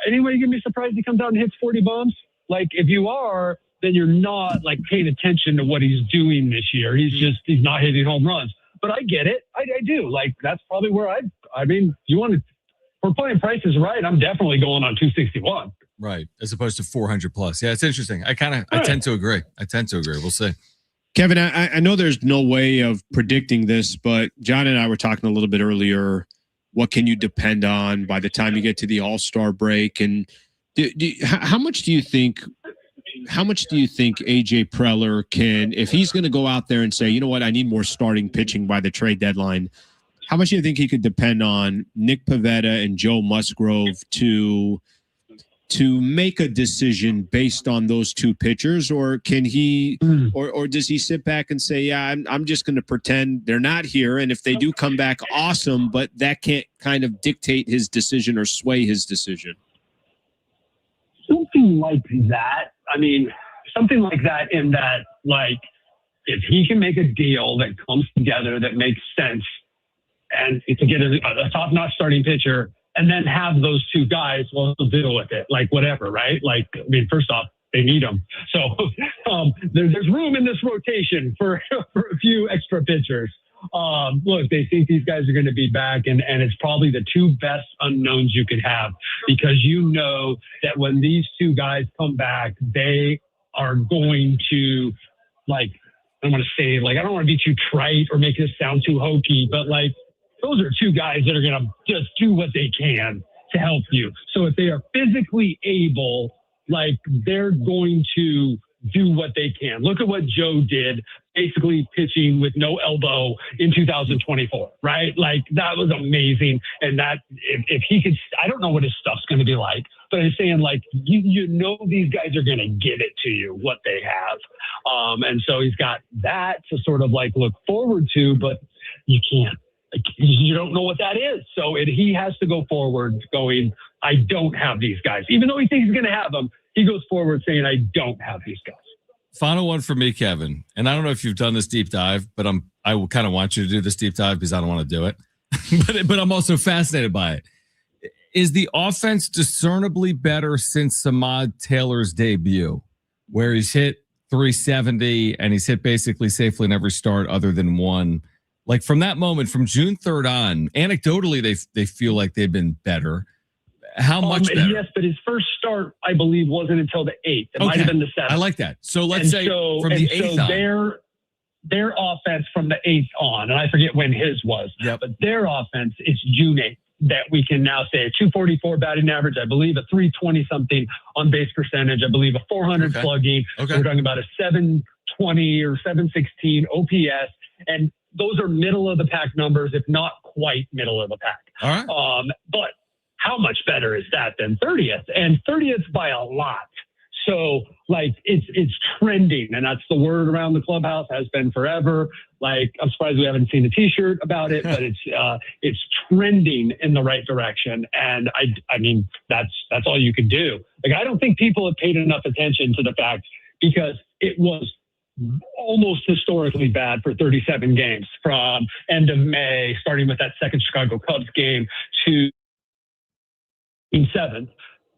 Speaker 11: Anyway, you going to be surprised he comes out and hits 40 bombs? Like, if you are, then you're not like paying attention to what he's doing this year. He's not hitting home runs. But I get it. I do. Like, that's probably where we're playing prices right. I'm definitely going on 261.
Speaker 3: Right. As opposed to 400 plus. Yeah, it's interesting. I tend to agree. We'll see.
Speaker 4: Kevin, I know there's no way of predicting this, but John and I were talking a little bit earlier. What can you depend on by the time you get to the All-Star break? And how much do you think AJ Preller can, if he's going to go out there and say, you know what, I need more starting pitching by the trade deadline, how much do you think he could depend on Nick Pivetta and Joe Musgrove to make a decision based on those two pitchers? Or can he, or does he sit back and say, yeah, I'm just going to pretend they're not here. And if they do come back, awesome, but that can't kind of dictate his decision or sway his decision?
Speaker 11: Something like that. I mean, something like that in that, like, if he can make a deal that comes together that makes sense and to get a top-notch starting pitcher and then have those two guys, well, deal with it, like whatever, right? Like, I mean, first off, they need them. So there's room in this rotation for a few extra pitchers. Look, they think these guys are going to be back, and it's probably the two best unknowns you could have, because you know that when these two guys come back, they are going to, like, I don't want to say, like, I don't want to be too trite or make this sound too hokey, but like, those are two guys that are going to just do what they can to help you. So if they are physically able, like, they're going to do what they can. Look at what Joe did, basically pitching with no elbow in 2024, right? Like, that was amazing. And that if he could, I don't know what his stuff's going to be like, but I'm saying, like, you know, these guys are going to give it to you, what they have. And so he's got that to sort of like look forward to, but you can't. Like, you don't know what that is. So he has to go forward going, I don't have these guys. Even though he thinks he's going to have them, he goes forward saying, I don't have these guys.
Speaker 3: Final one for me, Kevin. And I don't know if you've done this deep dive, but I will kind of want you to do this deep dive because I don't want to do it. but I'm also fascinated by it. Is the offense discernibly better since Samad Taylor's debut, where he's hit 370 and he's hit basically safely in every start other than one? Like, from that moment, from June 3rd on, anecdotally, they feel like they've been better. How much better?
Speaker 11: Yes, but his first start, I believe, wasn't until the 8th. It might have been the 7th.
Speaker 3: I like that. So let's say from the 8th on.
Speaker 11: Their offense from the 8th on, and I forget when his was, but their offense, it's June 8th that we can now say a 244 batting average, I believe a 320 something on base percentage, I believe a 400 slugging. So we're talking about a 720 or 716 OPS, and those are middle of the pack numbers, if not quite middle of the pack.
Speaker 3: All right.
Speaker 11: But how much better is that than 30th? And 30th by a lot. So, like, it's trending, and that's the word around the clubhouse, has been forever. Like, I'm surprised we haven't seen a T-shirt about it, but it's trending in the right direction. And I mean, that's all you can do. Like, I don't think people have paid enough attention to the fact, because it was almost historically bad for 37 games from end of May, starting with that second Chicago Cubs game to in 7th.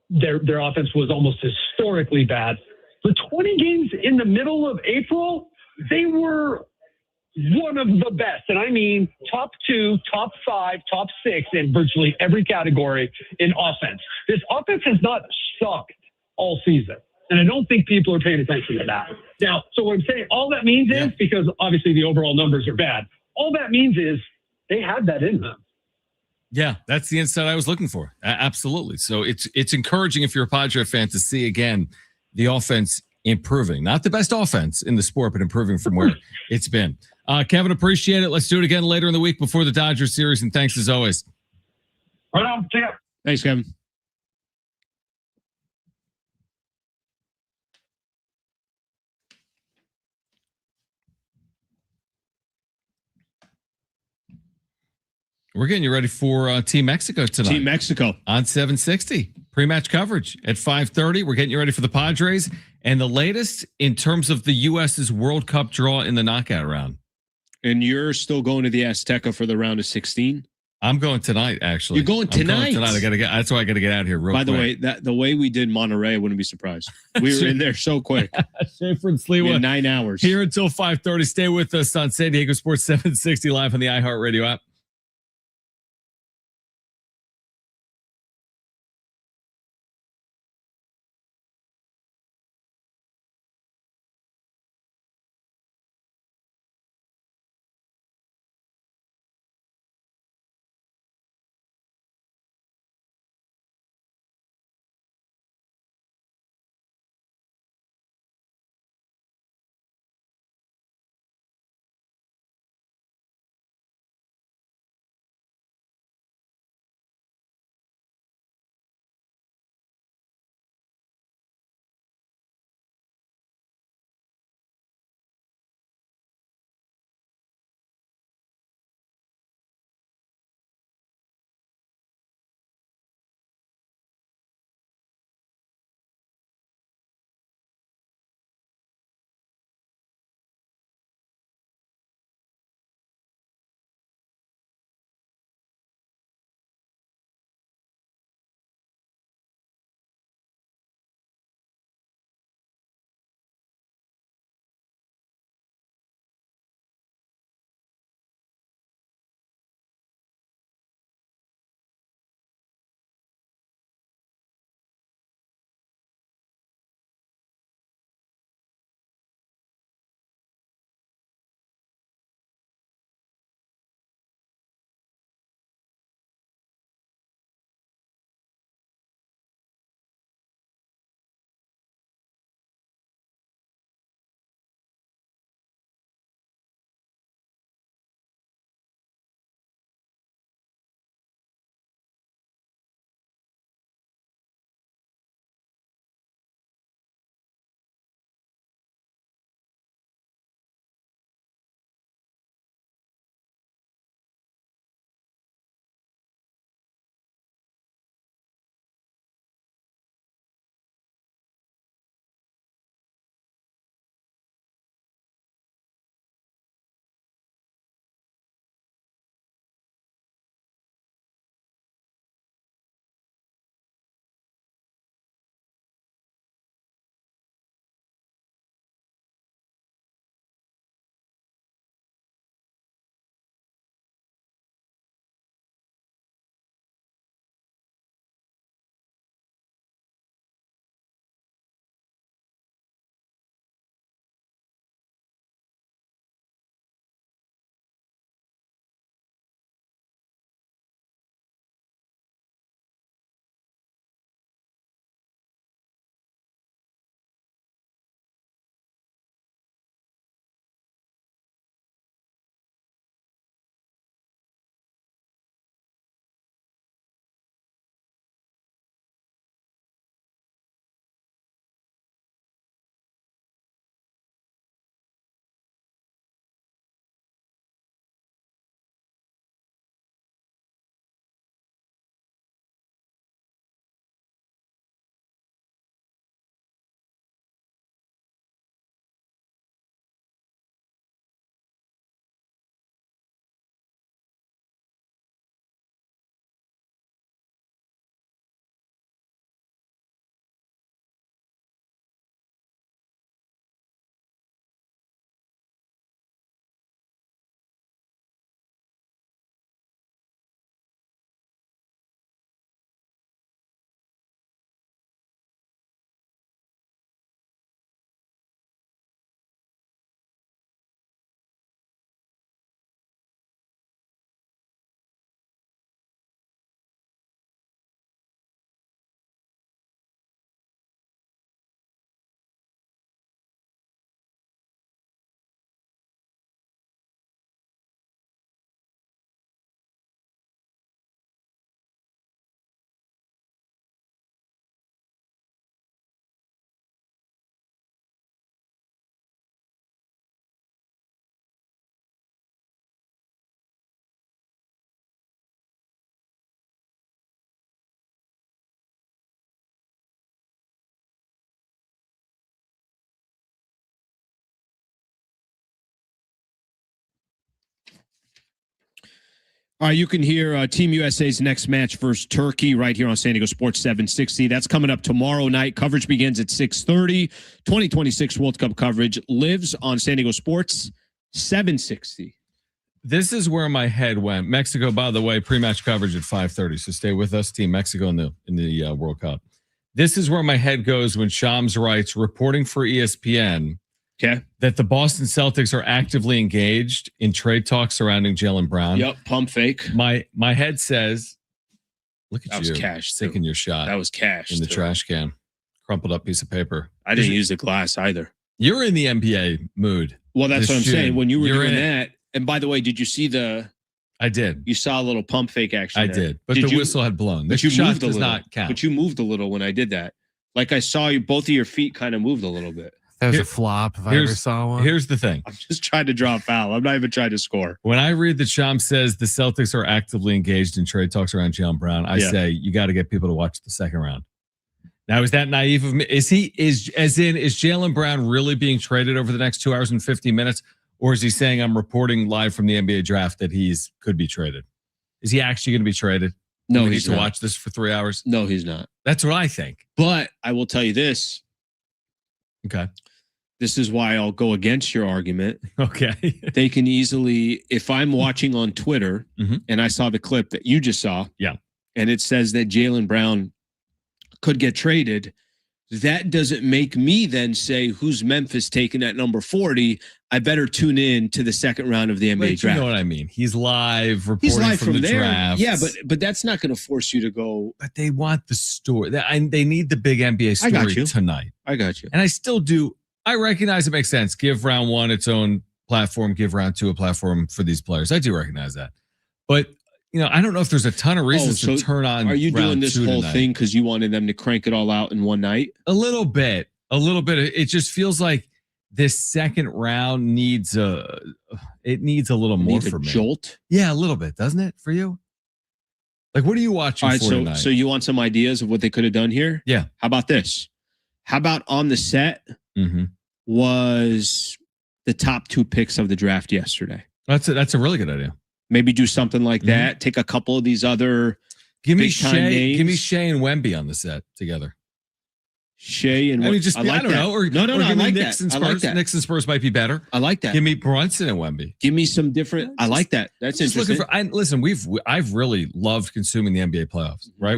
Speaker 11: Their offense was almost historically bad. The 20 games in the middle of April, they were one of the best. And I mean top 2, top 5, top 6 in virtually every category in offense. This offense has not sucked all season. And I don't think people are paying attention to that. Now, so what I'm saying, all that means is, because obviously the overall numbers are bad, all that means is they had that in them.
Speaker 3: Yeah, that's the insight I was looking for. Absolutely. So it's encouraging, if you're a Padre fan, to see again the offense improving. Not the best offense in the sport, but improving from where it's been. Kevin, appreciate it. Let's do it again later in the week before the Dodgers series, and thanks as always.
Speaker 11: Right on. See ya.
Speaker 4: Thanks, Kevin.
Speaker 3: We're getting you ready for Team Mexico tonight.
Speaker 4: Team Mexico
Speaker 3: on 760. Pre-match coverage at 5:30. We're getting you ready for the Padres and the latest in terms of the U.S.'s World Cup draw in the knockout round.
Speaker 4: And you're still going to the Azteca for the round of 16?
Speaker 3: I'm going tonight, actually.
Speaker 4: You're going tonight?
Speaker 3: I gotta get. That's why I gotta get out here real quick.
Speaker 4: By the way, the way we did Monterey, I wouldn't be surprised. We were in there so quick.
Speaker 3: Schaefer and Sliwa.
Speaker 4: In 9 hours.
Speaker 3: Here until 5:30. Stay with us on San Diego Sports 760 live on the iHeartRadio app.
Speaker 4: All right, you can hear Team USA's next match versus Turkey right here on San Diego Sports 760. That's coming up tomorrow night. Coverage begins at 6:30. 2026 World Cup coverage lives on San Diego Sports 760.
Speaker 3: This is where my head went. Mexico, by the way, pre-match coverage at 5:30. So stay with us, Team Mexico in the World Cup. This is where my head goes when Shams writes, reporting for ESPN, that the Boston Celtics are actively engaged in trade talks surrounding Jaylen Brown.
Speaker 4: Yep, pump fake.
Speaker 3: My head says, look at
Speaker 4: that
Speaker 3: you,
Speaker 4: was cash,
Speaker 3: taking your shot.
Speaker 4: That was cash
Speaker 3: in the trash can, crumpled up piece of paper.
Speaker 4: I didn't use the glass either.
Speaker 3: You're in the NBA mood.
Speaker 4: Well, that's what I'm saying. When you were doing
Speaker 3: in
Speaker 4: that, and by the way, did you see the?
Speaker 3: I did.
Speaker 4: You saw a little pump fake action.
Speaker 3: I did, but the whistle had blown. The shot does not count.
Speaker 4: But you moved a little when I did that. Like I saw you, both of your feet kind of moved a little bit.
Speaker 1: That was a flop if I ever saw one.
Speaker 3: Here's the thing.
Speaker 4: I'm just trying to draw a foul. I'm not even trying to score.
Speaker 3: When I read that Shams says the Celtics are actively engaged in trade talks around Jaylen Brown, I say you got to get people to watch the second round. Now, is that naive of me? Is Jaylen Brown really being traded over the next 2 hours and 50 minutes? Or is he saying I'm reporting live from the NBA draft that could be traded? Is he actually going to be traded?
Speaker 4: No,
Speaker 3: we
Speaker 4: he's
Speaker 3: need to
Speaker 4: not.
Speaker 3: watch this for 3 hours.
Speaker 4: No, he's not.
Speaker 3: That's what I think.
Speaker 4: But I will tell you this.
Speaker 3: Okay.
Speaker 4: This is why I'll go against your argument.
Speaker 3: Okay.
Speaker 4: They can easily, if I'm watching on Twitter and I saw the clip that you just saw, and it says that Jaylen Brown could get traded, that doesn't make me then say, who's Memphis taking at number 40? I better tune in to the second round of the NBA draft.
Speaker 3: You know what I mean? He's live reporting
Speaker 4: He's live from
Speaker 3: the
Speaker 4: there.
Speaker 3: draft.
Speaker 4: Yeah, but that's not going to force you to go.
Speaker 3: But they want the story. They need the big NBA story tonight.
Speaker 4: I got you.
Speaker 3: And I still do. I recognize it makes sense. Give round one its own platform. Give round two a platform for these players. I do recognize that. But, I don't know if there's a ton of reasons to turn on.
Speaker 4: Are you doing this whole
Speaker 3: tonight.
Speaker 4: thing because you wanted them to crank it all out in one night?
Speaker 3: A little bit. It just feels like this second round needs a little more for me.
Speaker 4: Jolt?
Speaker 3: Yeah, a little bit, doesn't it, for you? Like, what are you watching for tonight?
Speaker 4: So you want some ideas of what they could have done here?
Speaker 3: Yeah.
Speaker 4: How about this? How about on the set was the top 2 picks of the draft yesterday?
Speaker 3: That's a really good idea.
Speaker 4: Maybe do something like that. Take a couple of these other
Speaker 3: Give me
Speaker 4: big-time names.
Speaker 3: Give me Shea and Wemby on the set together.
Speaker 4: Shea and
Speaker 3: I don't know. Or
Speaker 4: no.
Speaker 3: I
Speaker 4: like
Speaker 3: Knicks
Speaker 4: that.
Speaker 3: and Spurs.
Speaker 4: I like that.
Speaker 3: Knicks and Spurs might be better.
Speaker 4: I like that.
Speaker 3: Give me Brunson and Wemby.
Speaker 4: Give me some different. I like that. That's interesting.
Speaker 3: Listen, I've really loved consuming the NBA playoffs. Right?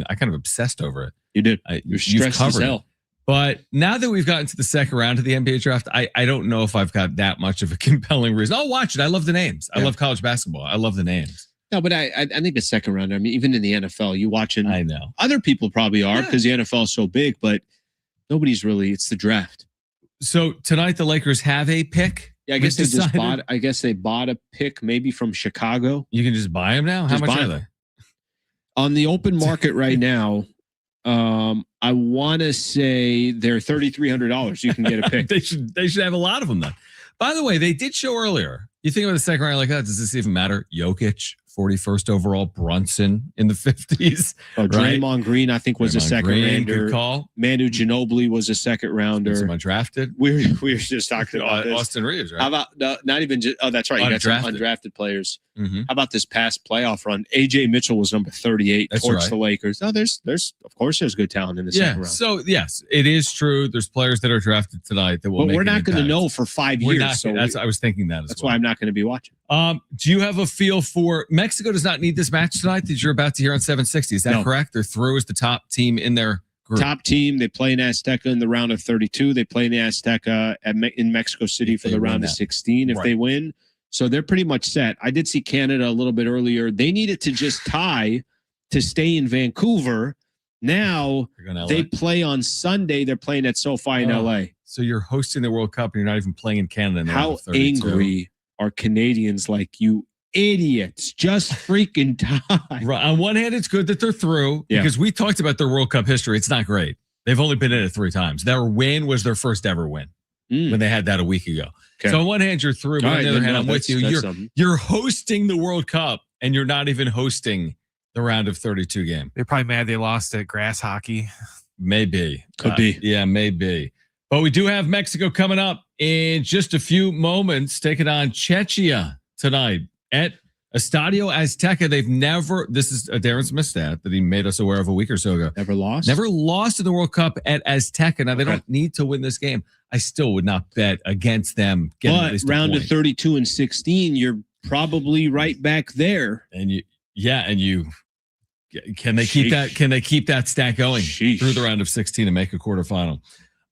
Speaker 3: I kind of obsessed over it.
Speaker 4: You did.
Speaker 3: You're
Speaker 4: stressed as hell.
Speaker 3: But now that we've gotten to the second round of the NBA draft, I don't know if I've got that much of a compelling reason. I'll watch it. I love the names. I love college basketball. I love the names.
Speaker 4: No, but I think the second round, even in the NFL, you watching.
Speaker 3: I know.
Speaker 4: Other people probably are because the NFL is so big, but nobody's really, it's the draft.
Speaker 3: So tonight the Lakers have a pick.
Speaker 4: Yeah, I guess they bought a pick maybe from Chicago.
Speaker 3: You can just buy them now? How much are they?
Speaker 4: On the open market right now, I want to say they're $3,300. You can get a pick.
Speaker 3: They should have a lot of them then. By the way, they did show earlier. You think about the second round, like, does this even matter? Jokic, 41st overall, Brunson in the 50s.
Speaker 4: Oh, Draymond Green, I think, was a second rounder.
Speaker 3: Good call.
Speaker 4: Manu Ginobili was a second rounder.
Speaker 3: Some undrafted.
Speaker 4: We were just talking about this.
Speaker 3: Austin Reeves, right?
Speaker 4: How about not even? That's right. You got some undrafted players. How about this past playoff run? AJ Mitchell was number 38. Towards the Lakers. No, there's of course there's good talent in the second round.
Speaker 3: So yes, it is true. There's players that are drafted tonight that will.
Speaker 4: But we're not going to know for 5 years.
Speaker 3: I was thinking that.
Speaker 4: That's why I'm not going to be watching.
Speaker 3: Do you have a feel for Mexico? Does not need this match tonight that you're about to hear on 760. Is that correct? They're through as the top team in their group.
Speaker 4: Top team. They play in Azteca in the round of 32. They play in the Azteca in Mexico City for the round of 16 if they win. So they're pretty much set. I did see Canada a little bit earlier. They needed to just tie to stay in Vancouver. Now they play on Sunday. They're playing at SoFi in LA.
Speaker 3: So you're hosting the World Cup and you're not even playing in Canada.
Speaker 4: How angry are Canadians like you idiots? Just freaking tie.
Speaker 3: Right. On one hand, it's good that they're through because we talked about their World Cup history. It's not great. They've only been in it 3 times. Their win was their first ever win when they had that a week ago. Okay. So on one hand, you're through, but on the other hand, I'm with you. You're hosting the World Cup and you're not even hosting the round of 32 game.
Speaker 1: They're probably mad they lost at grass hockey.
Speaker 3: Maybe.
Speaker 4: Could be.
Speaker 3: Yeah, maybe. But we do have Mexico coming up in just a few moments, taking on Czechia tonight at Estadio Azteca, they've never, this is a Darren Smith stat that he made us aware of a week or so ago.
Speaker 4: Never lost?
Speaker 3: Never lost in the World Cup at Azteca. Now, they don't need to win this game. I still would not bet against them.
Speaker 4: But round of 32 and 16, you're probably right back there.
Speaker 3: And can they keep that? Can they keep that stat going through the round of 16 and make a quarterfinal?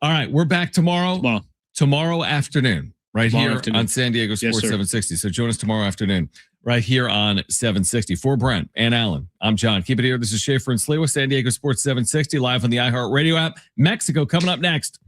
Speaker 3: All right, we're back tomorrow afternoon, right here on San Diego Sports 760. So join us tomorrow afternoon, right here on 760. For Brent and Alan, I'm John. Keep it here. This is Schaefer and Sliwa, San Diego Sports 760, live on the iHeartRadio app. Mexico coming up next.